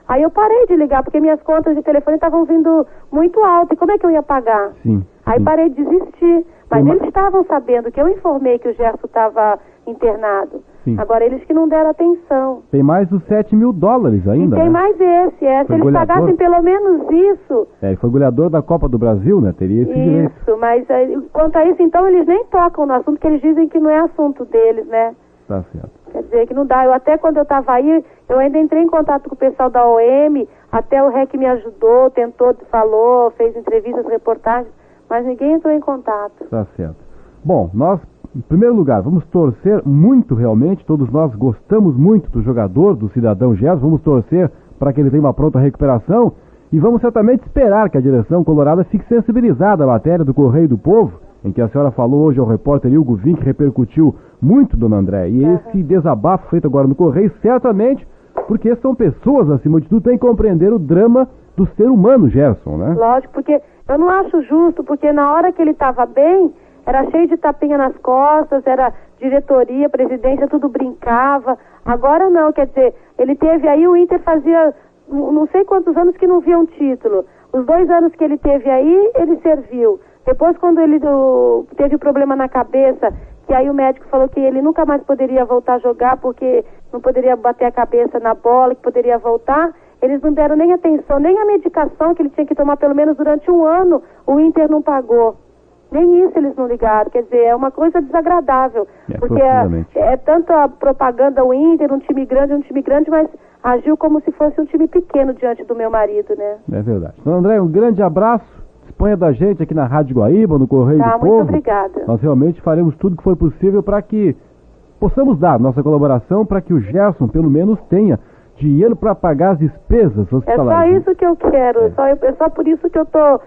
Aí eu parei de ligar, porque minhas contas de telefone estavam vindo muito altas. E como é que eu ia pagar? Sim. Aí parei de desistir. Mas eles estavam sabendo que eu informei que o Gerson estava internado. Sim. Agora eles que não deram atenção. Tem mais dos $7 mil ainda. E tem mais esse. Se eles pagassem pelo menos isso. Ele foi goleador da Copa do Brasil, né? Teria esse direito. Isso, mas quanto a isso, então, eles nem tocam no assunto, que eles dizem que não é assunto deles, né? Tá certo. Quer dizer, que não dá. Até quando eu estava aí, eu ainda entrei em contato com o pessoal da OM, até o REC me ajudou, tentou, falou, fez entrevistas, reportagens, mas ninguém entrou em contato. Tá certo. Bom, nós, em primeiro lugar, vamos torcer muito realmente, todos nós gostamos muito do jogador, do cidadão Gerson, vamos torcer para que ele tenha uma pronta recuperação e vamos certamente esperar que a direção colorada fique sensibilizada à matéria do Correio do Povo, em que a senhora falou hoje ao repórter Hugo Vim, que repercutiu muito, dona André, e esse desabafo feito agora no Correio, certamente, porque são pessoas, acima de tudo, têm que compreender o drama do ser humano, Gerson, né? Lógico, porque eu não acho justo, porque na hora que ele estava bem, era cheio de tapinha nas costas, era diretoria, presidência, tudo brincava. Agora não, quer dizer, ele teve aí, o Inter fazia não sei quantos anos que não via um título. Os 2 anos que ele teve aí, ele serviu. Depois, quando ele teve problema na cabeça, que aí o médico falou que ele nunca mais poderia voltar a jogar porque não poderia bater a cabeça na bola, que poderia voltar, eles não deram nem atenção, nem a medicação que ele tinha que tomar pelo menos durante 1 ano, o Inter não pagou. Nem isso eles não ligaram, quer dizer, é uma coisa desagradável, porque é tanta propaganda, o Inter, um time grande, mas agiu como se fosse um time pequeno diante do meu marido, né? É verdade. Então, André, um grande abraço, disponha da gente aqui na Rádio Guaíba, no Correio do Povo. Muito obrigada. Nós realmente faremos tudo que for possível para que possamos dar nossa colaboração para que o Gerson, pelo menos, tenha dinheiro para pagar as despesas hospitalares. É só isso que eu quero, é só por isso que eu estou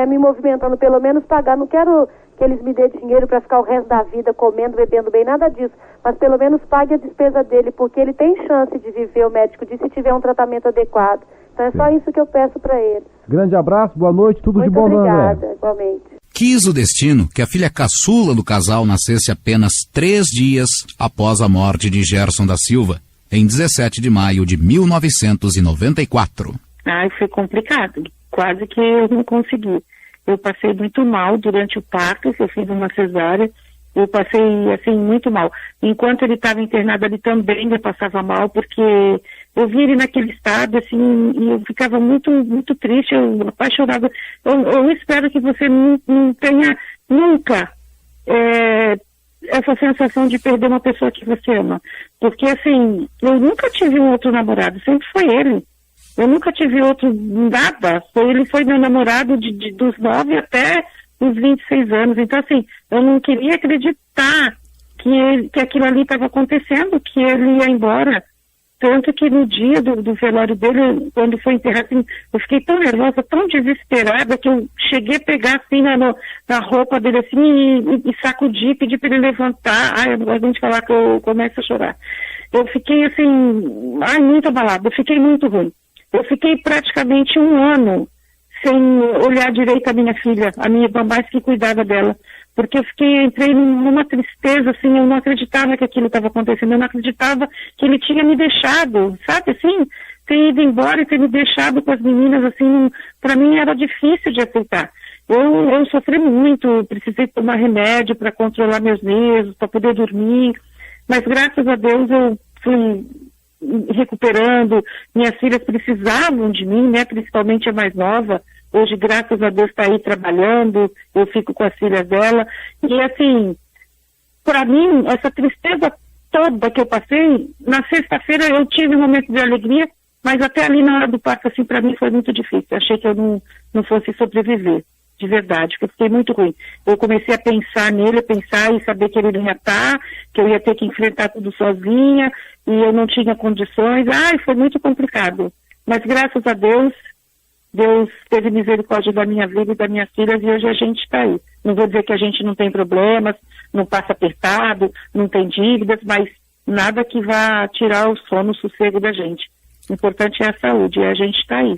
me movimentando, pelo menos pagar. Não quero que eles me dêem dinheiro para ficar o resto da vida comendo, bebendo bem, nada disso, mas pelo menos pague a despesa dele, porque ele tem chance de viver, o médico disse, se tiver um tratamento adequado. Então é só isso que eu peço para ele. Grande abraço, boa noite, tudo de bom, André. Muito obrigada, igualmente. Quis o destino que a filha caçula do casal nascesse apenas 3 dias após a morte de Gerson da Silva, em 17 de maio de 1994. Foi complicado. Quase que eu não consegui. Eu passei muito mal durante o parto, eu fiz uma cesárea, eu passei, assim, muito mal. Enquanto ele estava internado ali também, eu passava mal, porque eu vi ele naquele estado, assim, e eu ficava muito, muito triste, eu apaixonada. Eu espero que você não tenha nunca essa sensação de perder uma pessoa que você ama. Porque, assim, eu nunca tive um outro namorado, sempre foi ele. Eu nunca tive outro nada. Ele foi meu namorado dos 9 até os 26 anos. Então, assim, eu não queria acreditar que aquilo ali estava acontecendo, que ele ia embora. Tanto que no dia do velório dele, quando foi enterrado, assim, eu fiquei tão nervosa, tão desesperada, que eu cheguei a pegar assim na roupa dele assim e sacudir, pedir para ele levantar. Eu não gosto de falar que eu começo a chorar. Eu fiquei assim, muito abalada, eu fiquei muito ruim. Eu fiquei praticamente 1 ano sem olhar direito a minha filha, a minha irmã mais que cuidava dela. Porque entrei numa tristeza, assim, eu não acreditava que aquilo estava acontecendo, eu não acreditava que ele tinha me deixado, sabe, assim, ter ido embora e ter me deixado com as meninas, assim, para mim era difícil de aceitar. Eu sofri muito, precisei tomar remédio para controlar meus nervos, para poder dormir, mas graças a Deus eu fui recuperando, minhas filhas precisavam de mim, né, principalmente a mais nova. Hoje, graças a Deus, está aí trabalhando, eu fico com as filhas dela. E, assim, para mim, essa tristeza toda que eu passei, na sexta-feira eu tive um momento de alegria, Mas até ali na hora do parto, assim, para mim foi muito difícil. Achei que eu não fosse sobreviver, de verdade, porque eu fiquei muito ruim. Eu comecei a pensar nele, e saber que ele não ia estar, que eu ia ter que enfrentar tudo sozinha, e eu não tinha condições. Ai, foi muito complicado. Mas graças a Deus, Deus teve misericórdia da minha vida e da minha filha, e hoje a gente está aí. Não vou dizer que a gente não tem problemas, não passa apertado, não tem dívidas, mas nada que vá tirar o sono, o sossego da gente. O importante é a saúde, e a gente está aí.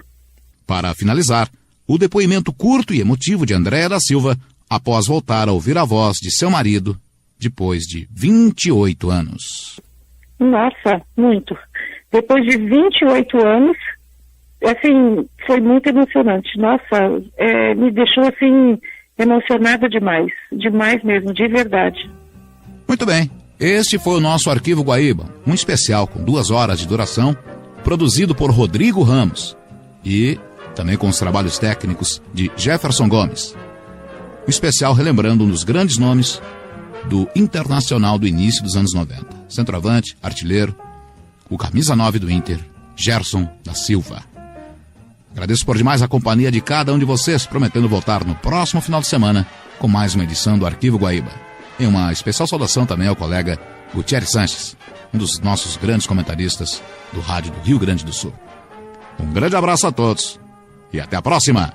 Para finalizar, o depoimento curto e emotivo de Andréa da Silva, após voltar a ouvir a voz de seu marido, depois de 28 anos. Nossa, muito. Depois de 28 anos, assim, foi muito emocionante. Nossa, me deixou, assim, emocionada demais. Demais mesmo, de verdade. Muito bem. Este foi o nosso Arquivo Guaíba, um especial com 2 horas de duração, produzido por Rodrigo Ramos e também com os trabalhos técnicos de Jefferson Gomes. Um especial relembrando um dos grandes nomes do Internacional do início dos anos 90. Centroavante, artilheiro, o camisa 9 do Inter, Gerson da Silva. Agradeço por demais a companhia de cada um de vocês, prometendo voltar no próximo final de semana com mais uma edição do Arquivo Guaíba. E uma especial saudação também ao colega Gutierrez Sanches, um dos nossos grandes comentaristas do rádio do Rio Grande do Sul. Um grande abraço a todos e até a próxima!